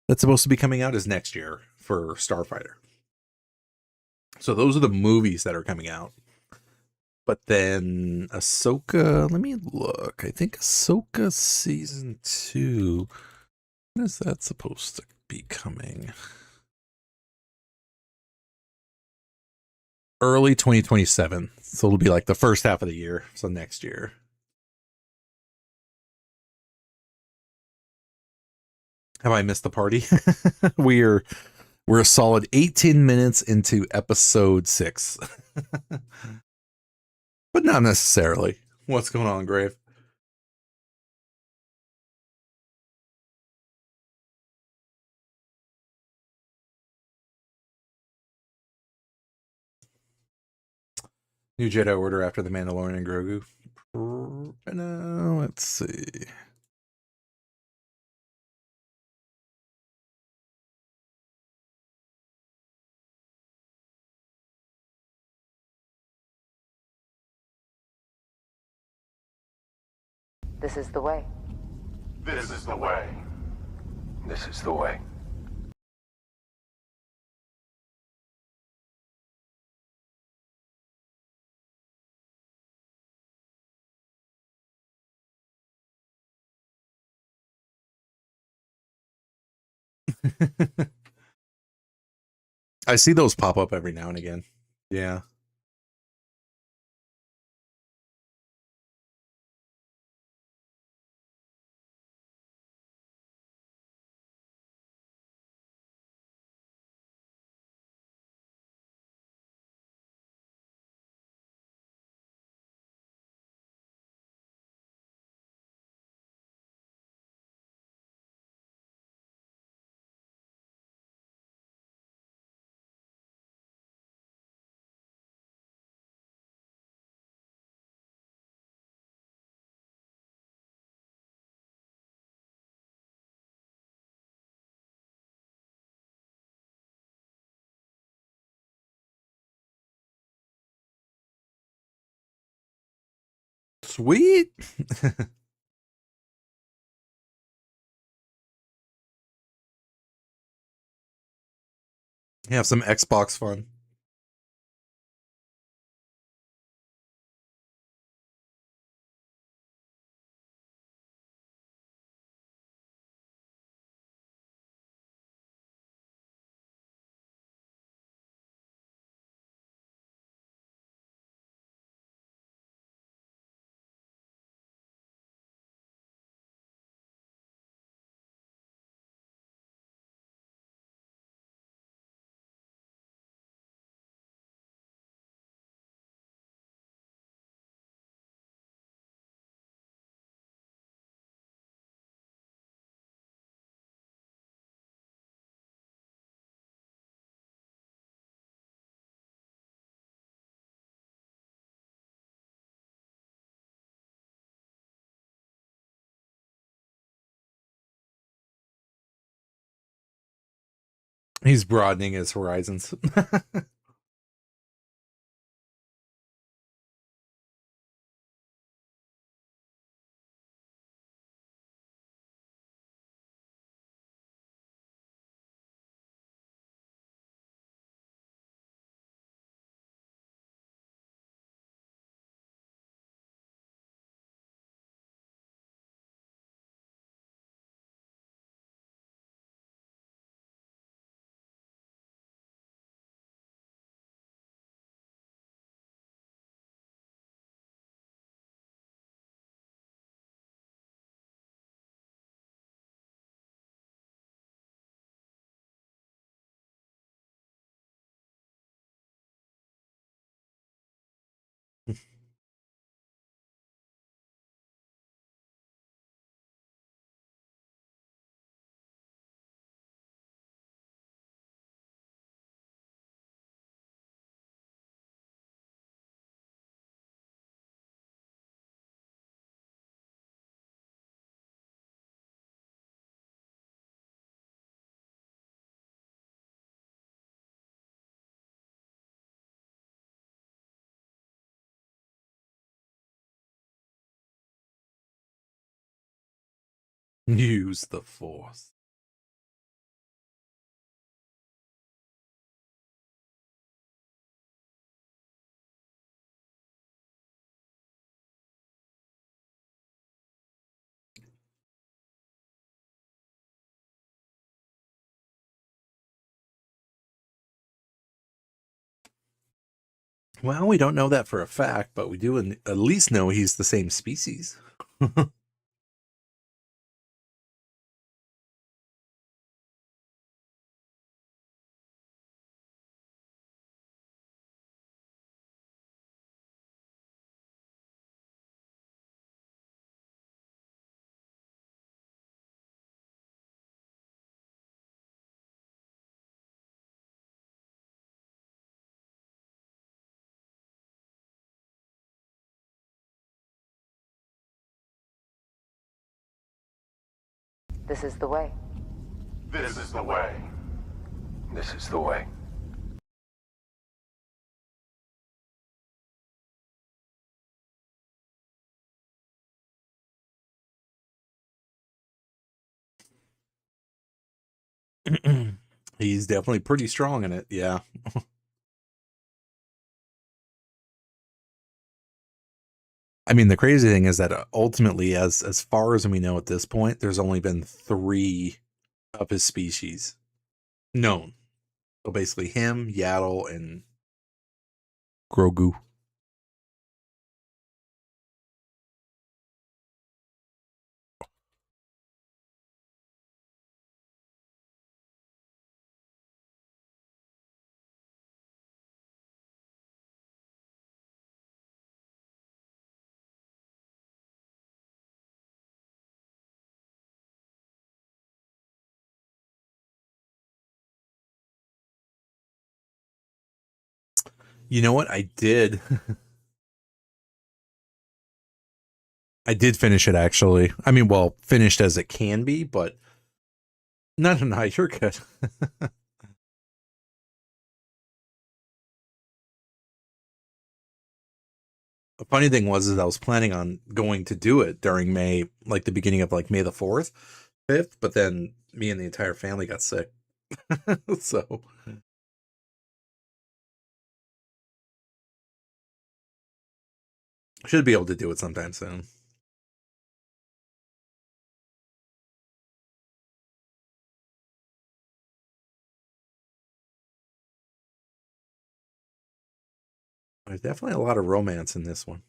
that's supposed to be coming out is next year for Starfighter. So those are the movies that are coming out. But then Ahsoka, let me look. I think Ahsoka season 2. When is that supposed to be coming? Early 2027. So it'll be like the first half of the year. So next year. Have I missed the party? we're a solid 18 minutes into episode 6. But not necessarily. What's going on, Grave? New Jedi Order after the Mandalorian and Grogu. No, let's see. This is the way. This is the way. This is the way. I see those pop up every now and again. Yeah. Sweet. Have some Xbox fun. He's broadening his horizons. Use the Force. Well, we don't know that for a fact, but we do at least know he's the same species. This is the way. This is the way. This is the way. He's definitely pretty strong in it. Yeah. I mean, the crazy thing is that ultimately, as far as we know at this point, there's only been 3 of his species known. So basically him, Yaddle, and Grogu. You know what? I did. I did finish it, actually. I mean, well, finished as it can be, but no, you're good. The funny thing was, is I was planning on going to do it during May, like the beginning of like May the 4th, 5th, but then me and the entire family got sick. So should be able to do it sometime soon. There's definitely a lot of romance in this one.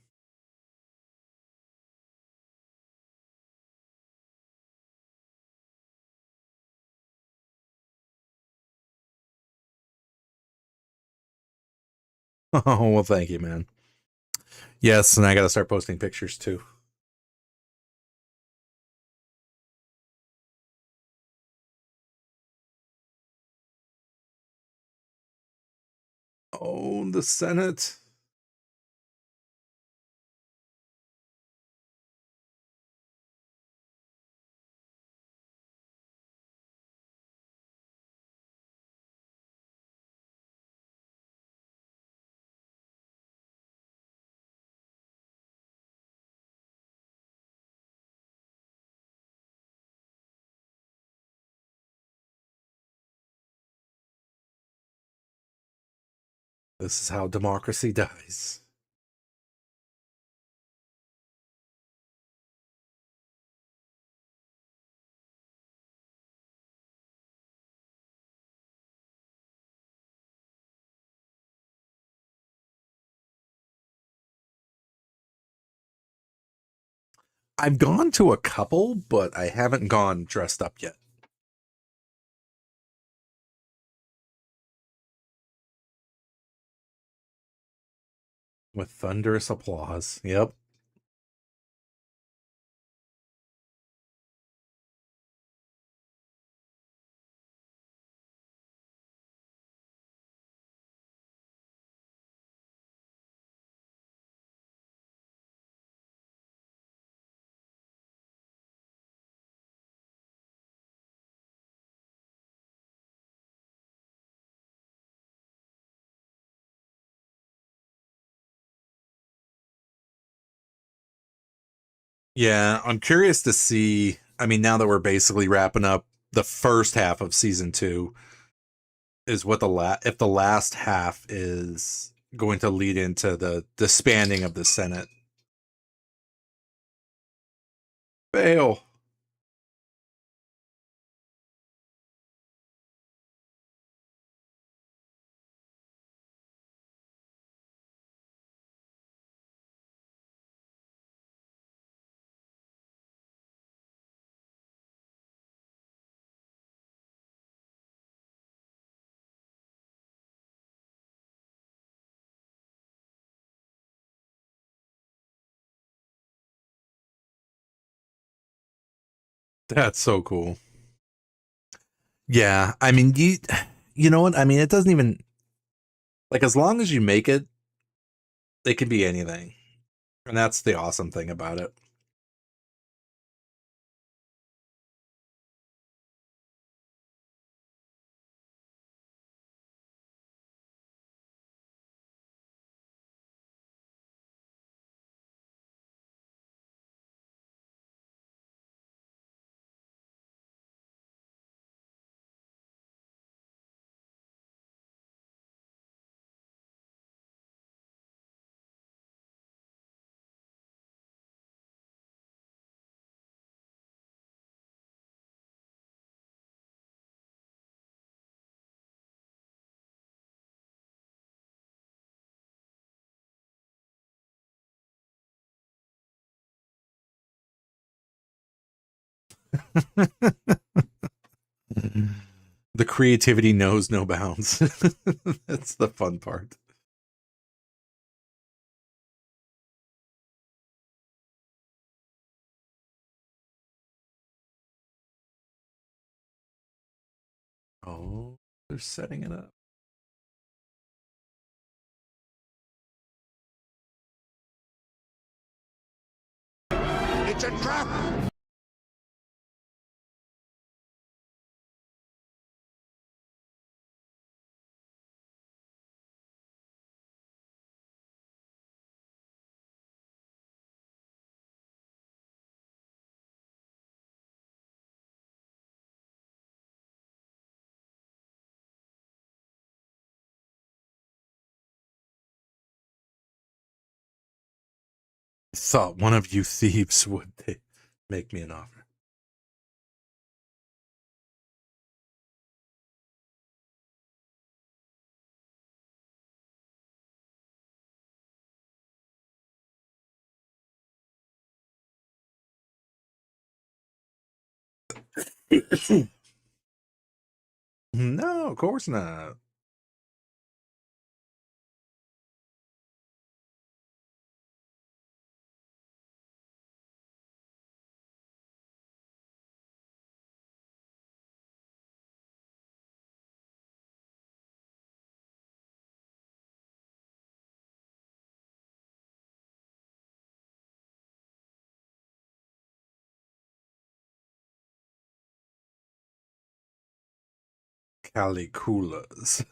Oh, well, thank you, man. Yes, and I got to start posting pictures too. Oh, the Senate. This is how democracy dies. I've gone to a couple, but I haven't gone dressed up yet. With thunderous applause. Yep. Yeah, I'm curious to see. I mean, now that we're basically wrapping up the first half of season 2, is what if the last half is going to lead into the disbanding of the Senate. Fail. That's so cool. Yeah, I mean, you know what? I mean, it doesn't even like as long as you make it can be anything, and that's the awesome thing about it. The creativity knows no bounds. That's the fun part. Oh, they're setting it up. It's a trap! Thought one of you thieves would make me an offer. No, of course not. Caliculas.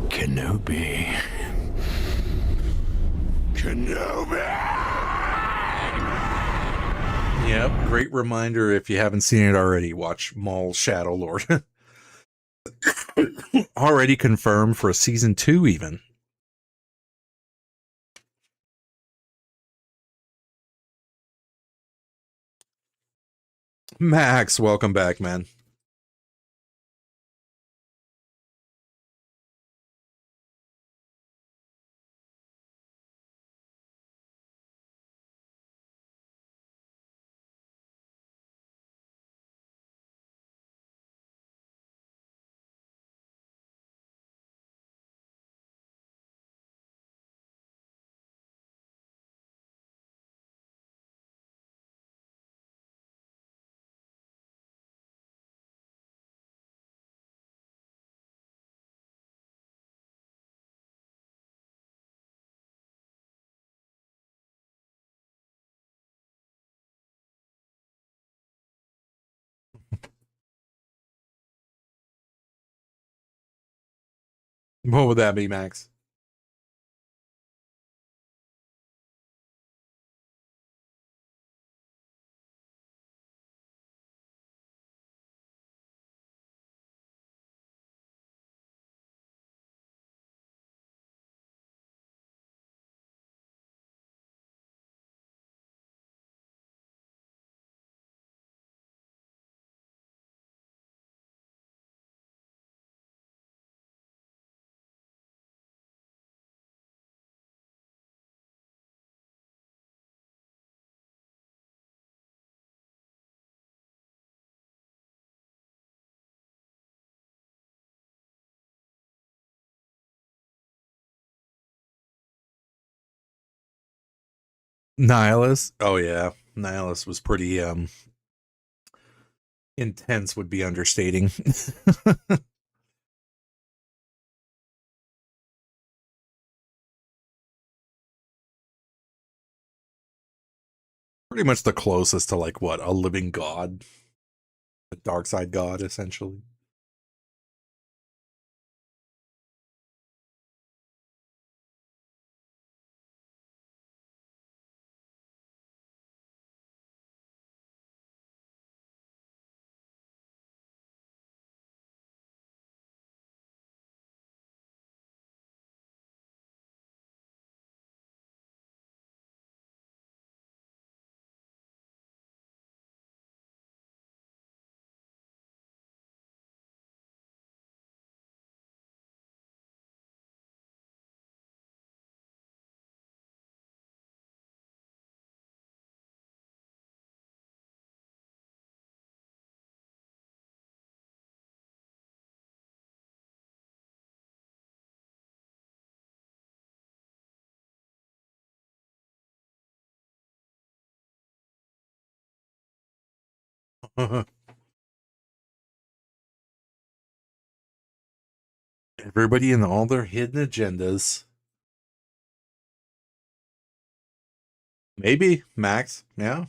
Kenobi. Yep, great reminder if you haven't seen it already. Watch Maul Shadow Lord. Already confirmed for a season 2 even. Max, welcome back, man. What would that be, Max? Nihilus? Oh yeah. Nihilus was pretty intense would be understating. Pretty much the closest to like what, a living god? A dark side god, essentially. Everybody and all their hidden agendas. Maybe, Max. Yeah.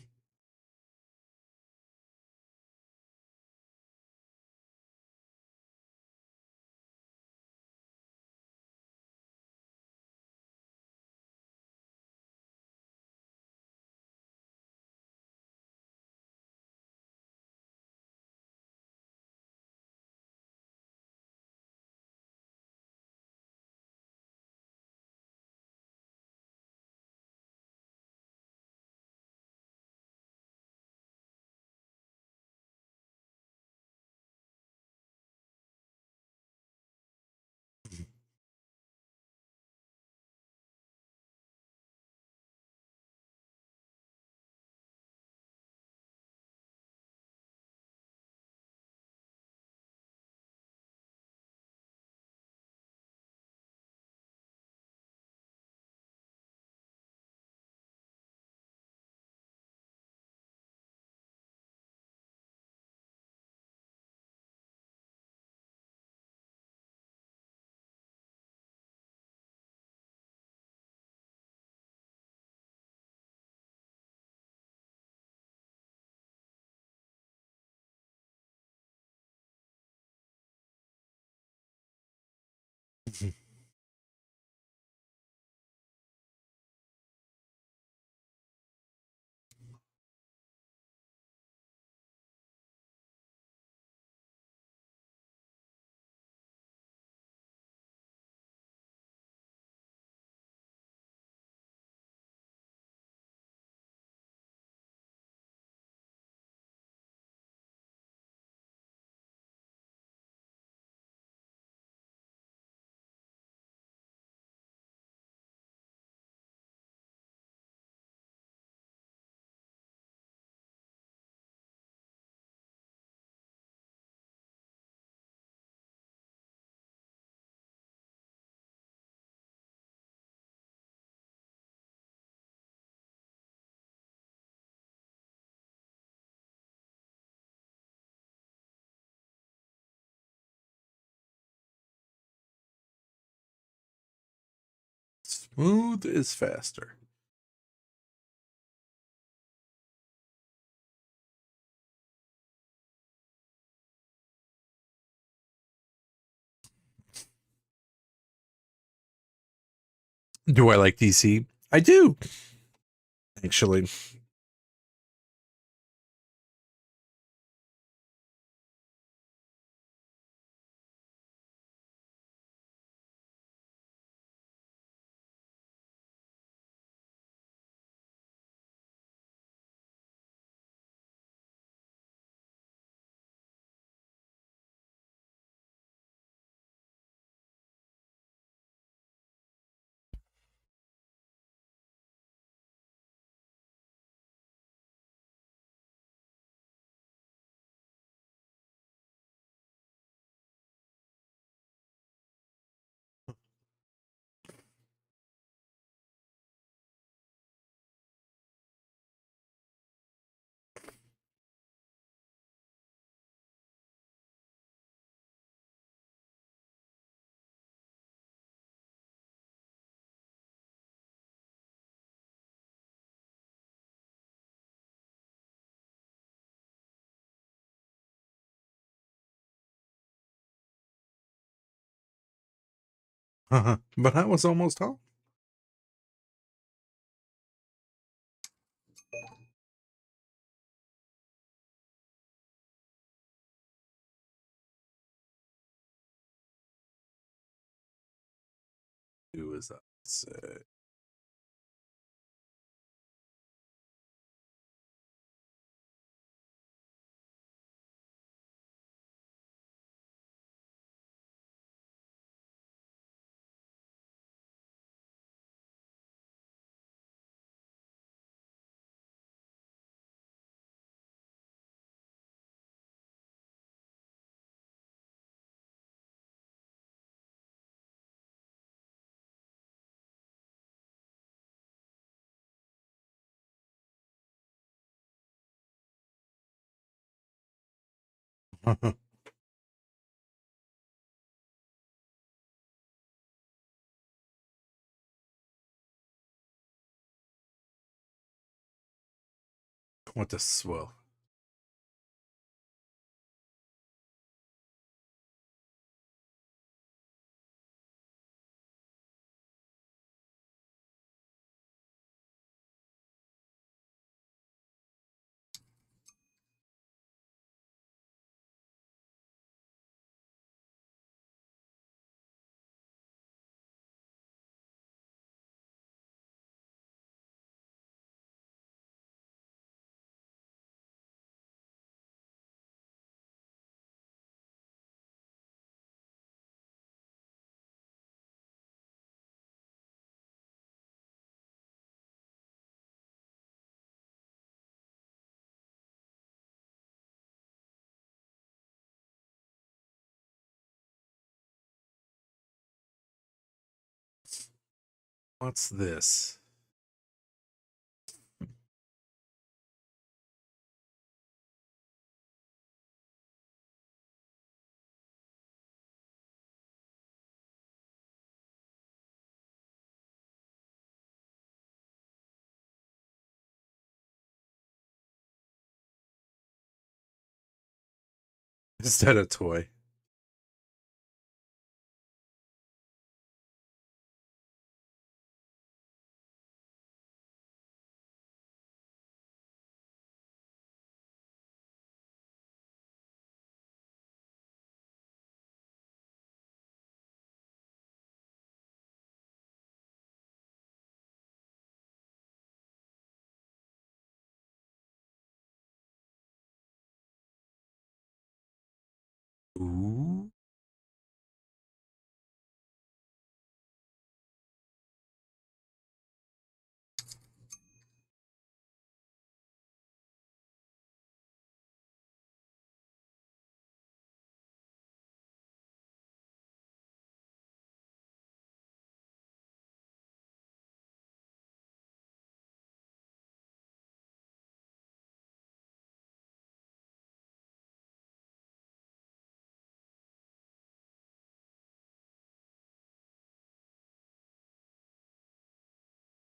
Smooth is faster. Do I like DC? I do, actually. But I was almost home. Who is that? Say. What the swell? What's this? Is that a toy?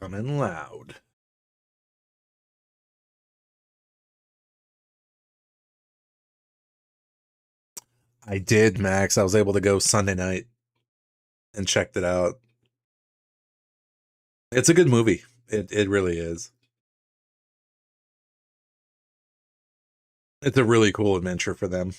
Coming loud. I did, Max. I was able to go Sunday night and checked it out. It's a good movie. It really is. It's a really cool adventure for them.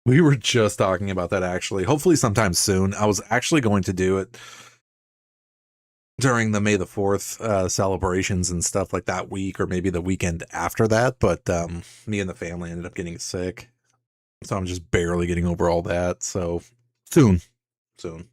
We were just talking about that actually. Hopefully sometime soon. I was actually going to do it during the May the 4th celebrations and stuff like that week, or maybe the weekend after that, but me and the family ended up getting sick. So I'm just barely getting over all that. So soon. Soon.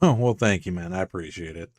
Oh, well, thank you, man. I appreciate it.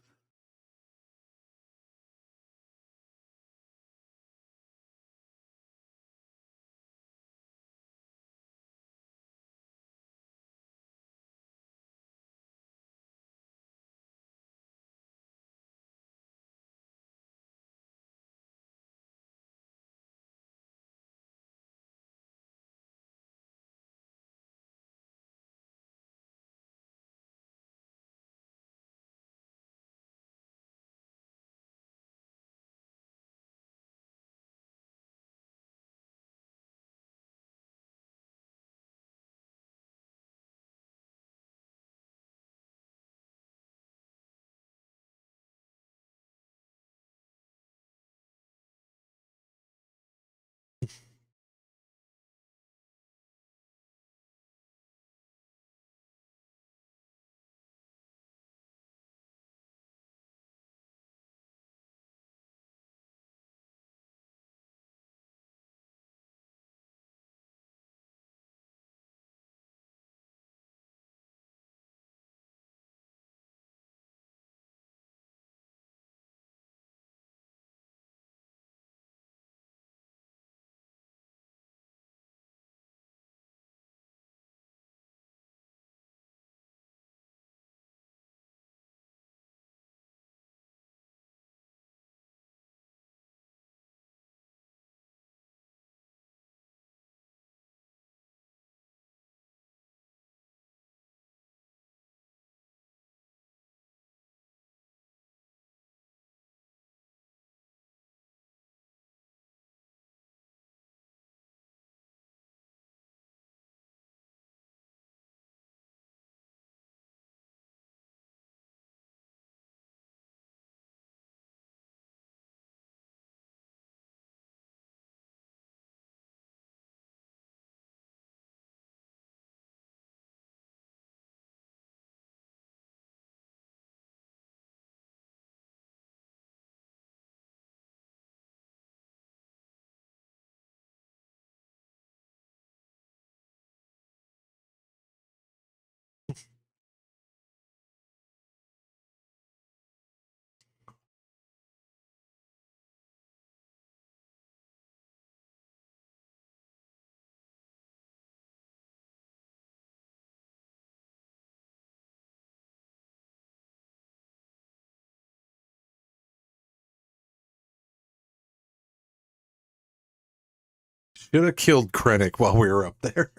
Should have killed Krennic while we were up there.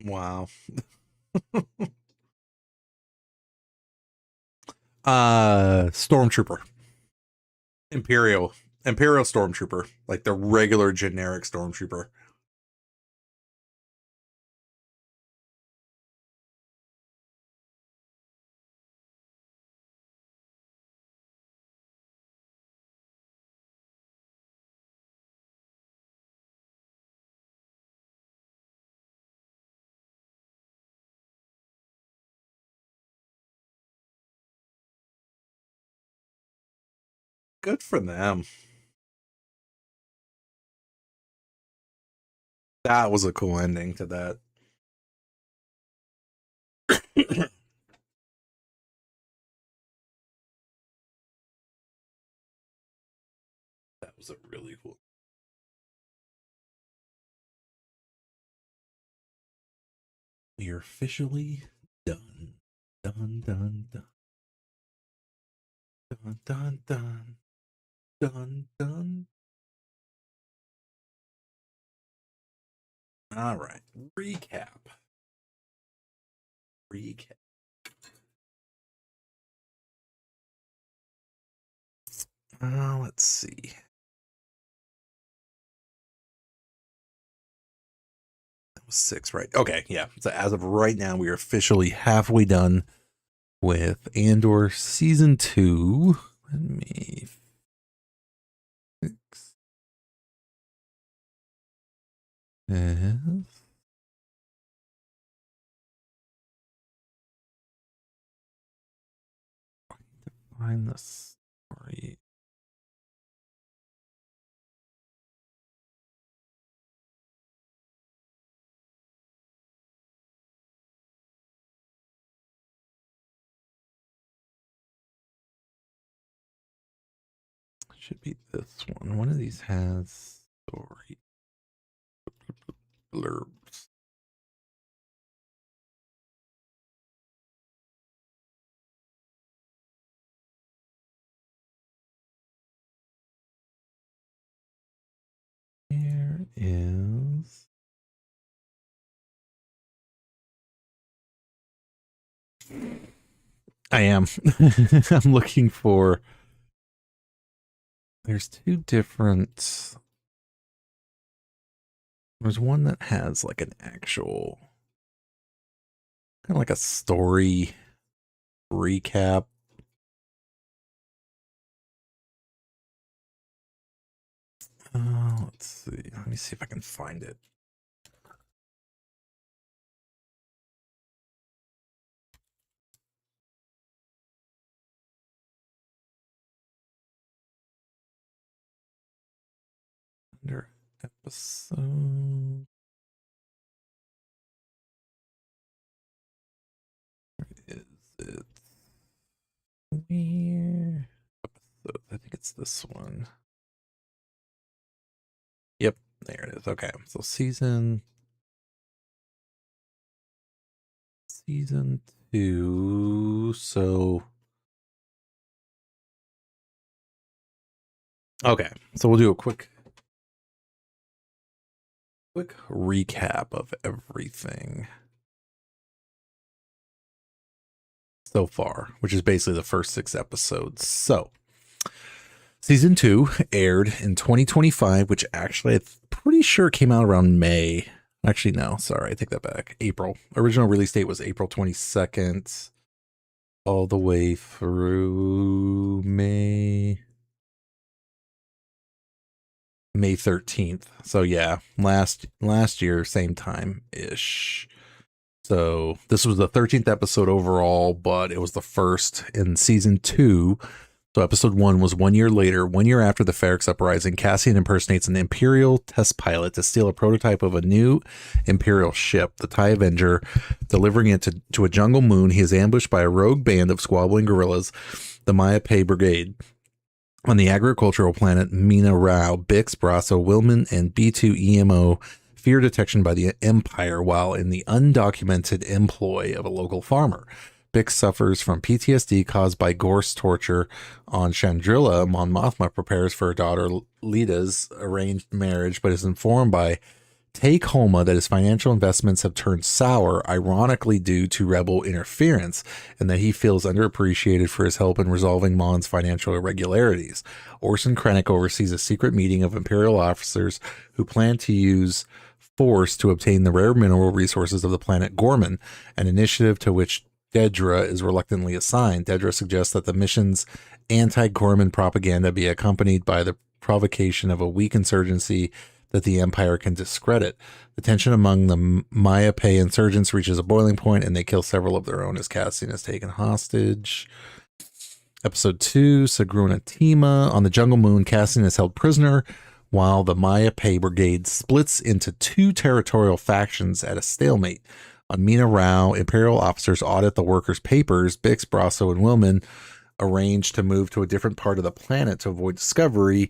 Wow. Stormtrooper. Imperial Stormtrooper. Like the regular generic Stormtrooper. Good for them. That was a cool ending to that. That was a really cool. We are officially done. Done, done, done. Dun, dun, dun. Dun, dun. All right. Recap. Let's see. That was 6, right? Okay, yeah. So as of right now, we are officially halfway done with Andor season 2. Let me fix this. Find the story. Should be this one. One of these has story blurbs. Here is I am. I'm looking for. There's 2 different. There's one that has like an actual, kind of like a story recap. Let's see. Let me see if I can find it. Under episode. Where is it? Where? Episode. I think it's this one. Yep, there it is. Okay, so season 2. So okay, so we'll do a quick recap of everything so far, which is basically the first 6 episodes. So season 2 aired in 2025, which actually I'm pretty sure came out around May. Actually, no, sorry, I take that back. April. Original release date was April 22nd, all the way through May 13th. So yeah, last year, same time ish. So this was the 13th episode overall, but it was the first in season 2. So episode 1 was 1 year later, 1 year after the Ferrex uprising. Cassian impersonates an Imperial test pilot to steal a prototype of a new Imperial ship, the TIE Avenger. Delivering it to a jungle moon, he is ambushed by a rogue band of squabbling guerrillas, the Maya Pei Brigade. On the agricultural planet Mina Rao, Bix, Brasso, Willman, and B2EMO fear detection by the Empire while in the undocumented employ of a local farmer. Bix suffers from PTSD caused by Gorse torture on Chandrila. Mon Mothma prepares for her daughter Leda's arranged marriage, but is informed by Take Homa that his financial investments have turned sour, ironically due to rebel interference, and that he feels underappreciated for his help in resolving Mon's financial irregularities. Orson Krennic oversees a secret meeting of Imperial officers who plan to use force to obtain the rare mineral resources of the planet Gorman, an initiative to which Dedra is reluctantly assigned. Dedra suggests that the mission's anti-Gorman propaganda be accompanied by the provocation of a weak insurgency that the Empire can discredit. The tension among the Maya Pei insurgents reaches a boiling point, and they kill several of their own as Cassian is taken hostage. Episode 2, Sagruna Tima. On the Jungle Moon, Cassian is held prisoner while the Maya Pei Brigade splits into two territorial factions at a stalemate. On Mina Rao, Imperial officers audit the workers' papers. Bix, Brasso, and Willman arrange to move to a different part of the planet to avoid discovery.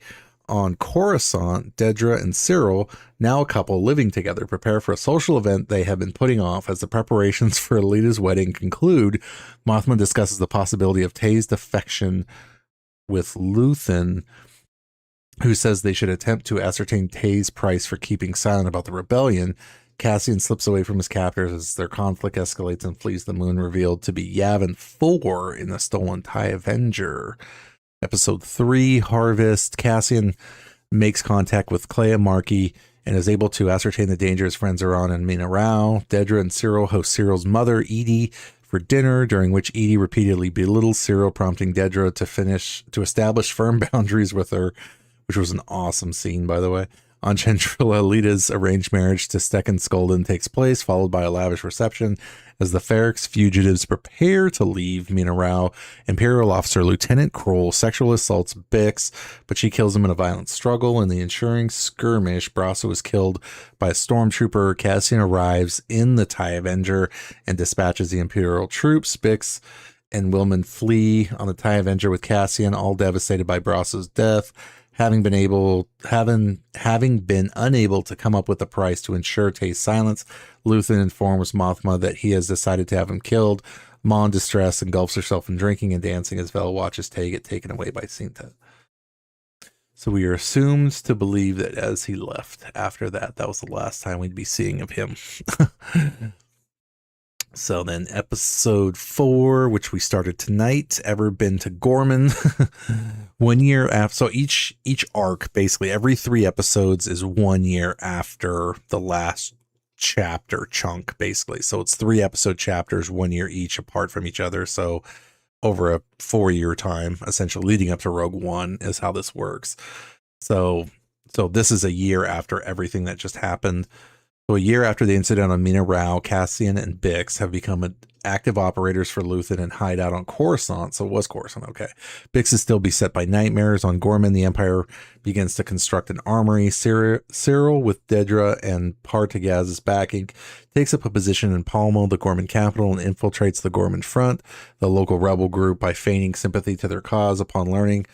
On Coruscant, Dedra and Cyril, now a couple living together, prepare for a social event they have been putting off. As the preparations for Alita's wedding conclude, Mothma discusses the possibility of Tay's defection with Luthen, who says they should attempt to ascertain Tay's price for keeping silent about the rebellion. Cassian slips away from his captors as their conflict escalates and flees the moon, revealed to be Yavin 4 in the stolen TIE Avenger. Episode 3, Harvest. Cassian makes contact with Clea Markey and is able to ascertain the danger his friends are on in Mina Rao. Dedra and Cyril host Cyril's mother, Edie, for dinner, during which Edie repeatedly belittles Cyril, prompting Dedra to establish firm boundaries with her, which was an awesome scene, by the way. On Chandrila, Alita's arranged marriage to Stekken Skolden takes place, followed by a lavish reception. As the Ferrix fugitives prepare to leave Mina Rao, Imperial officer Lieutenant Kroll sexually assaults Bix, but she kills him in a violent struggle. In the ensuing skirmish, Brasso is killed by a stormtrooper. Cassian arrives in the TIE Avenger and dispatches the Imperial troops. Bix and Willman flee on the TIE Avenger with Cassian, all devastated by Brasso's death. Having been unable to come up with a price to ensure Tay's silence, Luthen informs Mothma that he has decided to have him killed. Ma, in distress, engulfs herself in drinking and dancing as Vel watches Tay get taken away by Cinta. So we are assumed to believe that as he left after that, that was the last time we'd be seeing of him. So then episode 4, which we started tonight, Ever Been to Gorman? 1 year after, so each arc, basically every 3 episodes is 1 year after the last chapter chunk, basically. So it's 3 episode chapters, 1 year each apart from each other. So over a 4-year time, essentially leading up to Rogue One is how this works. So this is a year after everything that just happened. So a year after the incident on Mina Rao, Cassian and Bix have become active operators for Luthen and hide out on Coruscant. So it was Coruscant, okay. Bix is still beset by nightmares. On Gorman, the Empire begins to construct an armory. Cyril, with Dedra and Partagaz's backing, takes up a position in Palmo, the Gorman capital, and infiltrates the Gorman front, the local rebel group, by feigning sympathy to their cause. Upon learning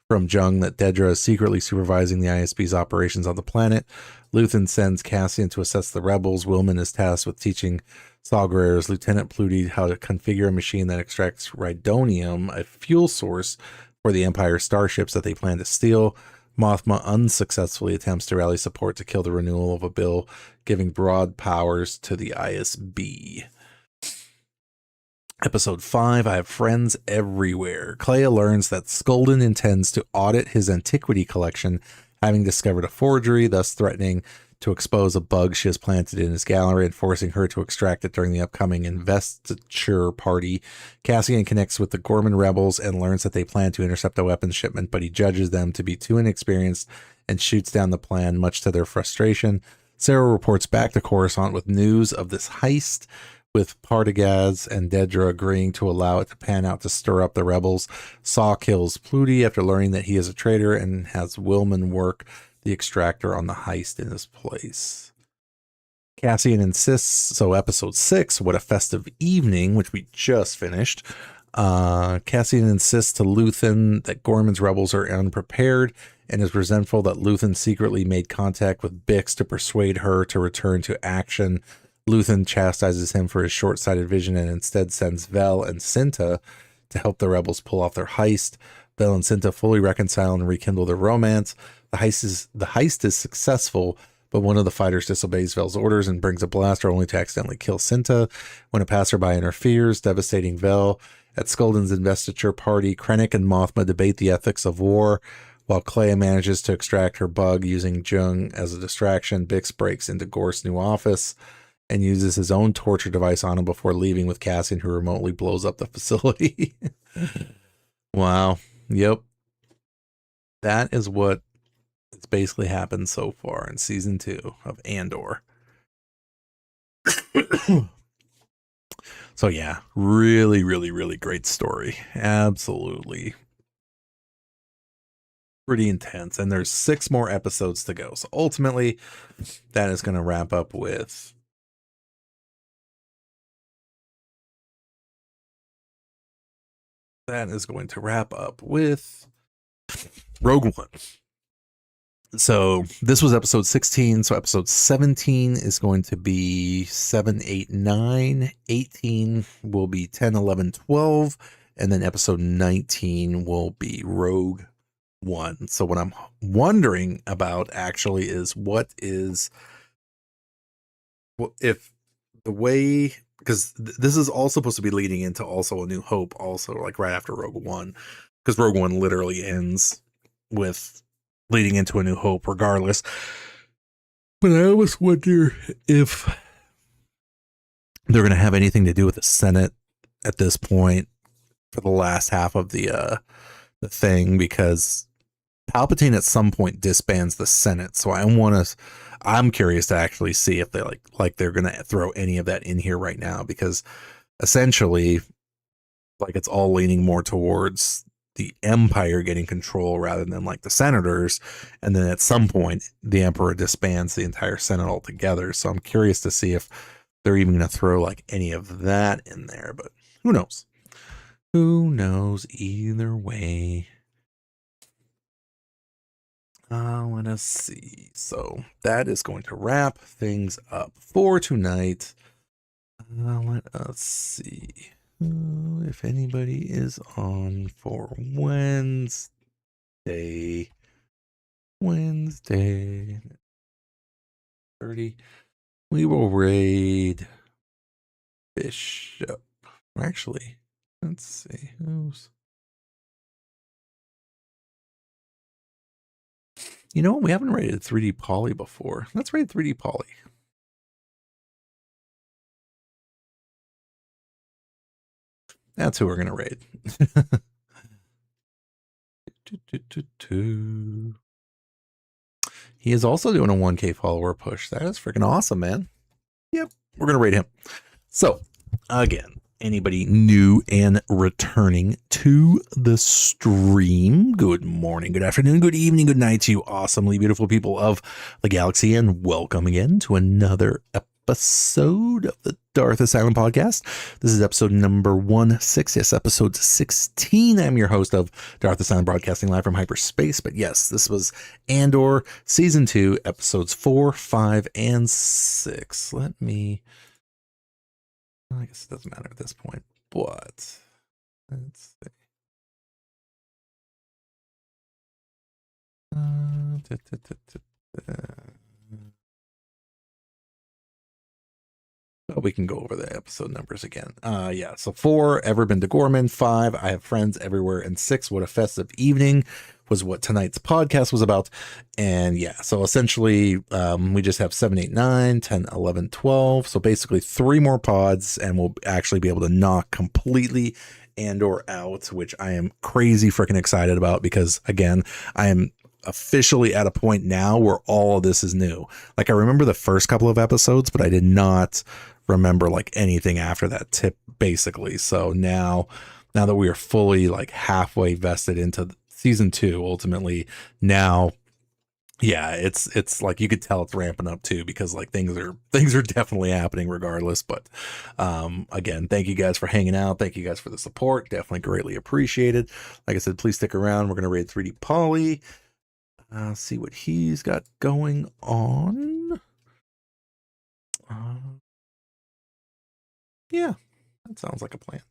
from Jung that Dedra is secretly supervising the ISB's operations on the planet, Luthen sends Cassian to assess the rebels. Willman is tasked with teaching Saw Gerrera's Lieutenant Pluty how to configure a machine that extracts rhydonium, a fuel source for the Empire starships that they plan to steal. Mothma unsuccessfully attempts to rally support to kill the renewal of a bill giving broad powers to the ISB. Episode 5, I Have Friends Everywhere. Clea learns that Skolden intends to audit his antiquity collection, having discovered a forgery, thus threatening to expose a bug she has planted in his gallery and forcing her to extract it during the upcoming investiture party. Cassian connects with the Gorman rebels and learns that they plan to intercept a weapons shipment, but he judges them to be too inexperienced and shoots down the plan, much to their frustration. Sarah reports back to Coruscant with news of this heist, with Partagaz and Dedra agreeing to allow it to pan out to stir up the rebels. Saw kills Pluty after learning that he is a traitor and has Willman work the extractor on the heist in his place. Cassian insists, so episode 6, What a Festive Evening, which we just finished. Cassian insists to Luthen that Gorman's rebels are unprepared and is resentful that Luthen secretly made contact with Bix to persuade her to return to action. Luthen chastises him for his short-sighted vision and instead sends Vel and Cinta to help the rebels pull off their heist. Vel and Cinta fully reconcile and rekindle their romance. The heist is successful, but one of the fighters disobeys Vel's orders and brings a blaster only to accidentally kill Cinta. When a passerby interferes, devastating Vel. At Skulden's investiture party, Krennic and Mothma debate the ethics of war. While Clea manages to extract her bug using Jung as a distraction, Bix breaks into Gorst's new office and uses his own torture device on him before leaving with Cassian, who remotely blows up the facility. Wow. Yep. That is what it's basically happened so far in season 2 of Andor. So yeah, really, really, really great story. Absolutely. Pretty intense. And there's 6 more episodes to go. So ultimately, that is going to wrap up with Rogue One. So this was episode 16. So episode 17 is going to be 7, 8, 9. 18 will be 10, 11, 12. And then episode 19 will be Rogue One. So what I'm wondering about actually is if the way, because this is all supposed to be leading into also A New Hope, also like right after Rogue One, because Rogue One literally ends with leading into A New Hope regardless. But I always wonder if they're going to have anything to do with the Senate at this point for the last half of the thing, because Palpatine at some point disbands the Senate. So I'm curious to actually see if they like they're going to throw any of that in here right now, because essentially like it's all leaning more towards the Empire getting control rather than like the senators. And then at some point the Emperor disbands the entire Senate altogether. So I'm curious to see if they're even going to throw like any of that in there, but who knows? Who knows either way. Let us see. So that is going to wrap things up for tonight. Let us see if anybody is on for Wednesday 30. We will raid Bishop. Actually, let's see who's. You know, we haven't rated 3D Poly before. Let's raid 3D Poly. That's who we're going to raid. He is also doing a 1K follower push. That is freaking awesome, man. Yep, we're going to raid him. So, again, anybody new and returning to the stream, good morning, good afternoon, good evening, good night to you awesomely beautiful people of the galaxy, and welcome again to another episode of the Darth Asylum podcast. This is episode number 16. Yes, episode 16. I'm your host of Darth Asylum, broadcasting live from hyperspace. But yes, this was Andor season 2, episodes 4, 5, and 6. I guess it doesn't matter at this point, but let's see. We can go over the episode numbers again. Yeah, so 4, Ever Been to Gorman. 5, I Have Friends Everywhere. And 6, What a Festive Evening was what tonight's podcast was about. And yeah, so essentially we just have 7, 8, 9, 10, 11, 12. So basically 3 more pods, and we'll actually be able to knock completely Andor out, which I am crazy freaking excited about, because again, I am officially at a point now where all of this is new. Like, I remember the first couple of episodes, but I did not remember like anything after that tip, basically. So now that we are fully like halfway vested into season 2, ultimately now, yeah, it's like you could tell it's ramping up too, because like things are definitely happening regardless. But again, thank you guys for hanging out. Thank you guys for the support. Definitely greatly appreciated. Like I said, please stick around. We're gonna raid 3D Poly. See what he's got going on. Yeah, that sounds like a plan.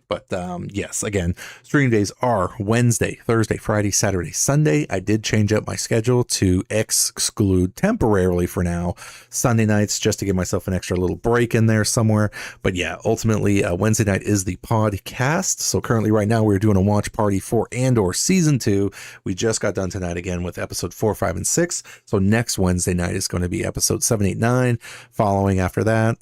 But yes, again, stream days are Wednesday, Thursday, Friday, Saturday, Sunday. I did change up my schedule to exclude temporarily for now Sunday nights, just to give myself an extra little break in there somewhere. But yeah, ultimately Wednesday night is the podcast. So currently right now we're doing a watch party for Andor season 2. We just got done tonight again with episode 4, 5, and 6. So next Wednesday night is going to be episode 7, 8, 9. Following after that,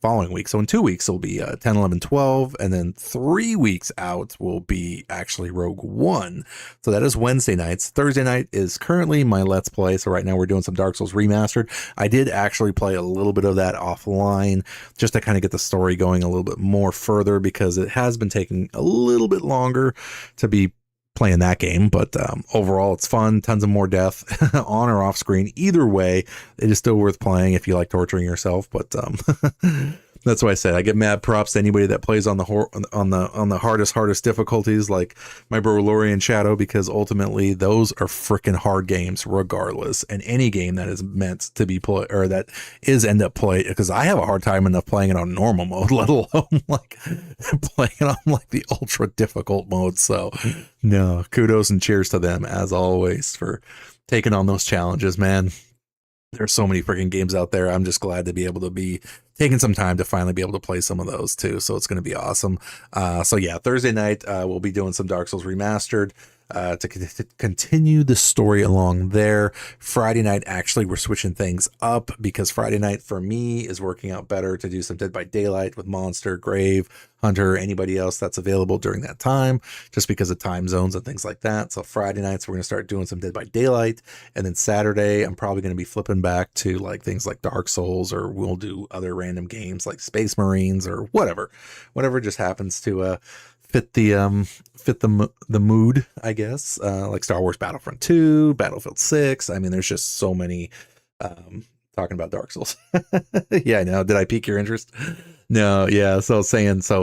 following week. So in 2 weeks, it'll be 10, 11, 12. And then 3 weeks out will be actually Rogue One. So that is Wednesday nights. Thursday night is currently my Let's Play. So right now we're doing some Dark Souls Remastered. I did actually play a little bit of that offline just to kind of get the story going a little bit more further, because it has been taking a little bit longer to be playing that game, but overall it's fun. Tons of more death on or off screen. Either way, it is still worth playing if you like torturing yourself. But that's why I said I get mad props to anybody that plays on the hardest difficulties, like my bro Lorian Shadow, because ultimately those are freaking hard games regardless. And any game that is meant to be played, or that is end up played, because I have a hard time enough playing it on normal mode, let alone like playing it on like the ultra difficult mode. So no, kudos and cheers to them as always for taking on those challenges, man. There's so many freaking games out there. I'm just glad to be able to be taking some time to finally be able to play some of those too. So it's going to be awesome. So yeah, Thursday night, we'll be doing some Dark Souls Remastered to continue the story along there. Friday night, actually, we're switching things up, because Friday night for me is working out better to do some Dead by Daylight with Monster, Grave, Hunter, anybody else that's available during that time, just because of time zones and things like that. So Friday nights, we're going to start doing some Dead by Daylight. And then Saturday, I'm probably going to be flipping back to like things like Dark Souls, or we'll do other random games like Space Marines or whatever just happens to fit the mood, I guess. Like Star Wars Battlefront 2, Battlefield 6. I mean, there's just so many talking about Dark Souls. Yeah, I know. Did I pique your interest? No, yeah. So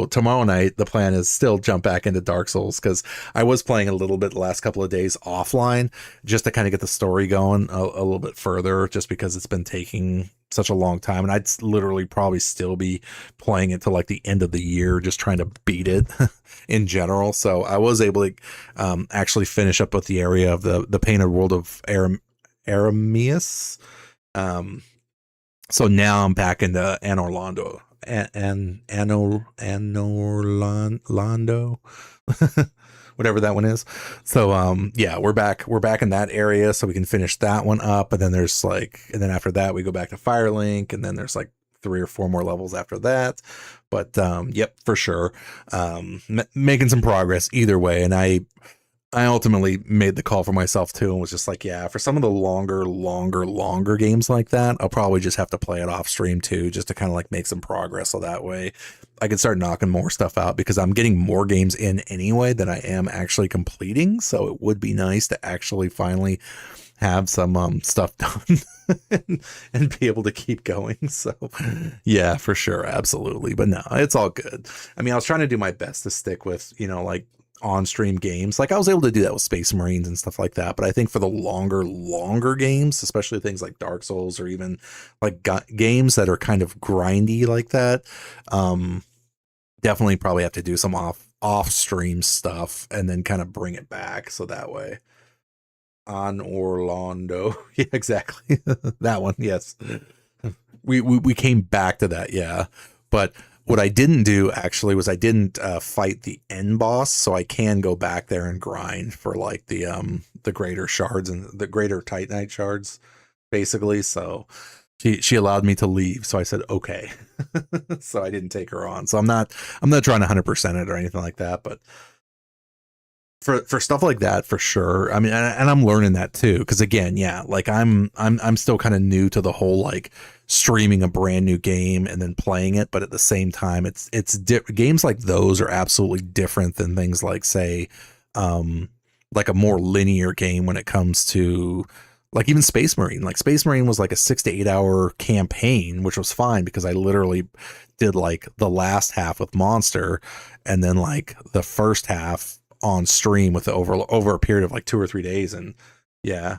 tomorrow night, the plan is still jump back into Dark Souls, because I was playing a little bit the last couple of days offline just to kind of get the story going a little bit further, just because it's been taking such a long time. And I'd literally probably still be playing it till like the end of the year, just trying to beat it in general. So I was able to actually finish up with the area of the Painted World of Arameus. So now I'm back into Anorlando. Anorlando. Whatever that one is. So yeah, we're back in that area, so we can finish that one up. And then then after that we go back to Firelink, and then there's like 3 or 4 more levels after that. But yep, for sure. Making some progress either way. And I ultimately made the call for myself too, and was just like, yeah, for some of the longer games like that, I'll probably just have to play it off stream too, just to kind of like make some progress. So that way I can start knocking more stuff out, because I'm getting more games in anyway than I am actually completing. So it would be nice to actually finally have some stuff done and be able to keep going. So yeah, for sure. Absolutely. But no, it's all good. I mean, I was trying to do my best to stick with, like on stream games. Like I was able to do that with Space Marines and stuff like that. But I think for the longer games, especially things like Dark Souls, or even like games that are kind of grindy like that, definitely probably have to do some off stream stuff and then kind of bring it back. So that way on Orlando. Yeah, exactly. That one. Yes. We came back to that. Yeah. But what I didn't do actually was I didn't fight the end boss, so I can go back there and grind for like the greater shards and the greater Titanite shards, basically. So she allowed me to leave, so I said okay. So I didn't take her on. So I'm not trying to 100% it or anything like that, but for stuff like that, for sure. I mean, and I'm learning that too, because again, yeah, like I'm still kind of new to the whole like streaming a brand new game and then playing it, but at the same time, it's games like those are absolutely different than things like, say, like a more linear game when it comes to like even Space Marine. Like Space Marine was like a 6 to 8 hour campaign, which was fine because I literally did like the last half with Monster and then like the first half on stream with over a period of like 2 or 3 days. And yeah.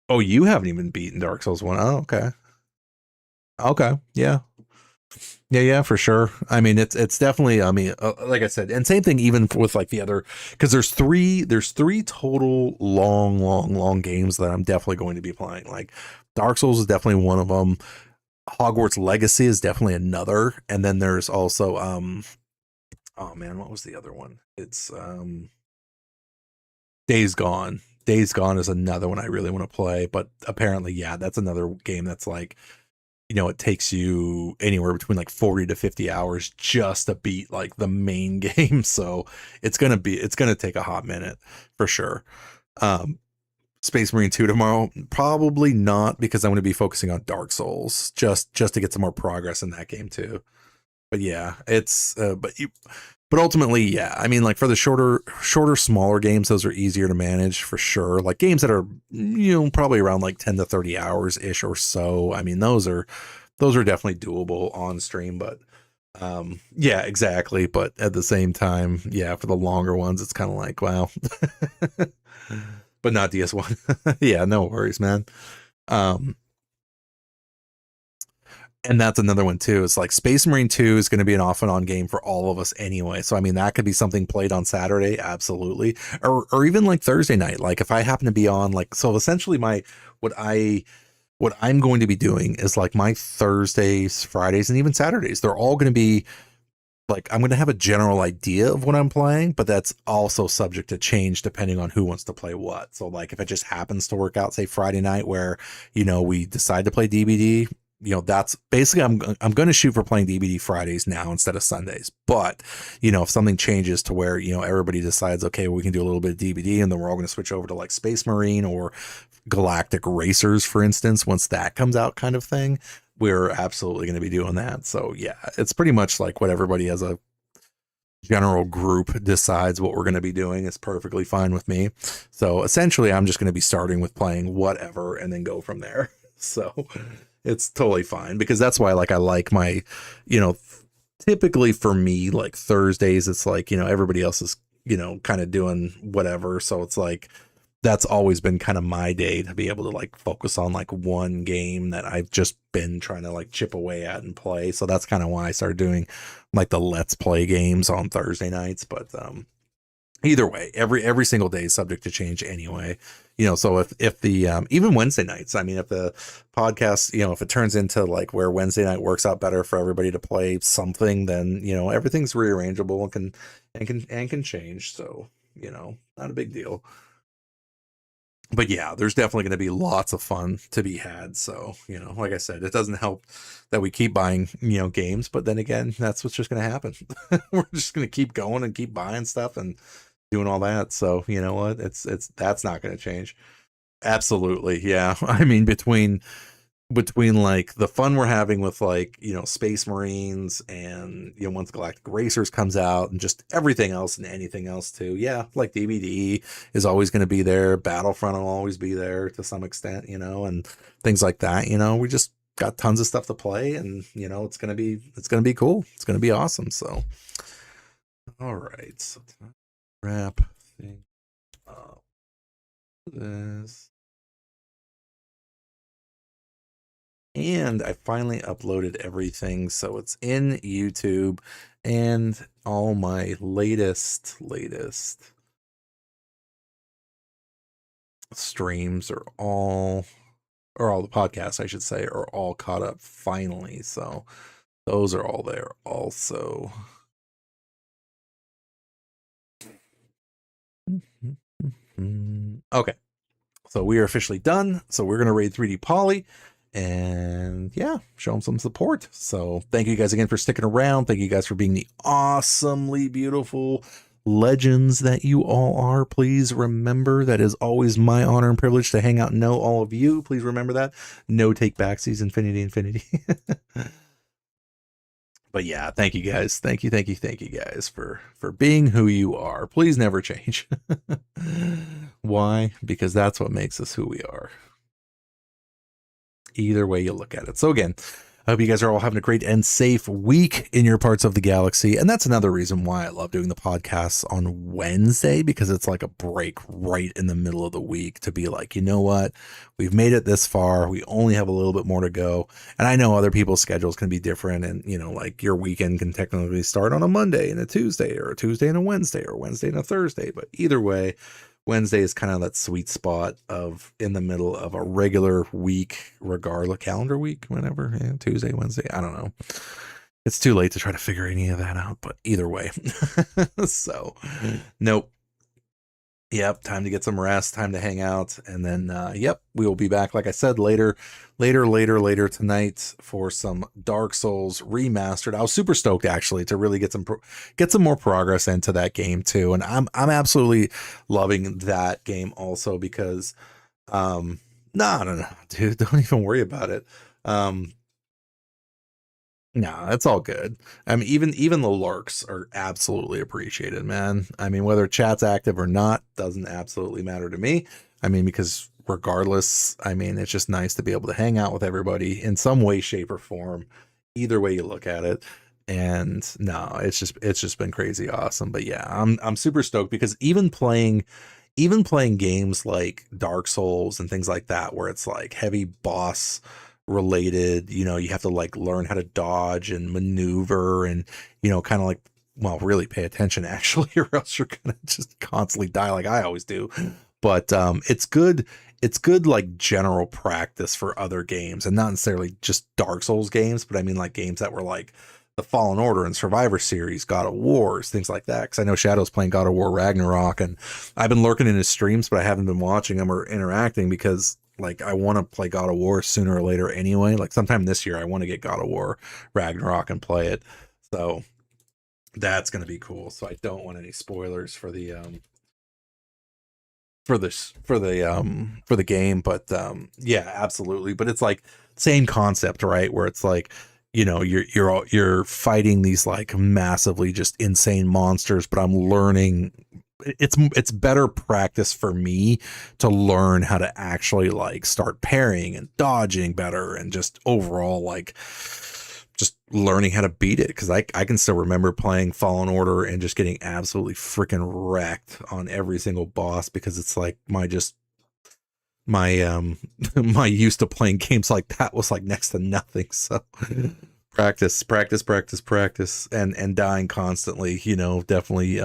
Oh, you haven't even beaten Dark Souls 1. Oh, okay. Okay. Yeah. Yeah, for sure. I mean, it's definitely, I mean, like I said, and same thing even with like the other, because there's three total long games that I'm definitely going to be playing. Like Dark Souls is definitely one of them. Hogwarts Legacy is definitely another, and then there's also oh man, what was the other one? It's Days Gone. Days Gone is another one I really want to play, but apparently, yeah, that's another game that's like, it takes you anywhere between like 40 to 50 hours just to beat like the main game. So it's going to take a hot minute for sure. Space Marine 2 tomorrow, probably not, because I'm going to be focusing on Dark Souls just to get some more progress in that game too. But yeah, it's but ultimately, yeah, I mean, like for the shorter, smaller games, those are easier to manage for sure. Like games that are, probably around like 10 to 30 hours ish or so. I mean, those are definitely doable on stream, but yeah, exactly. But at the same time, yeah, for the longer ones, it's kind of like, wow, but not DS1. Yeah, no worries, man. And that's another one too. It's like Space Marine 2 is going to be an off and on game for all of us anyway. So I mean, that could be something played on Saturday, absolutely, or even like Thursday night. Like if I happen to be on, like, so essentially what I'm going to be doing is like my Thursdays, Fridays, and even Saturdays, they're all going to be like, I'm going to have a general idea of what I'm playing, but that's also subject to change depending on who wants to play what. So like if it just happens to work out, say Friday night where, we decide to play DBD, that's basically, I'm going to shoot for playing DBD Fridays now instead of Sundays. But, if something changes to where, everybody decides, okay, we can do a little bit of DBD and then we're all going to switch over to like Space Marine or Galactic Racers, for instance, once that comes out kind of thing, we're absolutely going to be doing that. So yeah, it's pretty much like what everybody as a general group decides what we're going to be doing is perfectly fine with me. So essentially I'm just going to be starting with playing whatever and then go from there. So it's totally fine, because that's why, like, I like my, typically for me, like Thursdays, it's like, everybody else is, kind of doing whatever. So it's like, that's always been kind of my day to be able to like focus on like one game that I've just been trying to like chip away at and play. So that's kind of why I started doing like the Let's Play games on Thursday nights. But either way, every single day is subject to change anyway. So if the even Wednesday nights, I mean, if the podcast, if it turns into like where Wednesday night works out better for everybody to play something, then everything's rearrangeable and can change. So not a big deal. But yeah, there's definitely going to be lots of fun to be had. So, like I said, it doesn't help that we keep buying, games, but then again, that's what's just going to happen. We're just going to keep going and keep buying stuff and doing all that. So, you know what? That's not going to change. Absolutely. Yeah. I mean, between like the fun we're having with like, Space Marines and, once Galactic Racers comes out and just everything else and anything else too. Yeah. Like DVD is always going to be there. Battlefront will always be there to some extent, and things like that. We just got tons of stuff to play, and, it's going to be cool. It's going to be awesome. So, all right. So wrap thing up this. And I finally uploaded everything, so it's in YouTube, and all my latest streams are all the podcasts, I should say, are all caught up finally. So those are all there also. Okay. So we are officially done. So we're going to raid 3D Poly and yeah, show them some support. So thank you guys again for sticking around. Thank you guys for being the awesomely beautiful legends that you all are. Please remember that is always my honor and privilege to hang out and know all of you. Please remember that. No take backsies, infinity. But yeah, thank you guys. Thank you guys for being who you are. Please never change. Why? Because that's what makes us who we are. Either way you look at it. So again, I hope you guys are all having a great and safe week in your parts of the galaxy. And that's another reason why I love doing the podcasts on Wednesday, because it's like a break right in the middle of the week to be like, you know what? We've made it this far. We only have a little bit more to go. And I know other people's schedules can be different. And, you know, like your weekend can technically start on a Monday and a Tuesday, or a Tuesday and a Wednesday, or Wednesday and a Thursday. But either way, Wednesday is kind of that sweet spot of in the middle of a regular week, regardless, calendar week, whenever, Tuesday, Wednesday, I don't know. It's too late to try to figure any of that out, but either way. So, nope. Yep, time to get some rest, time to hang out, and then, yep, we will be back, like I said, later tonight for some Dark Souls Remastered. I was super stoked, actually, to really get some more progress into that game, too, and I'm absolutely loving that game also because, no, dude, don't even worry about it. No, it's all good. I mean, even the lurks are absolutely appreciated, man. I mean, whether chat's active or not doesn't absolutely matter to me. I mean, because regardless, I mean, it's just nice to be able to hang out with everybody in some way, shape, or form, either way you look at it. And no, it's just been crazy awesome. But yeah, I'm super stoked because even playing games like Dark Souls and things like that, where it's like heavy boss related, you know, you have to like learn how to dodge and maneuver and, you know, kind of like, well, really pay attention actually, or else you're gonna just constantly die like I always do. But it's good like general practice for other games, and not necessarily just Dark Souls games, but I mean like games that were like the Fallen Order and Survivor Series, God of Wars, things like that. Because I know Shadow's playing God of War Ragnarok, and I've been lurking in his streams, but I haven't been watching him or interacting because like I want to play God of War sooner or later anyway. Like sometime this year I want to get God of War Ragnarok and play it. So that's going to be cool. So I don't want any spoilers for the game, but yeah, absolutely. But it's like same concept, right? Where it's like, you know, you're fighting these like massively just insane monsters, but I'm learning it's better practice for me to learn how to actually like start parrying and dodging better, and just overall like just learning how to beat it, because I can still remember playing Fallen Order and just getting absolutely freaking wrecked on every single boss, because it's like my my use to playing games like that was like next to nothing. So practice and dying constantly, you know, definitely.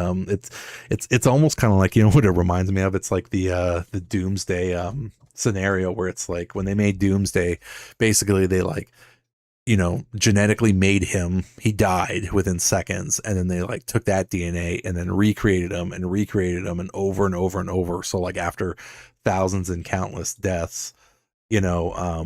It's almost kind of like, you know what it reminds me of? It's like the Doomsday scenario, where it's like when they made Doomsday, basically they like, you know, genetically made him, he died within seconds, and then they like took that DNA and then recreated him and over and over and over. So like after thousands and countless deaths, you know,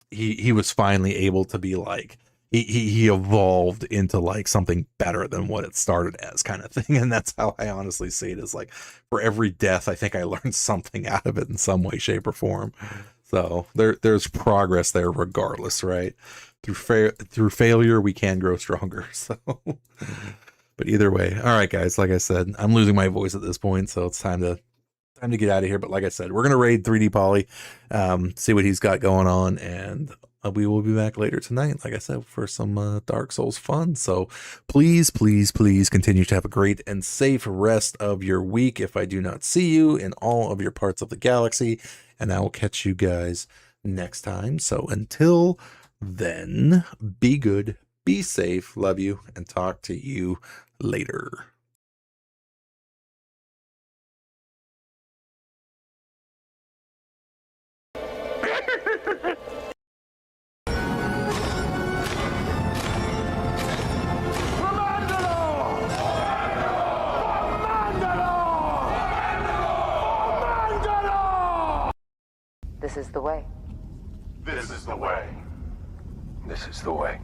he was finally able to be like, he evolved into like something better than what it started as, kind of thing. And that's how I honestly see it, is like for every death I think I learned something out of it in some way, shape, or form. So there's progress there regardless, right? Through failure we can grow stronger. So but either way, all right guys, like I said, I'm losing my voice at this point, so it's time to get out of here. But like I said, we're gonna raid 3D Poly, see what he's got going on, and we will be back later tonight, like I said, for some Dark Souls fun. So please continue to have a great and safe rest of your week if I do not see you in all of your parts of the galaxy, and I will catch you guys next time. So until then, be good, be safe, love you, and talk to you later. This is the way. This is the way. This is the way.